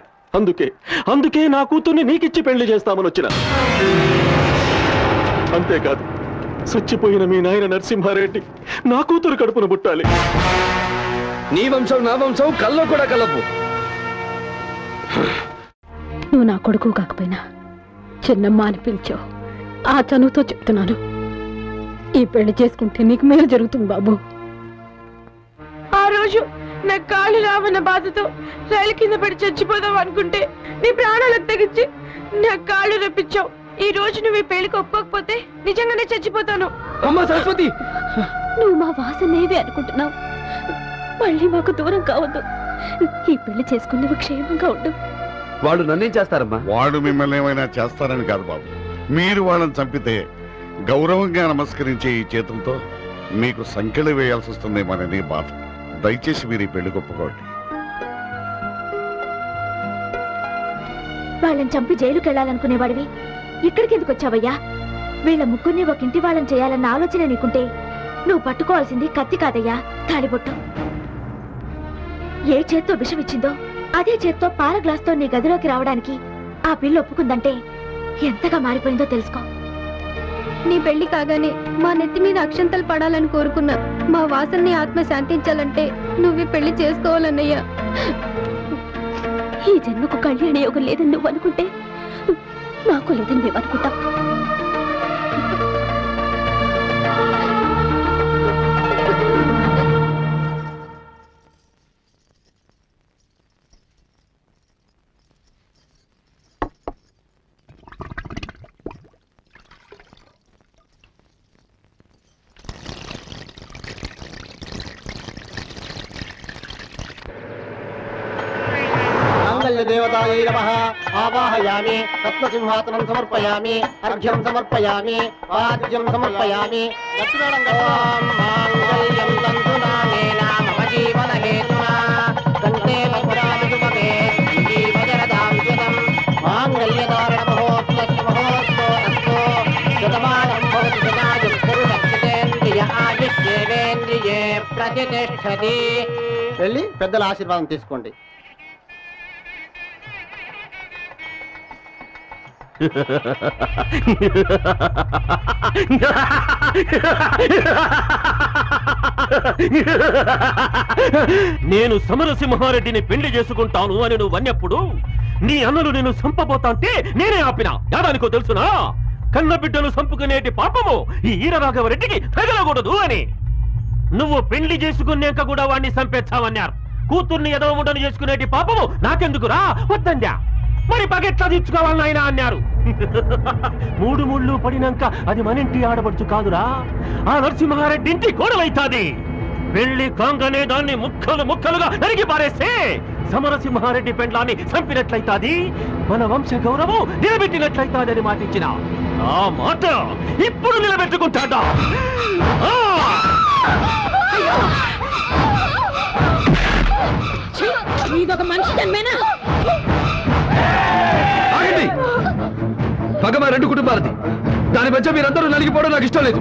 N: అందుకే నా కూతుర్ని నీకిచ్చి పెళ్లి చేస్తామని వచ్చిన. అంతేకాదు, చచ్చిపోయిన మీ నాయన నరసింహారెడ్డి నా కూతురు కడుపున పుట్టాలి.
G: నీ వంశం నా వంశం కల్లో కూడా కలపు.
L: నువ్వు నా కొడుకు కాకపోయినా చిన్నమ్మ అని పిలిచావు. ఆ చనువుతో చెప్తున్నాను, ఈ పెళ్లి చేసుకుంటే నీకు మేలు జరుగుతుంది బాబు.
A: ఆ రోజు నా కాళ్ళు రావన్న బాధతో రైలు కింద పడి చచ్చిపోదాం అనుకుంటే నీ ప్రాణాలకు తెగించి నా కాళ్ళు రప్పించావు. ఈ రోజు నువ్వు ఈ పెళ్లికి ఒప్పుకోకపోతే నిజంగానే చచ్చిపోతాను.
G: అమ్మా సరస్వతి,
S: నువ్వు మా వాసనేవి అనుకుంటున్నావు. మళ్ళీ మాకు దూరం కావద్దు. ఈ పెళ్లి చేసుకుని నువ్వు క్షేమంగా ఉండు.
G: వాళ్ళు నన్నేం చేస్తారమ్మా?
P: వాడు మిమ్మల్ని ఏమైనా చేస్తారని కాదు బాబు, మీరు వాళ్ళని చంపితే గౌరవంగా నమస్కరించే ఈ చేతులతో మీకు సంఖ్యలు వేయాల్సి వస్తుందేమోనని బాధ. దయచేసి మీరు ఈ పెళ్లి ఒప్పుకోండి.
I: వాళ్ళని చంపి జైలుకి వెళ్ళాలనుకునేవాడివి ఇక్కడికి ఎందుకు వచ్చావయ్యా? వీళ్ళ ముగ్గురిని ఒక ఇంటి వాళ్ళని చేయాలన్న ఆలోచన నీకుంటే నువ్వు పట్టుకోవాల్సింది కత్తి కాదయ్యా, తాళిబొట్టు. ఏ చేత్తో విషం ఇచ్చిందో అదే చేత్తో పాల గ్లాస్తో నీ గదిలోకి రావడానికి ఆ పిల్ల ఒప్పుకుందంటే ఎంతగా మారిపోయిందో తెలుసుకో.
L: నీ పెళ్లి కాగానే మా నెత్తి మీద అక్షంతలు పడాలని కోరుకున్నా. మా వాసన్ని ఆత్మ శాంతించాలంటే నువ్వే పెళ్లి చేసుకోవాలన్నయ్యా.
S: ఈ జన్మకు కళ్యాణ యోగం లేదని నువ్వు అనుకుంటే నాకు లేదని మేము అనుకుంటాం.
E: దేవతాయై నమః. ఆవాహయామి, రత్నసింహాసనం సమర్పయామి, అర్ఘ్యం సమర్పయామి, వాద్యం సమర్పయామి. ఓం మాంగళ్యం తంతునానేన మమ జీవన హేతునా కంఠే భద్రామి శుభగే జీవజరదాం శతం మాంగళ్యధారణ మహోత్సవ మహోత్సవస్తు శతమానం భవతి శతాయుః పురుషేంద్రియ ఆయుష్యేంద్రియే ప్రతిష్ఠతి. వెళ్ళి పెద్దల ఆశీర్వాదం తీసుకోండి.
N: నేను సమరసింహారెడ్డిని పెళ్లి చేసుకుంటాను అని నువ్వు అన్నప్పుడు నీ అన్నలు నేను చంపబోతాంటే నేనే ఆపినా. యాదానికో తెలుసునా? కన్న బిడ్డను చంపుకునేటి పాపము ఈ ఈరరాఘవరెడ్డికి తగలకూడదు అని. నువ్వు పెళ్లి చేసుకున్నాక కూడా వాడిని చంపేచ్చావన్నారు. కూతుర్ని ఎదవముడను చేసుకునేటి పాపము నాకెందుకురా? వద్దండా. మరి పగెట్లా తీర్చుకోవాలని ఆయన అన్నారు. 3 ముళ్ళు పడినాక అది మనింటి ఆడబడుచు కాదురా, ఆ నరసింహారెడ్డి ఇంటి కోడలైతాది. పెళ్లి కాంగనే దాన్ని ముక్కలు ముక్కలుగా నరిగి పారేస్తే సమరసింహారెడ్డి పెండ్లాన్ని చంపినట్లయితాది. మన వంశ గౌరవం నిలబెట్టినట్లయితాదని మాటిచ్చిన ఆ మాట ఇప్పుడు నిలబెట్టుకుంటాడా?
L: ఇదొక మనిషి జన్మేనా?
G: పగ మా 2 కుటుంబాలది. దాని మధ్య మీరందరూ నలిగిపోవడం నాకు ఇష్టం లేదు.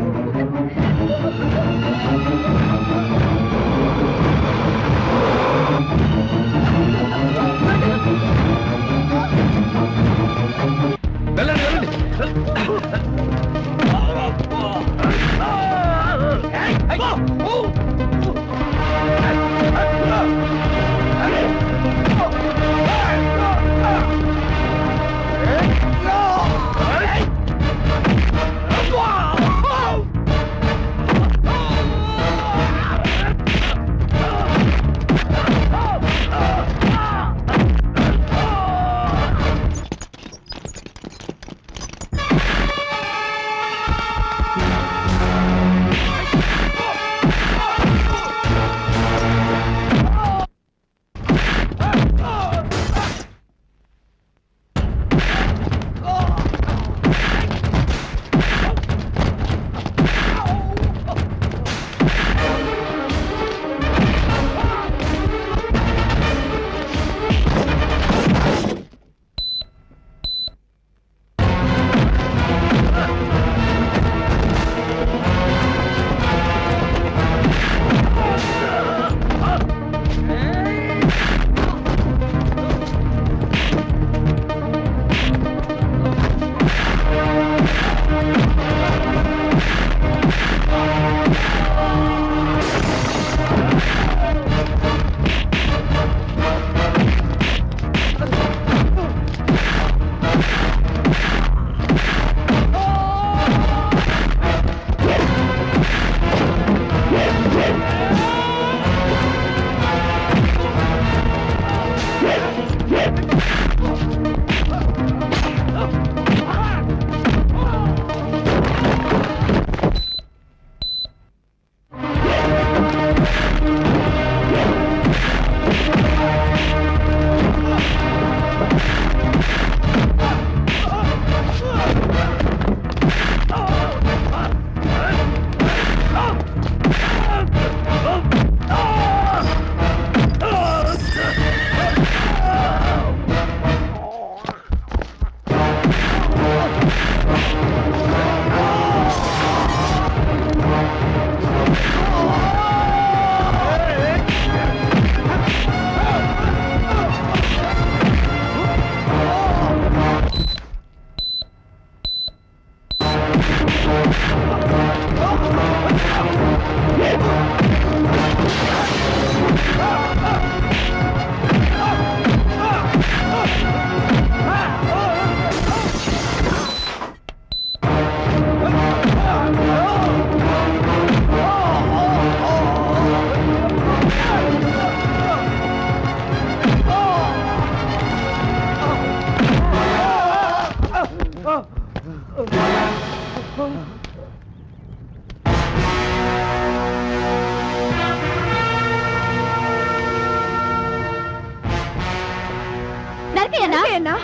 G: వెళ్ళండి వెళ్ళండి.
A: నరికేయన్నా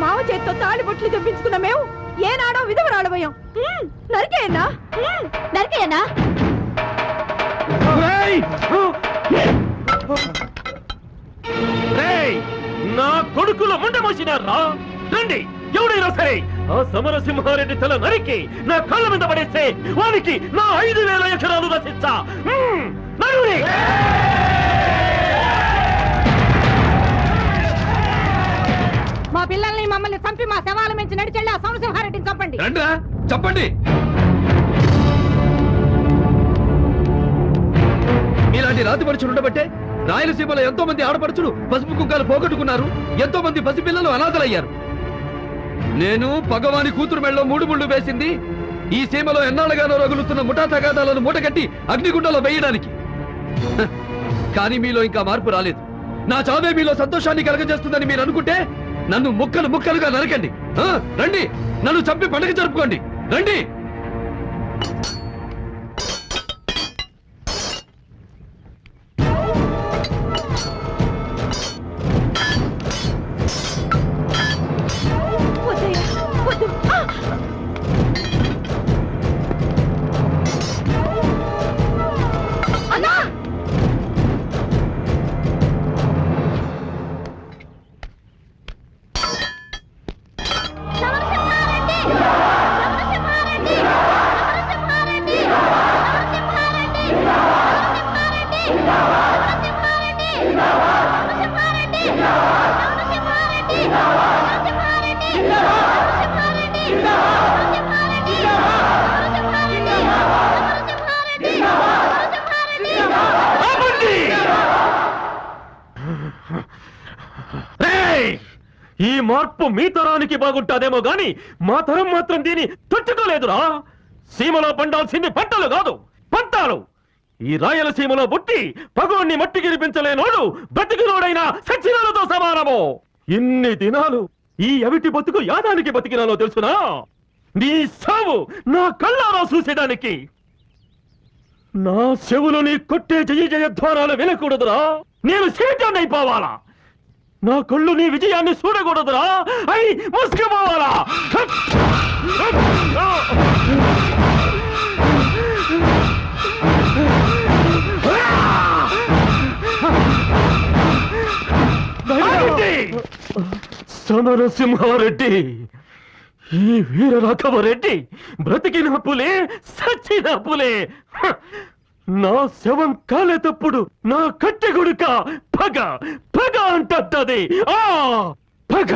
A: మావ చేత్తో తాళి బొట్లు తెప్పించుకున్న మేము ఏనాడో విధవరాడబోయాం. నరికేయన్నా
S: నరికేయన్నా
N: నా కొడుకుల ముండ మోసినారా? రండి, ఎవడైనా సరే ఆ సమరసింహారెడ్డి తల నరికి నా కళ్ళ మీద పడేస్తే వానికి నా 5,000 ఎకరాలు రచించా. నరుని
L: మా పిల్లల్ని మమ్మల్ని చంపి మా శవాల మించి నడిచెళ్ళి ఆ సమరసింహారెడ్డిని చంపండి.
G: చెప్పండి. మీలాంటి రాతి పరుచులు ఉండబట్టే రాయలసీమలో ఎంతో మంది ఆడపడుచులు పసుపు కుక్కలు పోగొట్టుకున్నారు. ఎంతో మంది పసిపిల్లలు అనాథలయ్యారు. నేను పగవాని కూతురు మెళ్ళలో 3 ముళ్ళు వేసింది ఈ సీమలో ఎన్నాళ్ళగానో రగులుతున్న ముఠా తగాదాలను మూటగట్టి అగ్నిగుండంలో వేయడానికి. కానీ మీలో ఇంకా మార్పు రాలేదు. నా చావే మీలో సంతోషాన్ని కలగజేస్తుందని మీరు అనుకుంటే నన్ను ముక్కలు ముక్కలుగా నరకండి. రండి, నన్ను చంపి పండుగ జరుపుకోండి. రండి.
N: ఈ మార్పు మీ తరానికి బాగుంటాదేమో గాని మా తరం మాత్రం దీన్ని తట్టుకోలేదురా. సీమలో పండాల్సింది పంటలు కాదు, పంతాలు. ఈ రాయలసీమలో పుట్టి పగోన్ని మట్టి గిరిపించలేనోడు బతికినోడైనా సచ్చినాలతో సమానము. ఇన్ని దినాలు ఈ అవిటి బతుకు యాదానికి బతికినాలో తెలుసునా? నీ సావు నా కళ్ళారా చూసేదానికి. నా చెవులు నీ కొట్టే జయ జయధ్వానాలు వినకూడదురా. నేను శేషాన్ని అయిపోవాలా. నా కళ్ళు నీ విజయాన్ని చూడకూడదురా. అయి ముసుకుపోవాలా. సమరసింహారెడ్డి, ఈ వీర రాఘవరెడ్డి బ్రతికిన పులే, సచ్చిన పులే. నా శవం కాలేటప్పుడు నా కట్టె గుడుక పగ పగ అంటది. ఆ పగ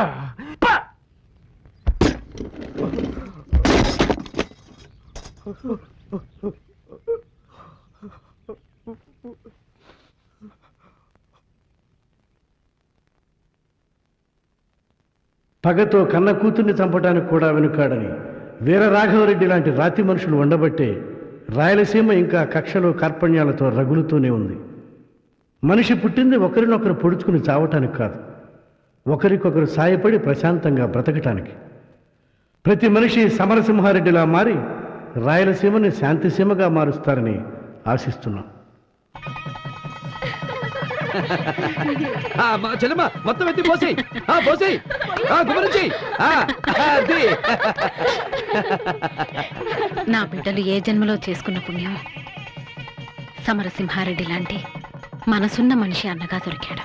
M: పగతో కన్న కూతుర్ని చంపడానికి కూడా వెనుకాడని వీర రాఘవరెడ్డి లాంటి రాతి మనుషులు ఉండబట్టే రాయలసీమ ఇంకా కక్షలు కార్పణ్యాలతో రగులుతూనే ఉంది. మనిషి పుట్టింది ఒకరినొకరు పొడుచుకుని చావటానికి కాదు, ఒకరికొకరు సాయపడి ప్రశాంతంగా బ్రతకటానికి. ప్రతి మనిషి సమరసింహారెడ్డిలా మారి రాయలసీమని శాంతిసీమగా మారుస్తారని ఆశిస్తున్నాం.
G: చెల్లెమ్మ మొత్తం ఎత్తి పోసేయ్, పోసేయ్, గుమరించి.
L: నా బిడ్డలు ఏ జన్మలో చేసుకున్న పుణ్యం సమరసింహారెడ్డి లాంటి మనసున్న మనిషి అన్నగా దొరికాడు.